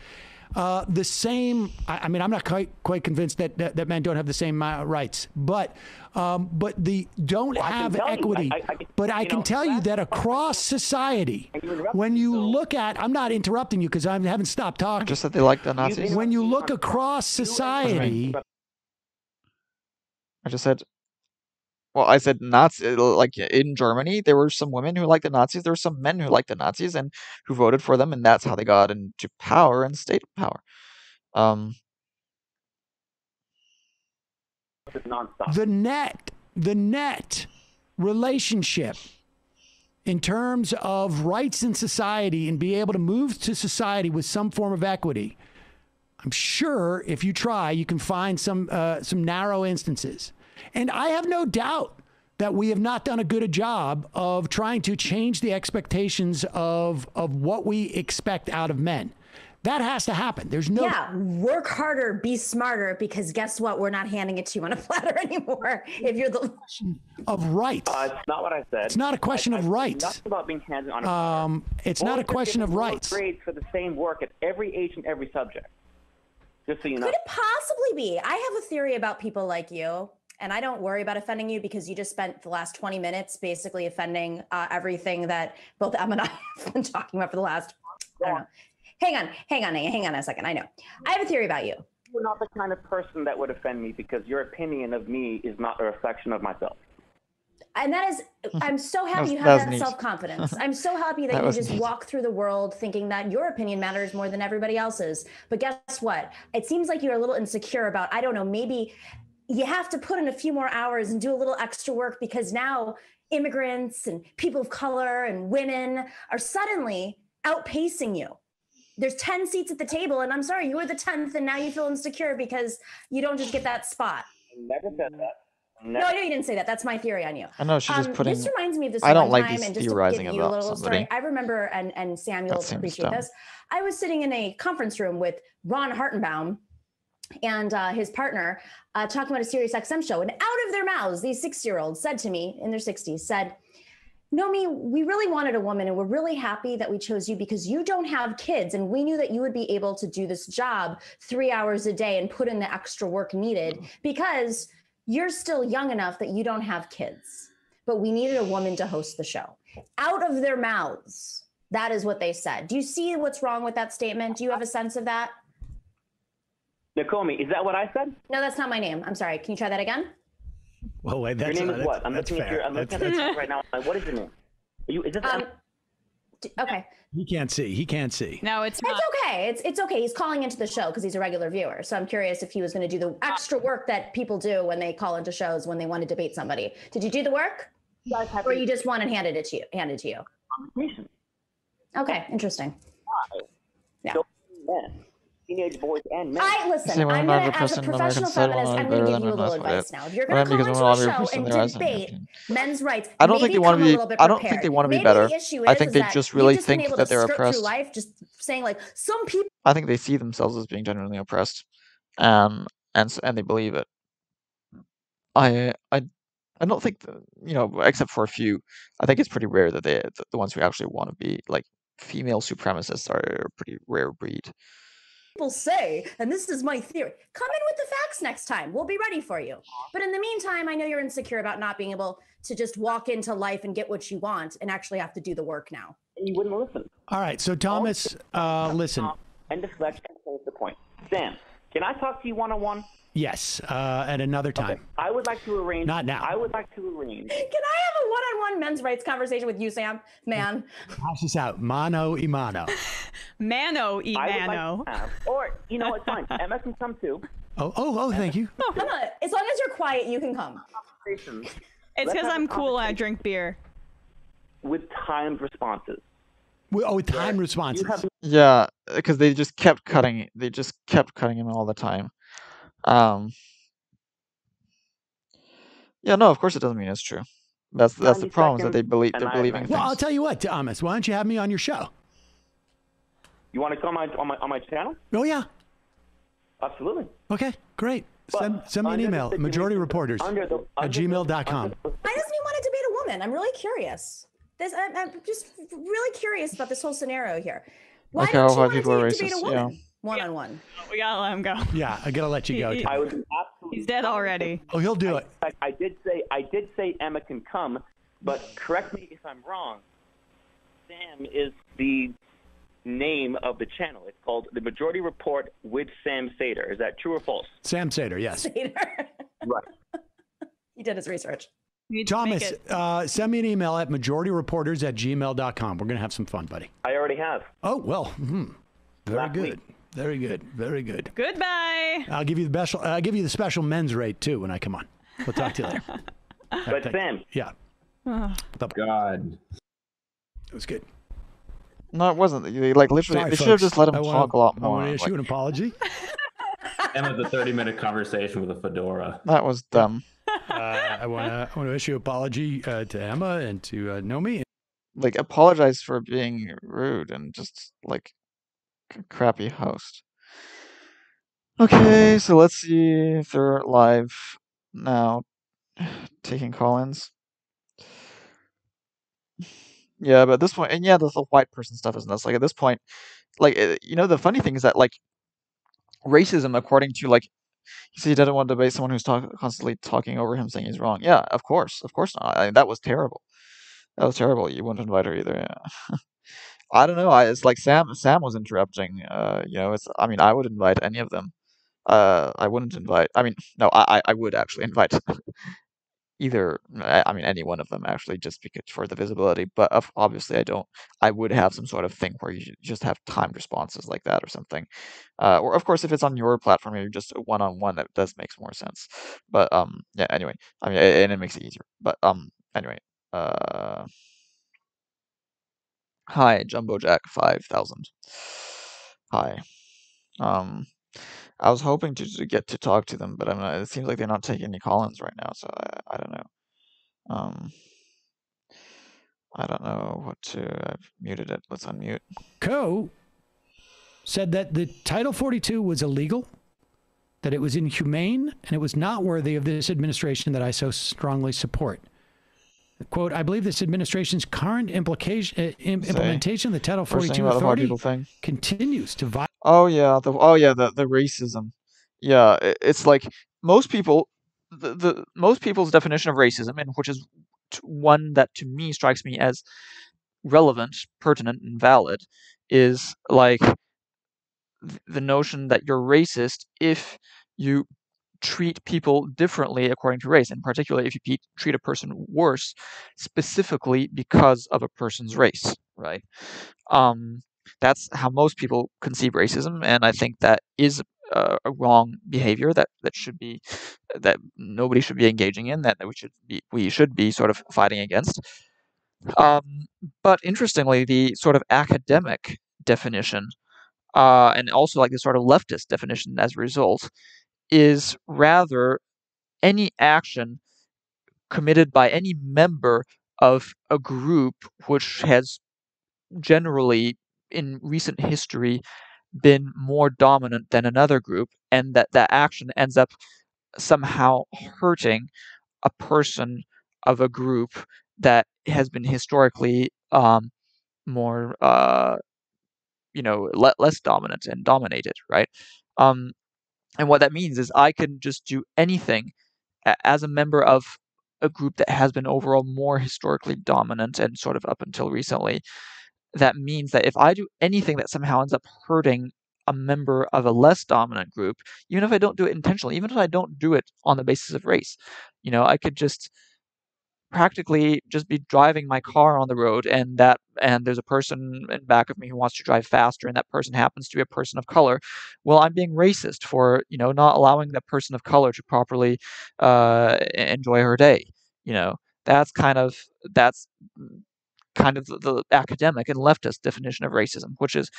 the same. I mean, I'm not quite convinced that men don't have the same rights, but the don't have equity. But I can tell you that across society, when you look at, I'm not interrupting you because I haven't stopped talking. Just that they like the Nazis. When you look across society. I just said, well, I said Nazi, like in Germany, there were some women who liked the Nazis. There were some men who liked the Nazis and who voted for them. And that's how they got into power and state power. The net relationship in terms of rights in society and be able to move to society with some form of equity. I'm sure if you try, you can find some narrow instances. And I have no doubt that we have not done a good job of trying to change the expectations of what we expect out of men. That has to happen. There's no... Yeah, work harder, be smarter, because guess what? We're not handing it to you on a platter anymore. If you're the... Of rights. It's not what I said. It's not a question of rights. It's not about being handed on a platter. It's not a question of rights. Grades for the same work at every age and every subject. Just so you know. Could it possibly be? I have a theory about people like you, and I don't worry about offending you because you just spent the last 20 minutes basically offending everything that both Em and I have been talking about for the last, I don't know. Hang on a second. I know. I have a theory about you. You're not the kind of person that would offend me because your opinion of me is not a reflection of myself. And that is, I'm so happy you have that self-confidence. I'm so happy that you just walk through the world thinking that your opinion matters more than everybody else's. But guess what? It seems like you're a little insecure about, I don't know, maybe you have to put in a few more hours and do a little extra work because now immigrants and people of color and women are suddenly outpacing you. There's 10 seats at the table, and I'm sorry, you were the 10th, and now you feel insecure because you don't just get that spot. I never said that. No, I know you didn't say that. That's my theory on you. I know she's just putting. This reminds me of this. I don't like time, these and just theorizing to give you about a little somebody. story. I remember, and Samuel will appreciate this. I was sitting in a conference room with Ron Hartenbaum and his partner talking about a Sirius XM show, and out of their mouths, these 6-year-olds said to me in their 60s, said, Nomi, we really wanted a woman and we're really happy that we chose you because you don't have kids. And we knew that you would be able to do this job 3 hours a day and put in the extra work needed because you're still young enough that you don't have kids. But we needed a woman to host the show. Out of their mouths, that is what they said. Do you see what's wrong with that statement? Do you have a sense of that? Nakomi, is that what I said? No, that's not my name. I'm sorry. Can you try that again? Well, wait, that's your name is what? I'm looking fair. I'm looking at your right now. What is your name? Is this okay. He can't see. He can't see. No, it's not. It's okay. It's okay. He's calling into the show because he's a regular viewer. So I'm curious if he was going to do the extra work that people do when they call into shows when they want to debate somebody. Did you do the work, or you just wanted handed to you? Okay, interesting. Yeah. teenage boys and men. Listen, I'm gonna, as a professional feminist, I'm going to give you a little advice now. If you're going to come onto a show and debate men's rights, I don't think they want to be. I don't think they want to be better. I think they just really think that they're oppressed. Life just saying like some people. I think they see themselves as being genuinely oppressed, and they believe it. I don't think except for a few. I think it's pretty rare that the ones who actually want to be like female supremacists are a pretty rare breed. People say, and this is my theory, come in with the facts next time. We'll be ready for you. But in the meantime, I know you're insecure about not being able to just walk into life and get what you want and actually have to do the work now. And you wouldn't listen. All right. So, Thomas, listen. And deflect and hold the point. Sam, can I talk to you one-on-one? Yes, at another time. Okay. I would like to arrange. Not now. I would like to arrange. Can I have a one-on-one men's rights conversation with you, Sam? Man. Hash this out. Mano y mano. Mano y mano. Like or, you know, it's fine. Emma can come too. Oh, thank you. Emma, as long as you're quiet, you can come. It's because I'm cool and I drink beer. With timed responses. With timed responses. Yeah, because they just kept cutting. They just kept cutting him all the time. Yeah, no, of course it doesn't mean it's true. That's the problem, is that they're believing things. Well, I'll tell you what, Thomas, why don't you have me on your show? You want to come on my channel? Oh yeah. Absolutely. Okay, great. Send me an email, majorityreporters@gmail.com. Why doesn't he want to debate a woman? I'm really curious. I'm just really curious about this whole scenario here. Why don't you want to debate a woman? Yeah. One-on-one. We gotta let him go. Yeah, I gotta let you go. I would absolutely. He's dead already. Oh, he'll do it. I did say Emma can come, but correct me if I'm wrong. Sam is the name of the channel. It's called The Majority Report with Sam Seder. Is that true or false? Sam Seder, yes. Seder. Right. He did his research. Thomas, send me an email at majorityreporters@gmail.com. We're gonna have some fun, buddy. I already have. Oh well. Very good. Very good. Very good. Goodbye. I'll give you the special men's rate too when I come on. We'll talk to you later. But Sam. Yeah. God. It was good. No, it wasn't. Like literally, Sorry, they should have just let him talk a lot more. I want to issue an apology. Emma, the 30-minute conversation with a fedora. That was dumb. I want to issue an apology to Emma and to Nomi. Like, apologize for being rude and just like a crappy host. Okay, so let's see if they're live now, taking call-ins. Yeah, but at this point, and yeah, the white person stuff is nuts. Like at this point, like the funny thing is that like racism, according to like, he said he didn't want to debate someone who's constantly talking over him, saying he's wrong. Yeah, of course not. I mean, that was terrible. That was terrible. You wouldn't invite her either. Yeah. I don't know. It's like Sam was interrupting. It's. I mean, I would invite any of them. I wouldn't invite. I mean, no, I would actually invite either. I mean, any one of them actually, just because for the visibility. But obviously, I don't. I would have some sort of thing where you just have timed responses like that or something. Or of course, if it's on your platform, you're just one-on-one. That does make more sense. But yeah. Anyway, I mean, and it makes it easier. But anyway. Hi, Jumbo Jack 5000. Hi. I was hoping to get to talk to them, but it seems like they're not taking any call-ins right now, so I don't know. I don't know what to. I've muted it. Let's unmute. Co said that the Title 42 was illegal, that it was inhumane, and it was not worthy of this administration that I so strongly support. Quote, I believe this administration's current implementation of the Title 42 authority continues to violate. Oh yeah, the racism. Yeah, it's like most people, the most people's definition of racism, and which is one that to me strikes me as relevant, pertinent, and valid, is like the notion that you're racist if you treat people differently according to race, and particularly if you treat a person worse specifically because of a person's race, right? That's how most people conceive racism, and I think that is a wrong behavior that nobody should be engaging in, that we should be sort of fighting against. But interestingly, the sort of academic definition and also like the sort of leftist definition as a result, is rather any action committed by any member of a group which has generally in recent history been more dominant than another group, and that action ends up somehow hurting a person of a group that has been historically more less dominant and dominated, right? And what that means is I can just do anything as a member of a group that has been overall more historically dominant and sort of up until recently. That means that if I do anything that somehow ends up hurting a member of a less dominant group, even if I don't do it intentionally, even if I don't do it on the basis of race, I could just practically just be driving my car on the road, and there's a person in back of me who wants to drive faster, and that person happens to be a person of color. Well, I'm being racist for not allowing that person of color to properly enjoy her day. That's kind of the academic and leftist definition of racism, which is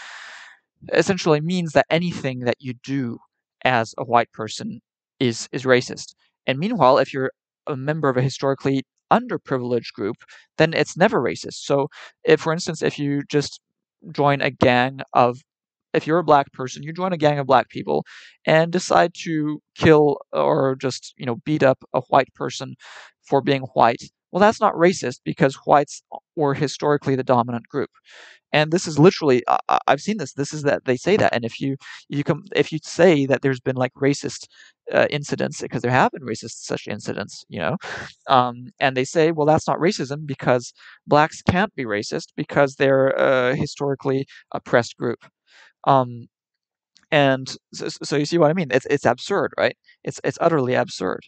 essentially means that anything that you do as a white person is racist. And meanwhile, if you're a member of a historically underprivileged group, then it's never racist. So if, for instance, if you just join a gang of, if you're a black person, you join a gang of black people and decide to kill or just, beat up a white person for being white, well, that's not racist because whites were historically the dominant group. And this is literally, I've seen this. This is that they say that, and if you say that there's been like racist incidents, because there have been racist such incidents, and they say, well, that's not racism because blacks can't be racist because they're a historically oppressed group. And so you see what I mean? It's absurd, right? It's utterly absurd.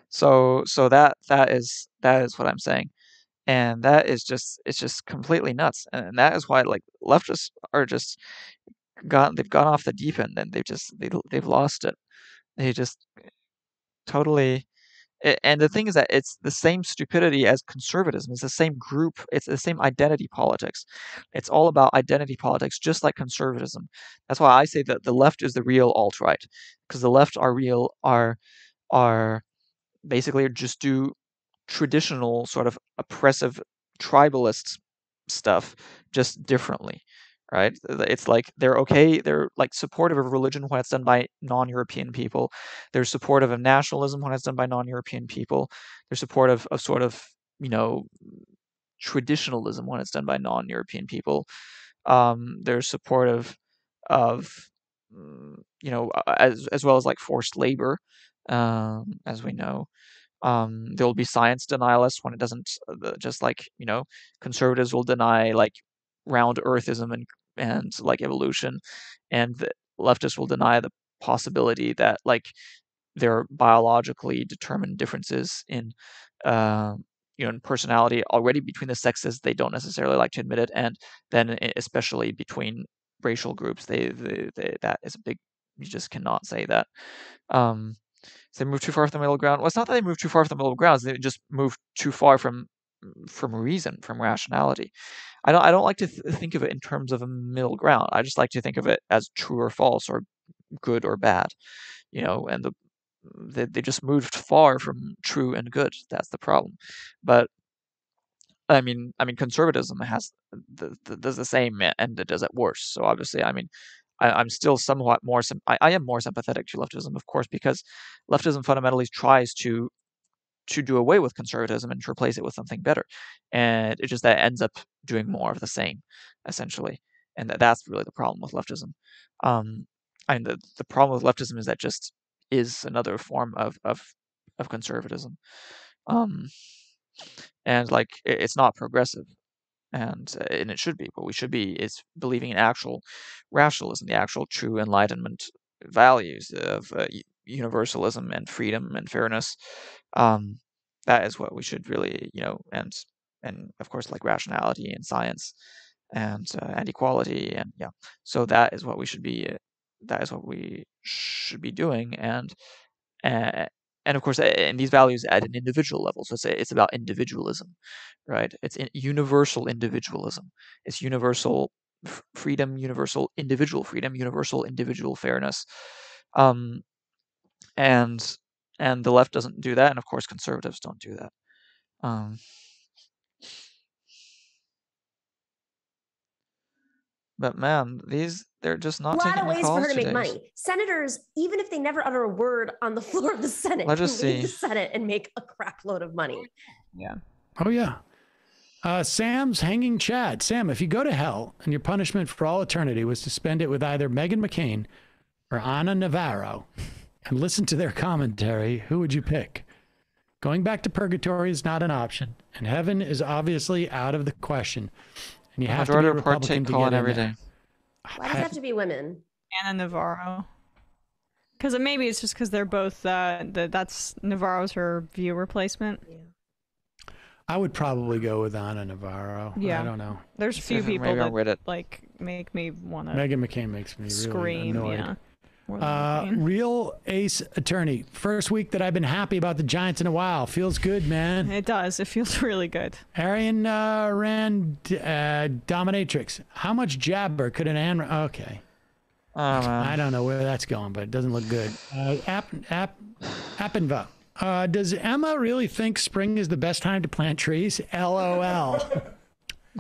So that is what I'm saying. And that is it's just completely nuts. And that is why like leftists are just they've gone off the deep end, and they've lost it. They just totally. And the thing is that it's the same stupidity as conservatism. It's the same group. It's the same identity politics. It's all about identity politics, just like conservatism. That's why I say that the left is the real alt-right, because the left are basically just do traditional sort of oppressive tribalist stuff just differently, right? It's like they're like supportive of religion when it's done by non-European people. They're supportive of nationalism when it's done by non-European people. They're supportive of sort of traditionalism when it's done by non-European people. They're supportive of as well as like forced labor, as we know. There will be science denialists when it doesn't, just like conservatives will deny like round earthism and like evolution, and the leftists will deny the possibility that like there are biologically determined differences in in personality already between the sexes. They don't necessarily like to admit it, and then especially between racial groups, they that is a big. You just cannot say that. So they move too far from the middle ground. Well, it's not that they move too far from the middle ground. They just move too far from reason, from rationality. I don't like to think of it in terms of a middle ground. I just like to think of it as true or false, or good or bad. And they just moved far from true and good. That's the problem. But I mean, conservatism has does the same, and it does it worse. So obviously, I'm still somewhat more. I am more sympathetic to leftism, of course, because leftism fundamentally tries to do away with conservatism and to replace it with something better, and it just that ends up doing more of the same, essentially, and that's really the problem with leftism. The problem with leftism is that just is another form of conservatism, and like it's not progressive. And it should be. What we should be is believing in actual rationalism, the actual true Enlightenment values of universalism and freedom and fairness. That is what we should really, and of course, like rationality and science and equality, and yeah. So that is what we should be. That is what we should be doing, and of course, and these values at an individual level. So it's about individualism, right? It's universal individualism. It's universal freedom, universal individual freedom, universal individual fairness, and the left doesn't do that, and of course conservatives don't do that. But man, they're just not taking calls. A lot of ways for her to make money. Senators, even if they never utter a word on the floor of the Senate, can leave the Senate and make a crap load of money. Yeah. Oh yeah. Sam's hanging Chad. Sam, if you go to hell and your punishment for all eternity was to spend it with either Meghan McCain or Ana Navarro and listen to their commentary, who would you pick? Going back to purgatory is not an option, and heaven is obviously out of the question. And you have to be a Republican to get in there. Why does it have to be women? Ana Navarro. Because maybe it's just because they're both, that's Navarro's her view replacement. Yeah. I would probably go with Ana Navarro. Yeah. I don't know. There's a few people that like make me want to. Meghan McCain makes me scream, really annoyed. Real Ace Attorney. First week that I've been happy about the Giants in a while. Feels good, man. It does. It feels really good. Arian ran Dominatrix. How much jabber could an Anne? Okay. I don't know where that's going, but it doesn't look good. Appenva. Does Emma really think spring is the best time to plant trees? LOL.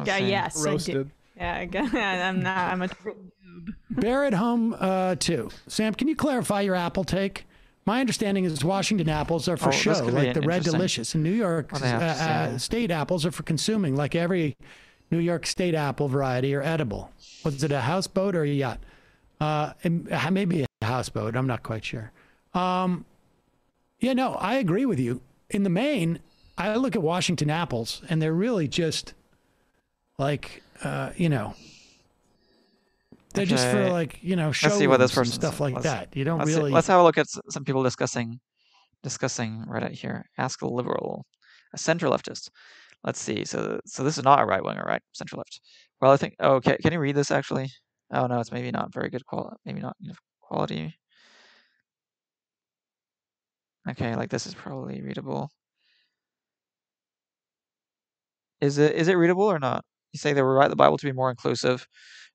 Yeah, yes. Roasted. I do. Yeah, I'm a Bear at home too. Sam, can you clarify your apple take? My understanding is Washington apples are for show, like the Red Delicious, and New York state apples are for consuming, like every New York state apple variety are edible. Was it a houseboat or a yacht? Maybe a houseboat. I'm not quite sure. Yeah, no, I agree with you. In the main, I look at Washington apples, and they're really just like, they're just for like, showrooms and stuff like that. You don't really. Let's have a look at some people discussing Reddit here. Ask a liberal, a center leftist. Let's see. So this is not a right winger, right? Center left. Well, I think. Oh, okay. Can you read this actually? Oh no, it's maybe not very good quality. Maybe not enough quality. Okay, like this is probably readable. Is it readable or not? You say they write the Bible to be more inclusive.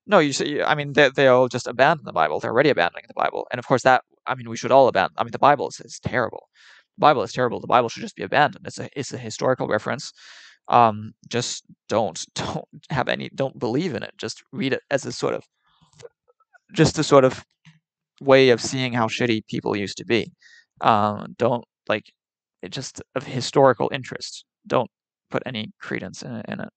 No, you say, I mean, they'll just abandon the Bible. They're already abandoning the Bible. And of course we should all abandon. I mean, the Bible is terrible. The Bible is terrible. The Bible should just be abandoned. It's a historical reference. Just don't believe in it. Just read it as a sort of way of seeing how shitty people used to be. Don't like it, just of historical interest. Don't put any credence in it.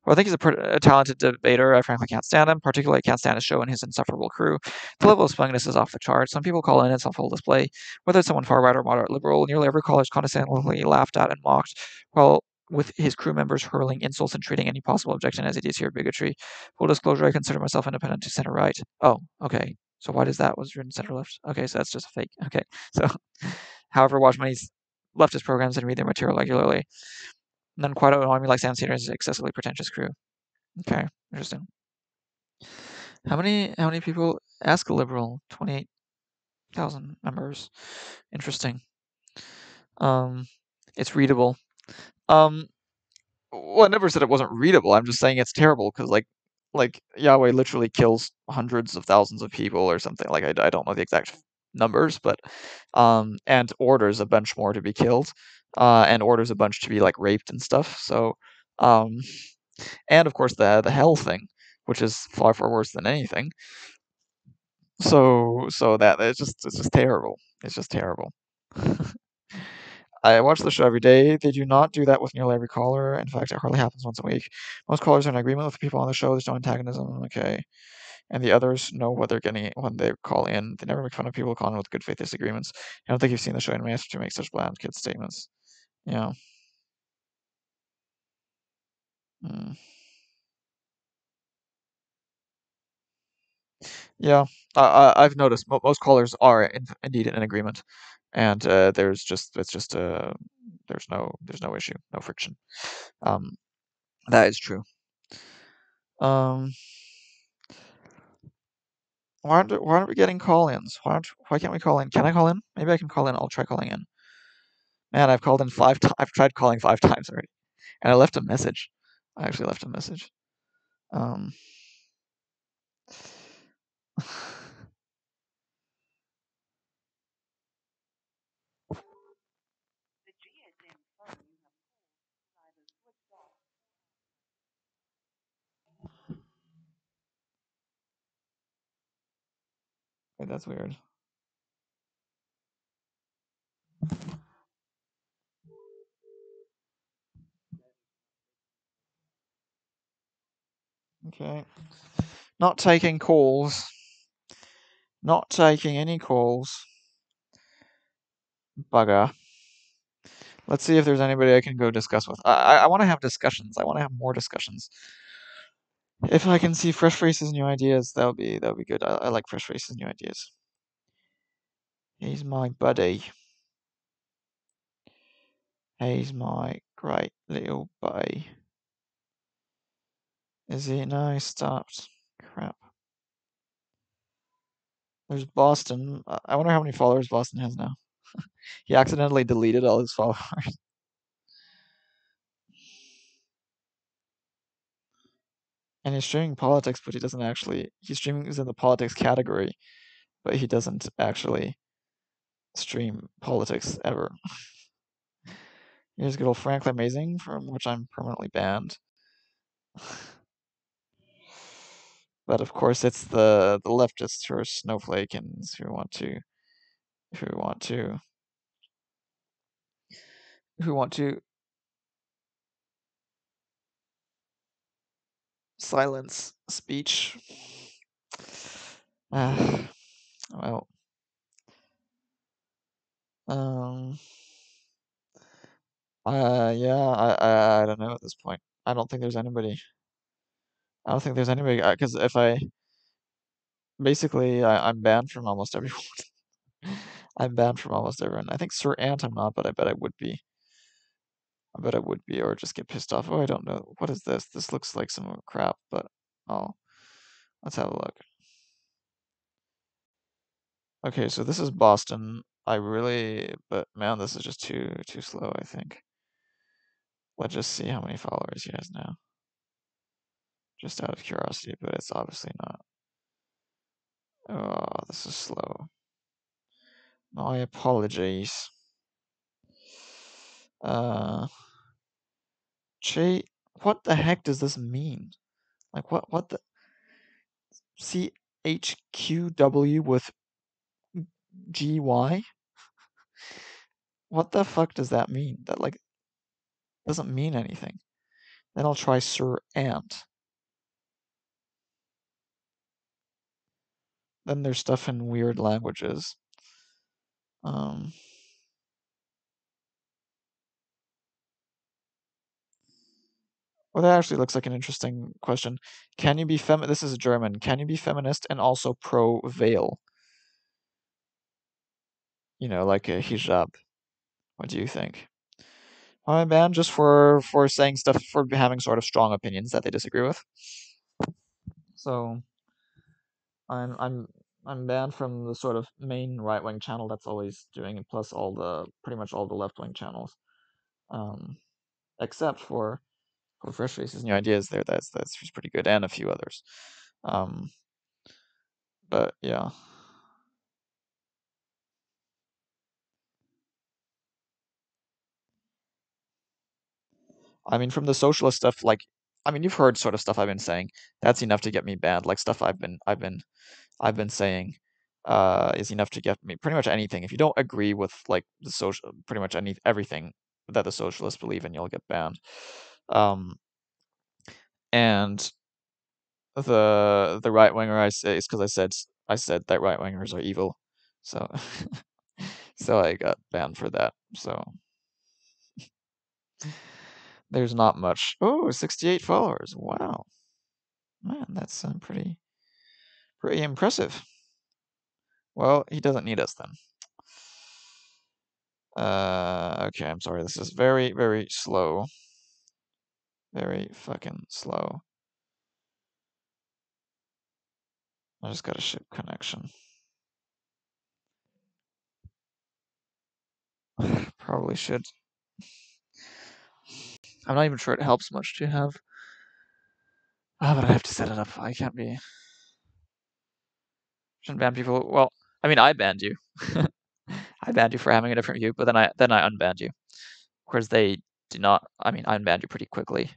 Well, I think he's a talented debater. I frankly can't stand him. Particularly, I can't stand his show and his insufferable crew. The level of spellingness is off the charts. Some people call in it's on full display. Whether it's someone far right or moderate liberal, nearly every caller is condescendingly laughed at and mocked, while with his crew members hurling insults and treating any possible objection as idiocy or bigotry. Full disclosure, I consider myself independent to center right. Oh, okay. So why does that was written center left? Okay, so that's just a fake. Okay, so however, watch many leftist programs and read their material regularly. None quite annoy me like Sam Cedars' excessively pretentious crew. Okay, interesting. How many people ask a liberal? 28,000 members. Interesting. It's readable. Well, I never said it wasn't readable. I'm just saying it's terrible because like Yahweh literally kills hundreds of thousands of people or something. Like I don't know the exact numbers, but and orders a bunch more to be killed, and orders a bunch to be like raped and stuff. So and of course the hell thing, which is far worse than anything. So that it's just terrible. It's just terrible. I watch the show every day. They do not do that with nearly every caller. In fact, it hardly happens once a week. Most callers are in agreement with the people on the show. There's no antagonism. Okay. And the others know what they're getting when they call in. They never make fun of people calling with good faith disagreements. I don't think you've seen the show anime to make such bland kid statements. Yeah. Yeah, I've noticed most callers are indeed in agreement, and there's no issue, no friction. That is true. Why aren't we getting call-ins? Why can't we call in? Can I call in? Maybe I can call in. I'll try calling in. Man, I've called in 5 times. I've tried calling 5 times already, and I left a message. I actually left a message. Wait, that's weird. Okay. Not taking calls. Not taking any calls. Bugger. Let's see if there's anybody I can go discuss with. I want to have discussions. I want to have more discussions. If I can see fresh faces, new ideas, that'll be good. I like fresh faces, new ideas. He's my buddy. He's my great little buddy. Is he? No, he stopped. Crap. There's Boston. I wonder how many followers Boston has now. He accidentally deleted all his followers. And he's streaming politics, but he doesn't actually. He's streaming in the politics category, but he doesn't actually stream politics ever. Here's good old Frankly Amazing, from which I'm permanently banned. But of course, it's the leftists who are snowflakins who want to silence speech. Well, yeah, I don't know at this point. I don't think there's anybody. Because if I'm banned from almost everyone. I'm banned from almost everyone. I think Sir Ant I'm not, but I bet I would be. Or just get pissed off. Oh, I don't know. What is this? This looks like some crap, but let's have a look. Okay, so this is Boston. But man, this is just too slow, I think. Let's just see how many followers he has now. Just out of curiosity, but it's obviously not. Oh, this is slow. My apologies. What the heck does this mean? Like, what the... CHQW with GY? What the fuck does that mean? That, like, doesn't mean anything. Then I'll try Sir Ant. Then there's stuff in weird languages. Well, that actually looks like an interesting question. Can you be this is German. Can you be feminist and also pro-veil? You know, like a hijab. What do you think? Am I banned just for saying stuff, for having sort of strong opinions that they disagree with? So, I'm banned from the sort of main right-wing channel that's always doing it, plus pretty much all the left-wing channels. Except for Fresh Faces, New Ideas there, that's pretty good, and a few others. But yeah. I mean, from the socialist stuff, like, I mean, you've heard sort of stuff I've been saying. That's enough to get me banned. Like, stuff I've been saying is enough to get me pretty much anything. If you don't agree with, like, the pretty much everything that the socialists believe in, you'll get banned. And the right winger I say is because I said that right wingers are evil, so so I got banned for that. So there's not much. Oh, 68 followers. Wow, man, that's pretty impressive. Well, he doesn't need us then. Okay, I'm sorry. This is very, very slow. Very fucking slow. I just got a ship connection. Probably should. I'm not even sure it helps much to have Oh, but I have to set it up. I can't be. Shouldn't ban people. Well, I mean, I banned you. I banned you for having a different view, but then I unbanned you. Whereas they do not. I mean, I unbanned you pretty quickly,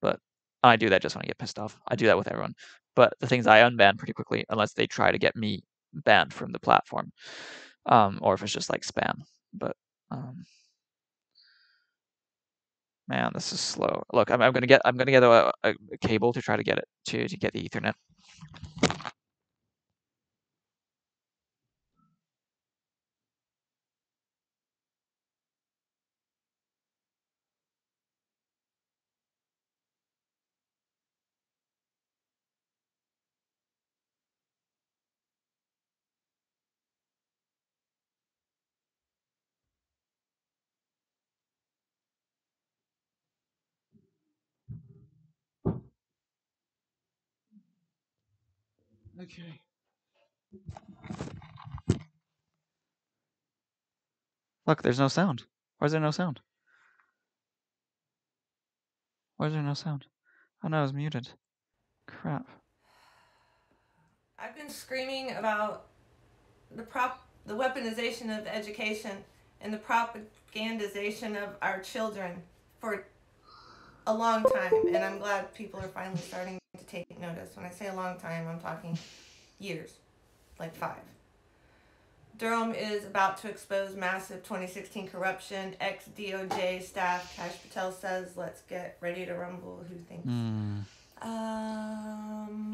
but I do that just when I get pissed off. I do that with everyone. But the things I unban pretty quickly, unless they try to get me banned from the platform, or if it's just like spam. But man, this is slow. Look, I'm gonna get a cable to try to get it to get the Ethernet. Okay. Look, there's no sound. Why is there no sound? Why is there no sound? Oh no, I was muted. Crap. I've been screaming about the weaponization of education and the propagandization of our children for a long time, and I'm glad people are finally starting to take notice. When I say a long time, I'm talking years, like 5. Durham is about to expose massive 2016 corruption. Ex-DOJ staff Kash Patel says, "Let's get ready to rumble." Who thinks?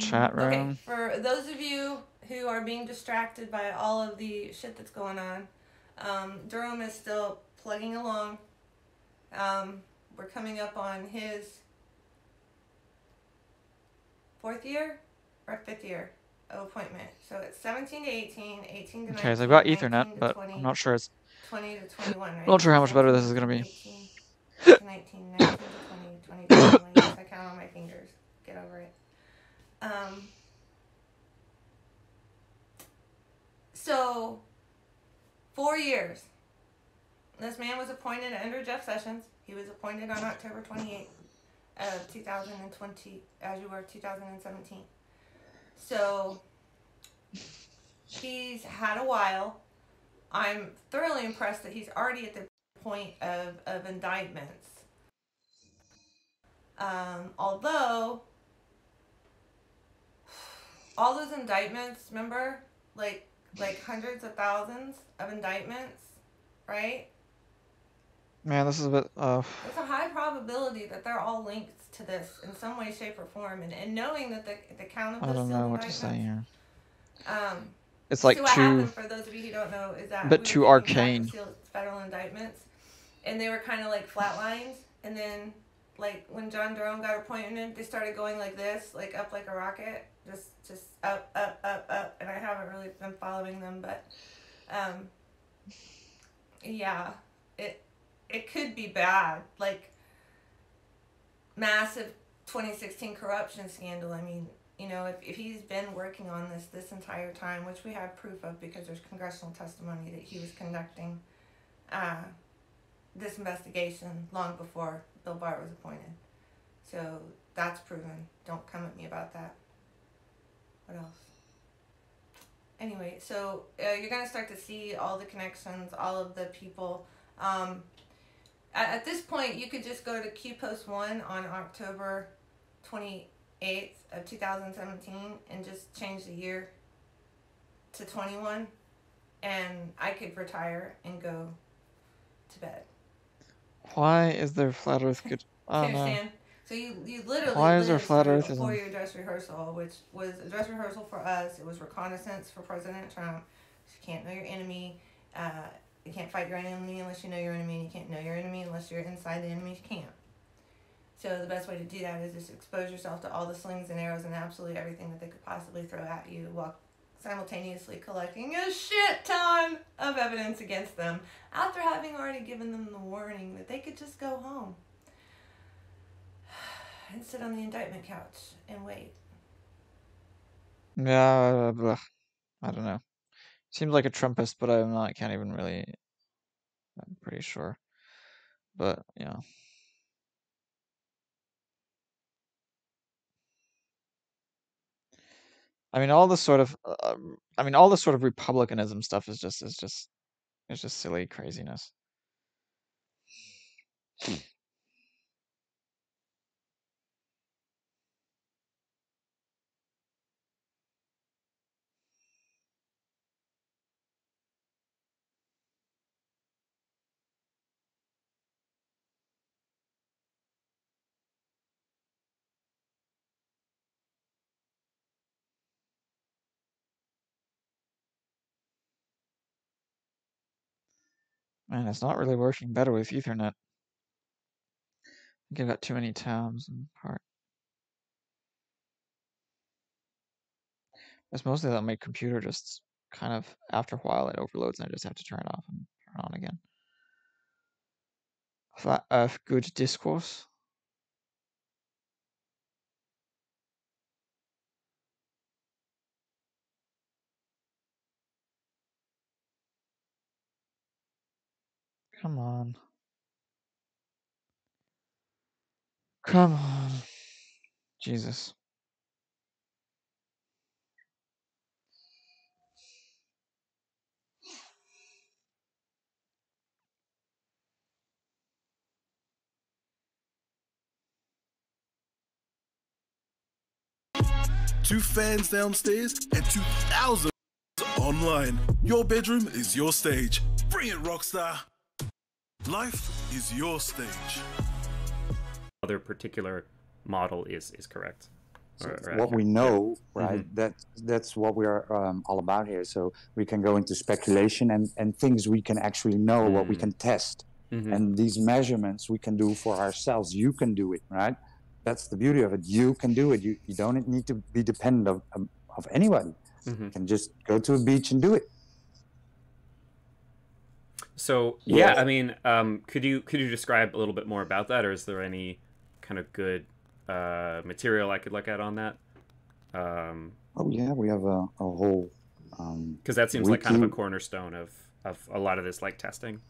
Chat room. Okay, for those of you who are being distracted by all of the shit that's going on, Durham is still plugging along. We're coming up on his 4th year or 5th year of appointment. So it's 17 to 18, 18 to 19. Okay, so I've got Ethernet, but 20, I'm not sure it's 20 to 21, right? I'm not sure how much better this is going to be. 18 to 19, 19 to 20, 20 to 21. Yes, I count on my fingers. Get over it. So 4 years. This man was appointed under Jeff Sessions. He was appointed on October 28th of 2020, as you were 2017. So he's had a while. I'm thoroughly impressed that he's already at the point of indictments. Although all those indictments, remember, like hundreds of thousands of indictments, right? Man, this is a bit. There's a high probability that they're all linked to this in some way, shape, or form, and knowing that the count of I don't know what to say here. It's so like what happened, for those of you who don't know, is that bit too arcane. Federal indictments, and they were kind of like flat lines, and then like when John Durham got appointed, they started going like this, like up like a rocket, just up, up, up, up, and I haven't really been following them, but yeah, it could be bad, like massive 2016 corruption scandal. I mean, you know, if he's been working on this entire time, which we have proof of because there's congressional testimony that he was conducting this investigation long before Bill Barr was appointed. So that's proven. Don't come at me about that. What else? Anyway, so you're going to start to see all the connections, all of the people. At this point, you could just go to QPost1 on October 28th of 2017 and just change the year to 21, and I could retire and go to bed. Why is there flat Earth good? I don't know. So you literally why is there flat Earthism? A 4-year dress rehearsal, which was a dress rehearsal for us. It was reconnaissance for President Trump. You can't know your enemy. You can't fight your enemy unless you know your enemy. And you can't know your enemy unless you're inside the enemy's camp. So the best way to do that is just expose yourself to all the slings and arrows and absolutely everything that they could possibly throw at you while simultaneously collecting a shit ton of evidence against them after having already given them the warning that they could just go home and sit on the indictment couch and wait. Yeah, I don't know. Seems like a Trumpist, but I'm not. I can't even really. I'm pretty sure, but yeah. I mean, all the sort of, all the sort of republicanism stuff is just silly craziness. Man, it's not really working better with Ethernet. I think I've got too many tabs in part. It's mostly that my computer just kind of, after a while, it overloads and I just have to turn it off and turn it on again. Flat Earth Good Discourse. Come on. Come on. Jesus. Two fans downstairs and 2,000 online. Your bedroom is your stage. Bring it, Rockstar. Life is your stage. Other particular model is correct. Or what we know, right? That's what we are all about here. So we can go into speculation and things we can actually know, what we can test. And these measurements we can do for ourselves. You can do it, right? That's the beauty of it. You can do it. You don't need to be dependent of anybody. You can just go to a beach and do it. So yeah, I mean, could you describe a little bit more about that, or is there any kind of good material I could look at on that? Oh yeah, we have a whole. Because that seems like kind of a cornerstone of a lot of this like testing,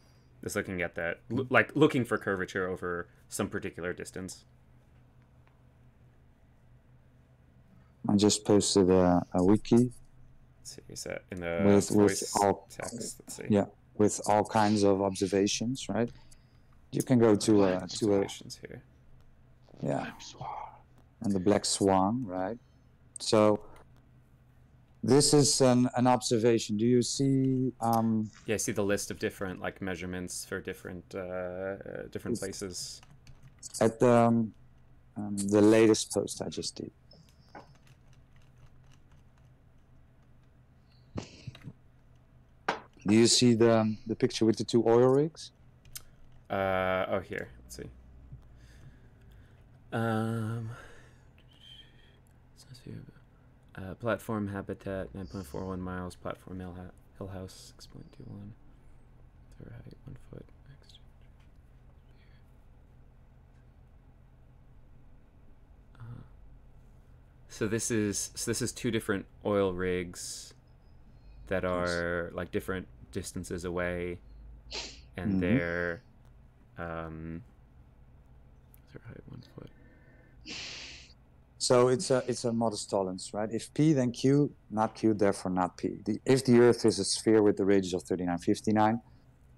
is looking at that, like looking for curvature over some particular distance. I just posted a wiki. Let's see, is that in the with all text? Let's see. Yeah, with all kinds of observations, right? You can go to observations here. Yeah, and the black swan, right? So this is an observation. Do you see? Yeah, I see the list of different like measurements for different places. At the latest post I just did. Do you see the picture with the two oil rigs? Oh, here. Let's see. Platform habitat 9.41 miles. Platform hill house 6.21. Their height 1 foot. So this is two different oil rigs that are like different distances away, and they're their height 1 foot. So it's a modest tolerance, right? If P, then Q, not Q, therefore not P. If the Earth is a sphere with the radius of 3959,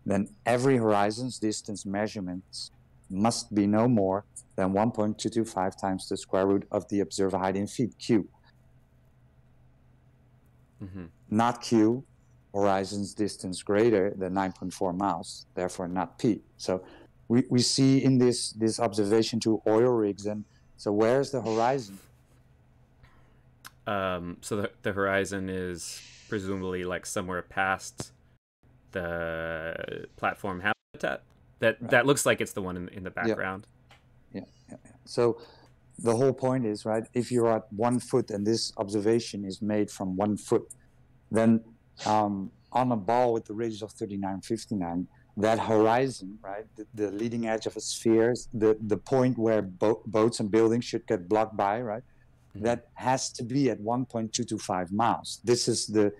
then every horizon's distance measurements must be no more than 1.225 times the square root of the observer height in feet, Q. Not Q, horizon's distance greater than 9.4 miles, therefore not P. So we see in this observation two oil rigs, and so where's the horizon? So the horizon is presumably like somewhere past the platform habitat. That looks like it's the one in the background. Yeah. So the whole point is, right, if you're at 1 foot and this observation is made from 1 foot, then on a ball with the radius of 3959, that horizon, right, the leading edge of a sphere, the point where boats and buildings should get blocked by, right, that has to be at 1.225 miles. This is the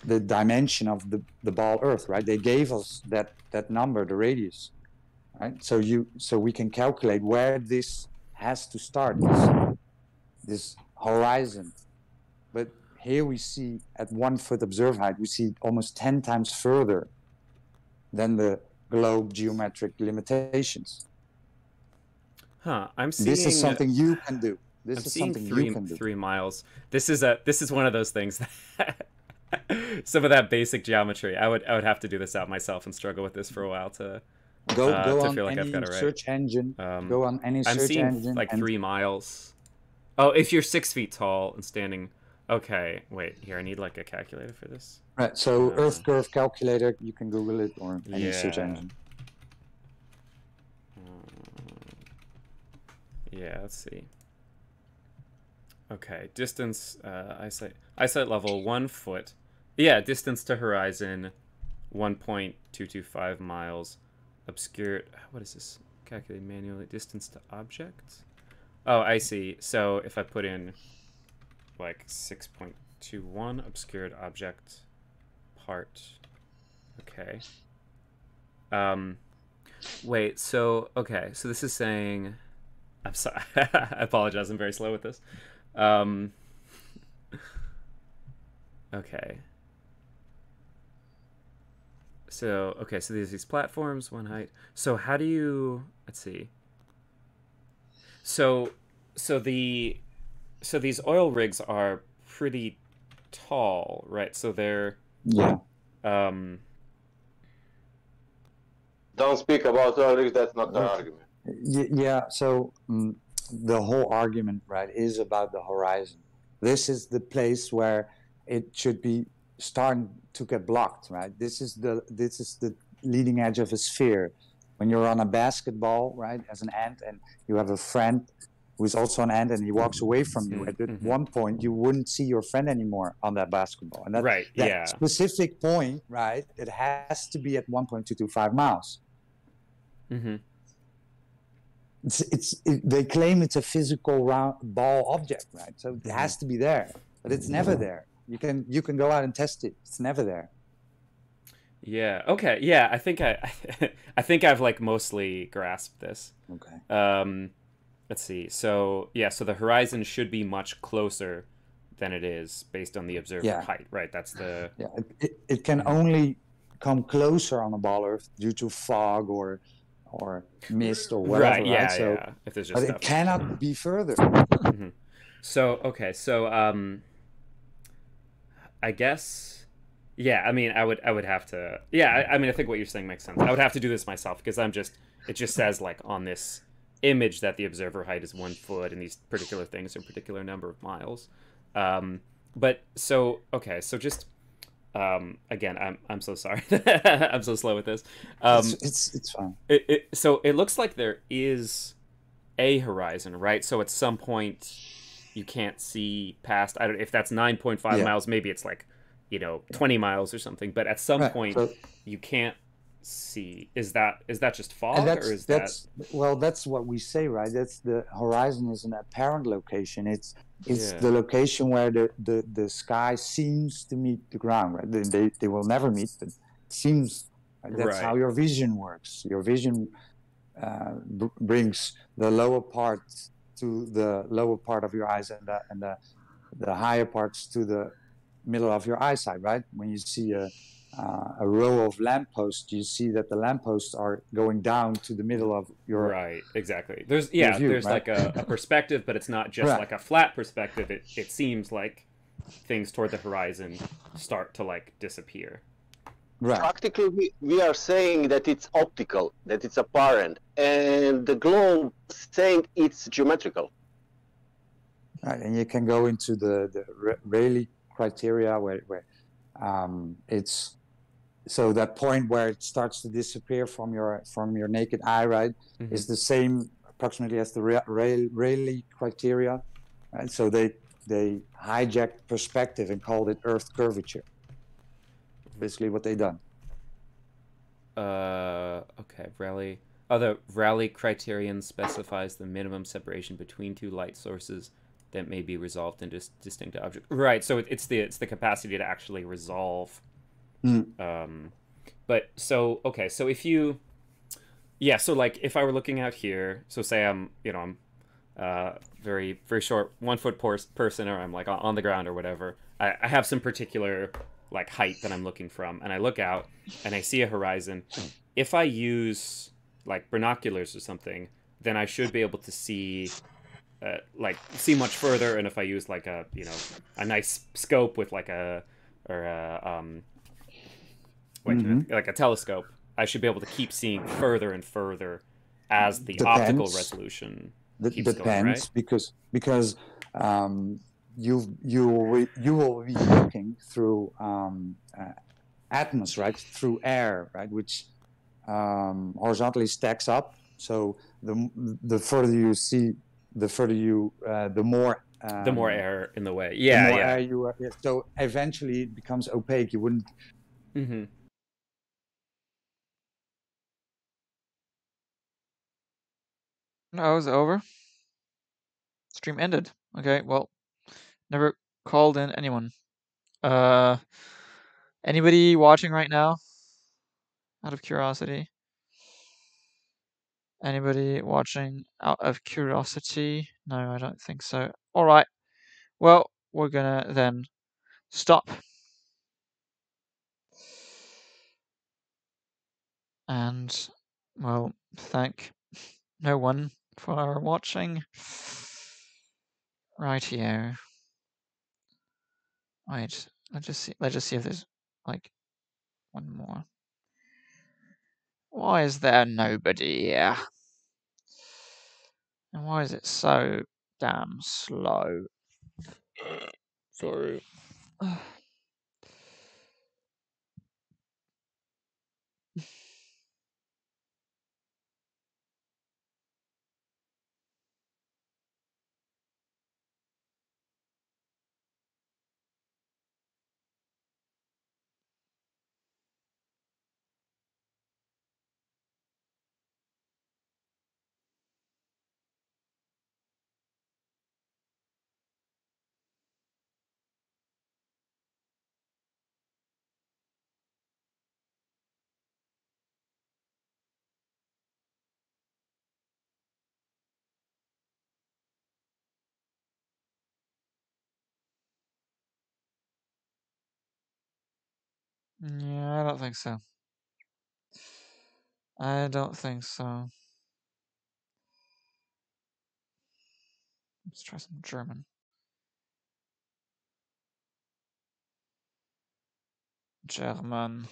dimension of the ball Earth, right? They gave us that number, the radius, right? So we can calculate where this has to start, this horizon. But here we see at 1 foot observed height, we see almost 10 times further than the globe geometric limitations. Huh? I'm seeing. This is something you can do. This I'm is seeing something three, you can do. 3 miles. This is one of those things that some of that basic geometry. I would have to do this out myself and struggle with this for a while to go to on feel like any I've got it right. search engine. Go on any I'm search seeing engine. Like 3 miles. Oh, if you're 6 feet tall and standing. Okay, wait. Here, I need like a calculator for this. Right. So Earth curve calculator. You can Google it or any search engine. Yeah. Let's see. Okay, distance, eyesight level 1 foot. Yeah, distance to horizon, 1.225 miles. Obscured, what is this? Calculate manually. Distance to object? Oh, I see. So if I put in like 6.21 obscured object part. Okay. Wait, so, okay, so this is saying, I'm sorry, I apologize, I'm very slow with this. Okay. So, okay, so there's these platforms, 1 height. So how do you, let's see. So these oil rigs are pretty tall, right? So they're, yeah. Don't speak about oil rigs, that's not the argument. Yeah, so the whole argument, right, is about the horizon. This is the place where it should be starting to get blocked, right? This is the leading edge of a sphere. When you're on a basketball, right, as an ant, and you have a friend who is also an ant, and he walks away from you. At one point, you wouldn't see your friend anymore on that basketball, and that specific point, right, it has to be at 1.225 miles. Mm-hmm. They claim it's a physical round ball object, right? So it has to be there, but it's never there. You can go out and test it. It's never there. Yeah. Okay. Yeah. I think I think I've like mostly grasped this. Okay. Let's see. So yeah. So the horizon should be much closer than it is based on the observer height, right? That's the. Yeah. It can only come closer on a ball Earth due to fog or mist or whatever. Right. Yeah. Right? So, yeah. If there's just but it cannot be further. Mm-hmm. So okay. So I guess, yeah, I mean, I would have to, yeah, I mean, I think what you're saying makes sense. I would have to do this myself because it just says like on this image that the observer height is 1 foot and these particular things are a particular number of miles. But so, okay, so just, again, I'm so sorry. I'm so slow with this. It's fine. So it looks like there is a horizon, right? So at some point you can't see past, I don't know if that's 9.5 miles, maybe it's like, 20 miles or something, but at some point you can't see. Is that just fog, or is that's well, that's what we say, right? That's the horizon is an apparent location. It's the location where the sky seems to meet the ground, right? They will never meet, but it seems that's how your vision works. Your vision brings the lower part to the lower part of your eyes and the higher parts to the middle of your eyesight, right? When you see a row of lampposts, you see that the lampposts are going down to the middle of your right. Exactly. There's there's right? like a perspective, but it's not just like a flat perspective. It seems like things toward the horizon start to like disappear. Right. Practically, we are saying that it's optical, that it's apparent, and the globe saying it's geometrical. Right, and you can go into the Rayleigh criteria where it's so that point where it starts to disappear from your naked eye, right, is the same approximately as the Rayleigh criteria, right? So they hijacked perspective and called it Earth curvature. Basically what they done. Okay, Rayleigh. Oh, the Rayleigh criterion specifies the minimum separation between two light sources that may be resolved into distinct objects. Right, so it's the capacity to actually resolve. But so okay, so if you, so like if I were looking out here, so say I'm very, very short 1 foot person, or I'm like on the ground or whatever, I have some particular like height that I'm looking from, and I look out and I see a horizon. If I use like binoculars or something, then I should be able to see much further. And if I use like a nice scope with like like a telescope, I should be able to keep seeing further and further as the optical resolution keeps going, right? Because you will be looking through atmosphere, right? Through air, right? Which horizontally stacks up. So the further you see, the more air in the way. Yeah, the more air you are. So eventually it becomes opaque. You wouldn't. Mm-hmm. No, it was over. Stream ended. Okay, well, never called in anyone. Anybody watching right now? Out of curiosity. Anybody watching out of curiosity? No, I don't think so. All right. Well, we're gonna then stop. And, well, thank no one for watching. Rightio. Wait, let's just see if there's like one more. Why is there nobody here? And why is it so damn slow? Sorry. Yeah, I don't think so. I don't think so. Let's try some German. German.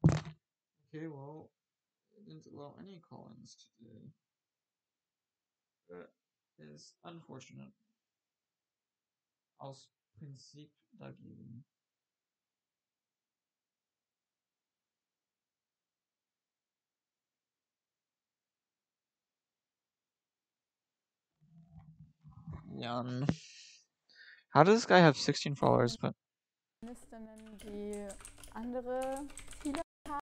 Okay, well, it didn't allow any call-ins today. That is unfortunate. Aus Prinzip dagegen. Jan. How does this guy have 16 followers, but... die andere Ziele haben,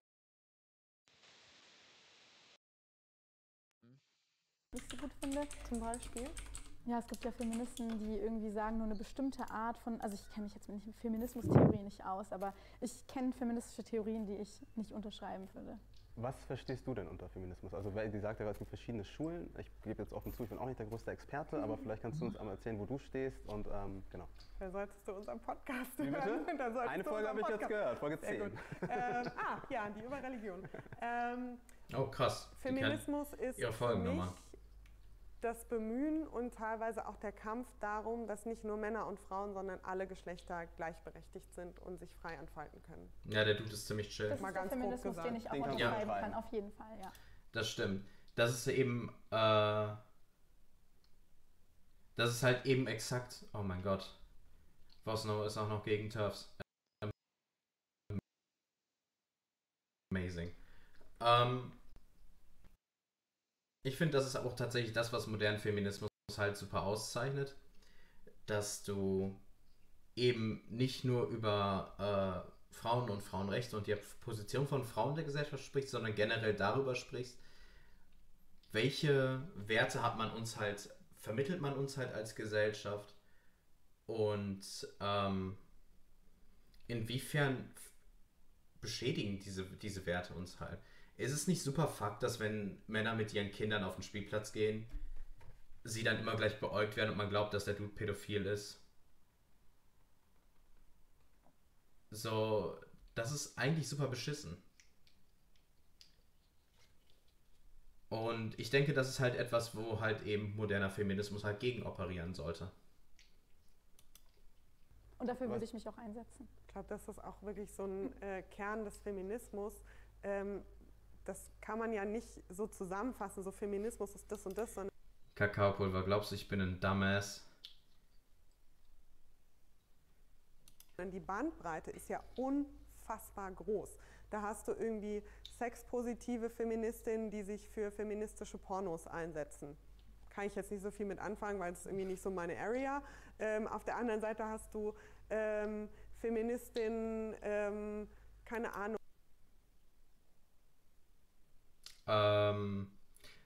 nicht so gut finde, zum Beispiel. Ja, es gibt ja Feministen, die irgendwie sagen, nur eine bestimmte Art von, also ich kenne mich jetzt mit Feminismustheorien nicht aus, aber ich kenne feministische Theorien, die ich nicht unterschreiben würde. Was verstehst du denn unter Feminismus? Also, weil die sagt ja, es gibt verschiedene Schulen. Ich gebe jetzt offen zu, ich bin auch nicht der größte Experte, aber vielleicht kannst du uns einmal erzählen, wo du stehst und genau. Da solltest du unseren Podcast Wie hören. Bitte? Eine Folge habe ich jetzt gehört, Folge 10. Ja, die über Religion. Oh, krass. Feminismus ist für mich das Bemühen und teilweise auch der Kampf darum, dass nicht nur Männer und Frauen, sondern alle Geschlechter gleichberechtigt sind und sich frei entfalten können. Ja, der Dude ist ziemlich chill. Das ist der Feminismus, den ich auch unterschreiben kann, auf jeden Fall, ja. Das stimmt. Das ist eben, das ist halt eben exakt, oh mein Gott, was noch ist auch noch gegen TERFs. Amazing. Ich finde, das ist auch tatsächlich das, was modernen Feminismus halt super auszeichnet, dass du eben nicht nur über Frauen und Frauenrechte und die Position von Frauen in der Gesellschaft sprichst, sondern generell darüber sprichst, welche Werte vermittelt man uns halt als Gesellschaft und inwiefern beschädigen diese Werte uns halt. Ist es nicht super Fakt, dass wenn Männer mit ihren Kindern auf den Spielplatz gehen, sie dann immer gleich beäugt werden und man glaubt, dass der Dude pädophil ist. So, das ist eigentlich super beschissen. Und ich denke, das ist halt etwas, wo halt eben moderner Feminismus halt gegen operieren sollte. Und dafür würde ich mich auch einsetzen. Ich glaube, das ist auch wirklich so ein Kern des Feminismus. Das kann man ja nicht so zusammenfassen, so Feminismus ist das und das, sondern Kakaopulver, glaubst du, ich bin ein Dumbass? Die Bandbreite ist ja unfassbar groß. Da hast du irgendwie sexpositive Feministinnen, die sich für feministische Pornos einsetzen. Kann ich jetzt nicht so viel mit anfangen, weil es irgendwie nicht so meine Area. Auf der anderen Seite hast du Feministinnen, keine Ahnung.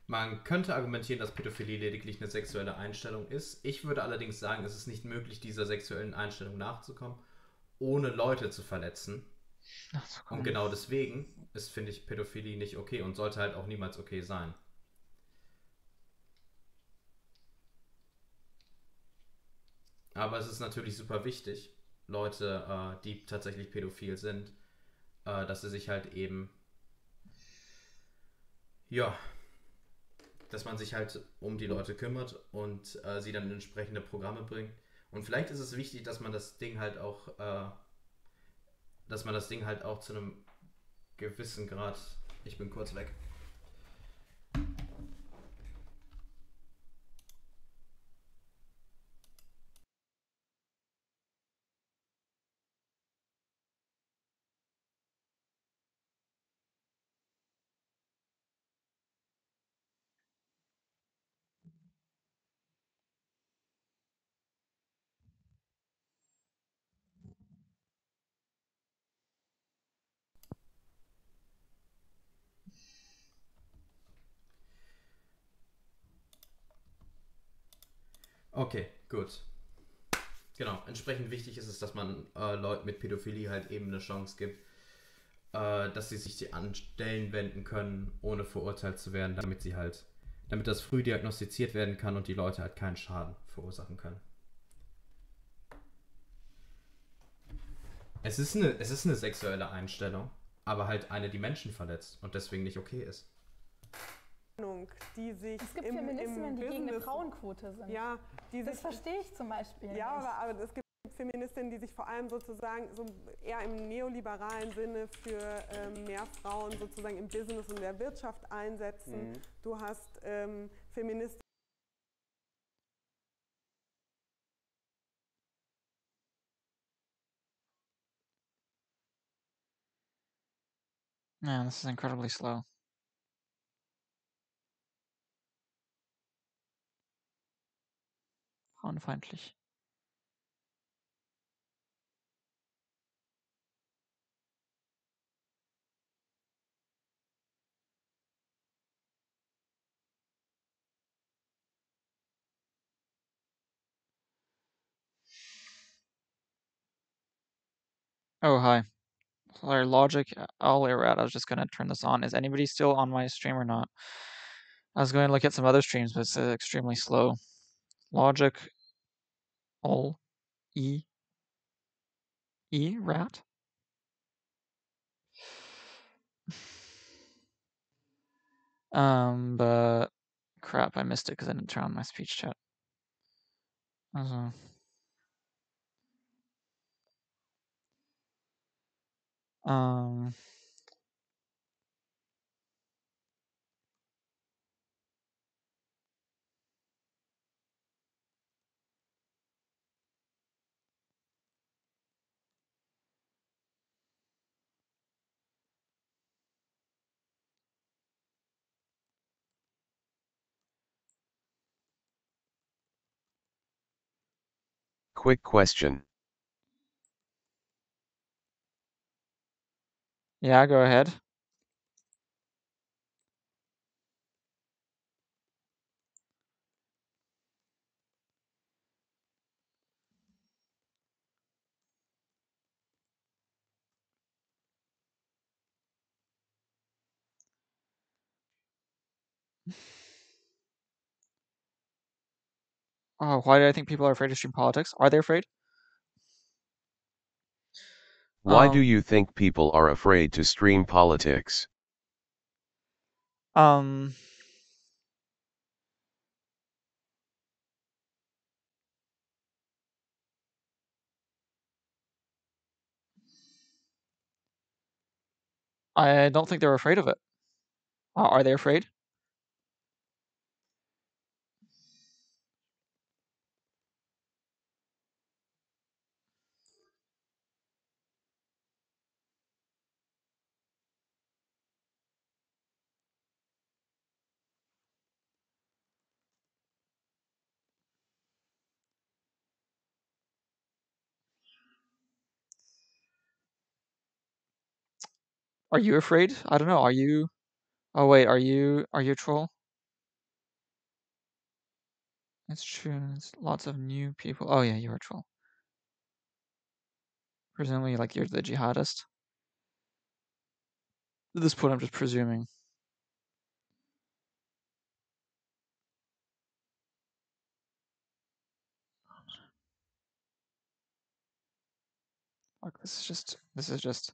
Man könnte argumentieren, dass Pädophilie lediglich eine sexuelle Einstellung ist. Ich würde allerdings sagen, es ist nicht möglich, dieser sexuellen Einstellung nachzukommen, ohne Leute zu verletzen. Und genau deswegen ist, finde ich, Pädophilie nicht okay und sollte halt auch niemals okay sein. Aber es ist natürlich super wichtig, Leute, die tatsächlich pädophil sind, dass sie sich halt eben, ja, dass man sich halt um die Leute kümmert und sie dann in entsprechende Programme bringt. Und vielleicht ist es wichtig, dass man das Ding halt auch, zu einem gewissen Grad, ich bin kurz weg. Okay, gut. Genau, entsprechend wichtig ist es, dass man Leuten mit Pädophilie halt eben eine Chance gibt, dass sie sich an Stellen wenden können, ohne verurteilt zu werden, damit das früh diagnostiziert werden kann und die Leute halt keinen Schaden verursachen können. Es ist eine sexuelle Einstellung, aber halt eine, die Menschen verletzt und deswegen nicht okay ist. Die sich es gibt Feministinnen, die gegen eine Frauenquote sind. Ja, das verstehe ich zum Beispiel. Ja, aber es gibt Feministinnen, die sich vor allem sozusagen so eher im neoliberalen Sinne für mehr Frauen sozusagen im Business und der Wirtschaft einsetzen. Mhm. Du hast Feministinnen. Yeah, this is incredibly slow. Frauenfeindlich. Oh, hi. Sorry, Logic, I'll I was just gonna turn this on. Is anybody still on my stream or not? I was going to look at some other streams, but it's extremely slow. Logic, all, rat? But crap, I missed it because I didn't turn on my speech chat. Quick question. Yeah, go ahead. Why do I think people are afraid to stream politics? Are they afraid? Why do you think people are afraid to stream politics? I don't think they're afraid of it. Are they afraid? Are you afraid? I don't know. Are you? Oh wait, are you a troll? That's true. It's lots of new people. Oh yeah, you're a troll. Presumably, like, you're the jihadist. At this point, I'm just presuming. Look, this is just.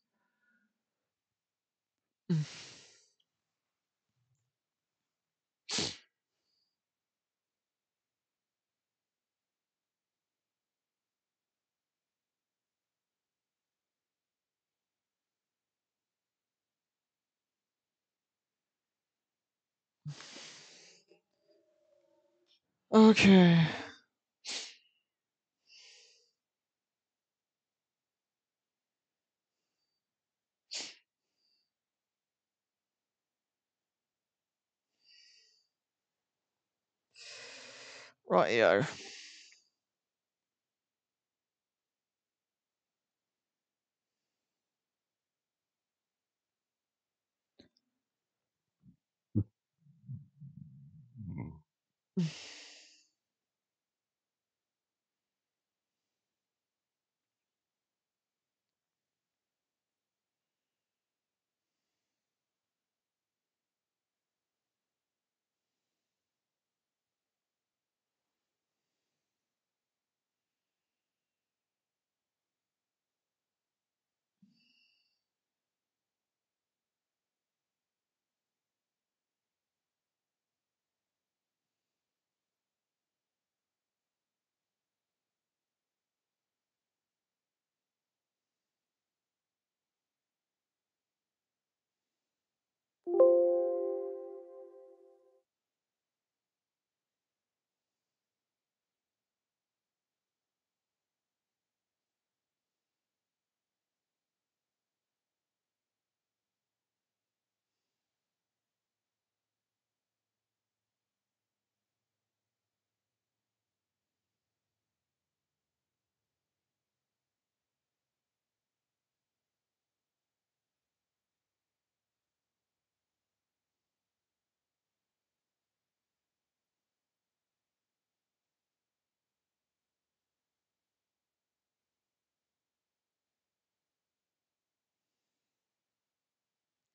Okay. Right, yeah.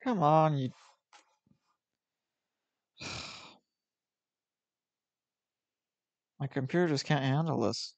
Come on, you. My computer just can't handle this.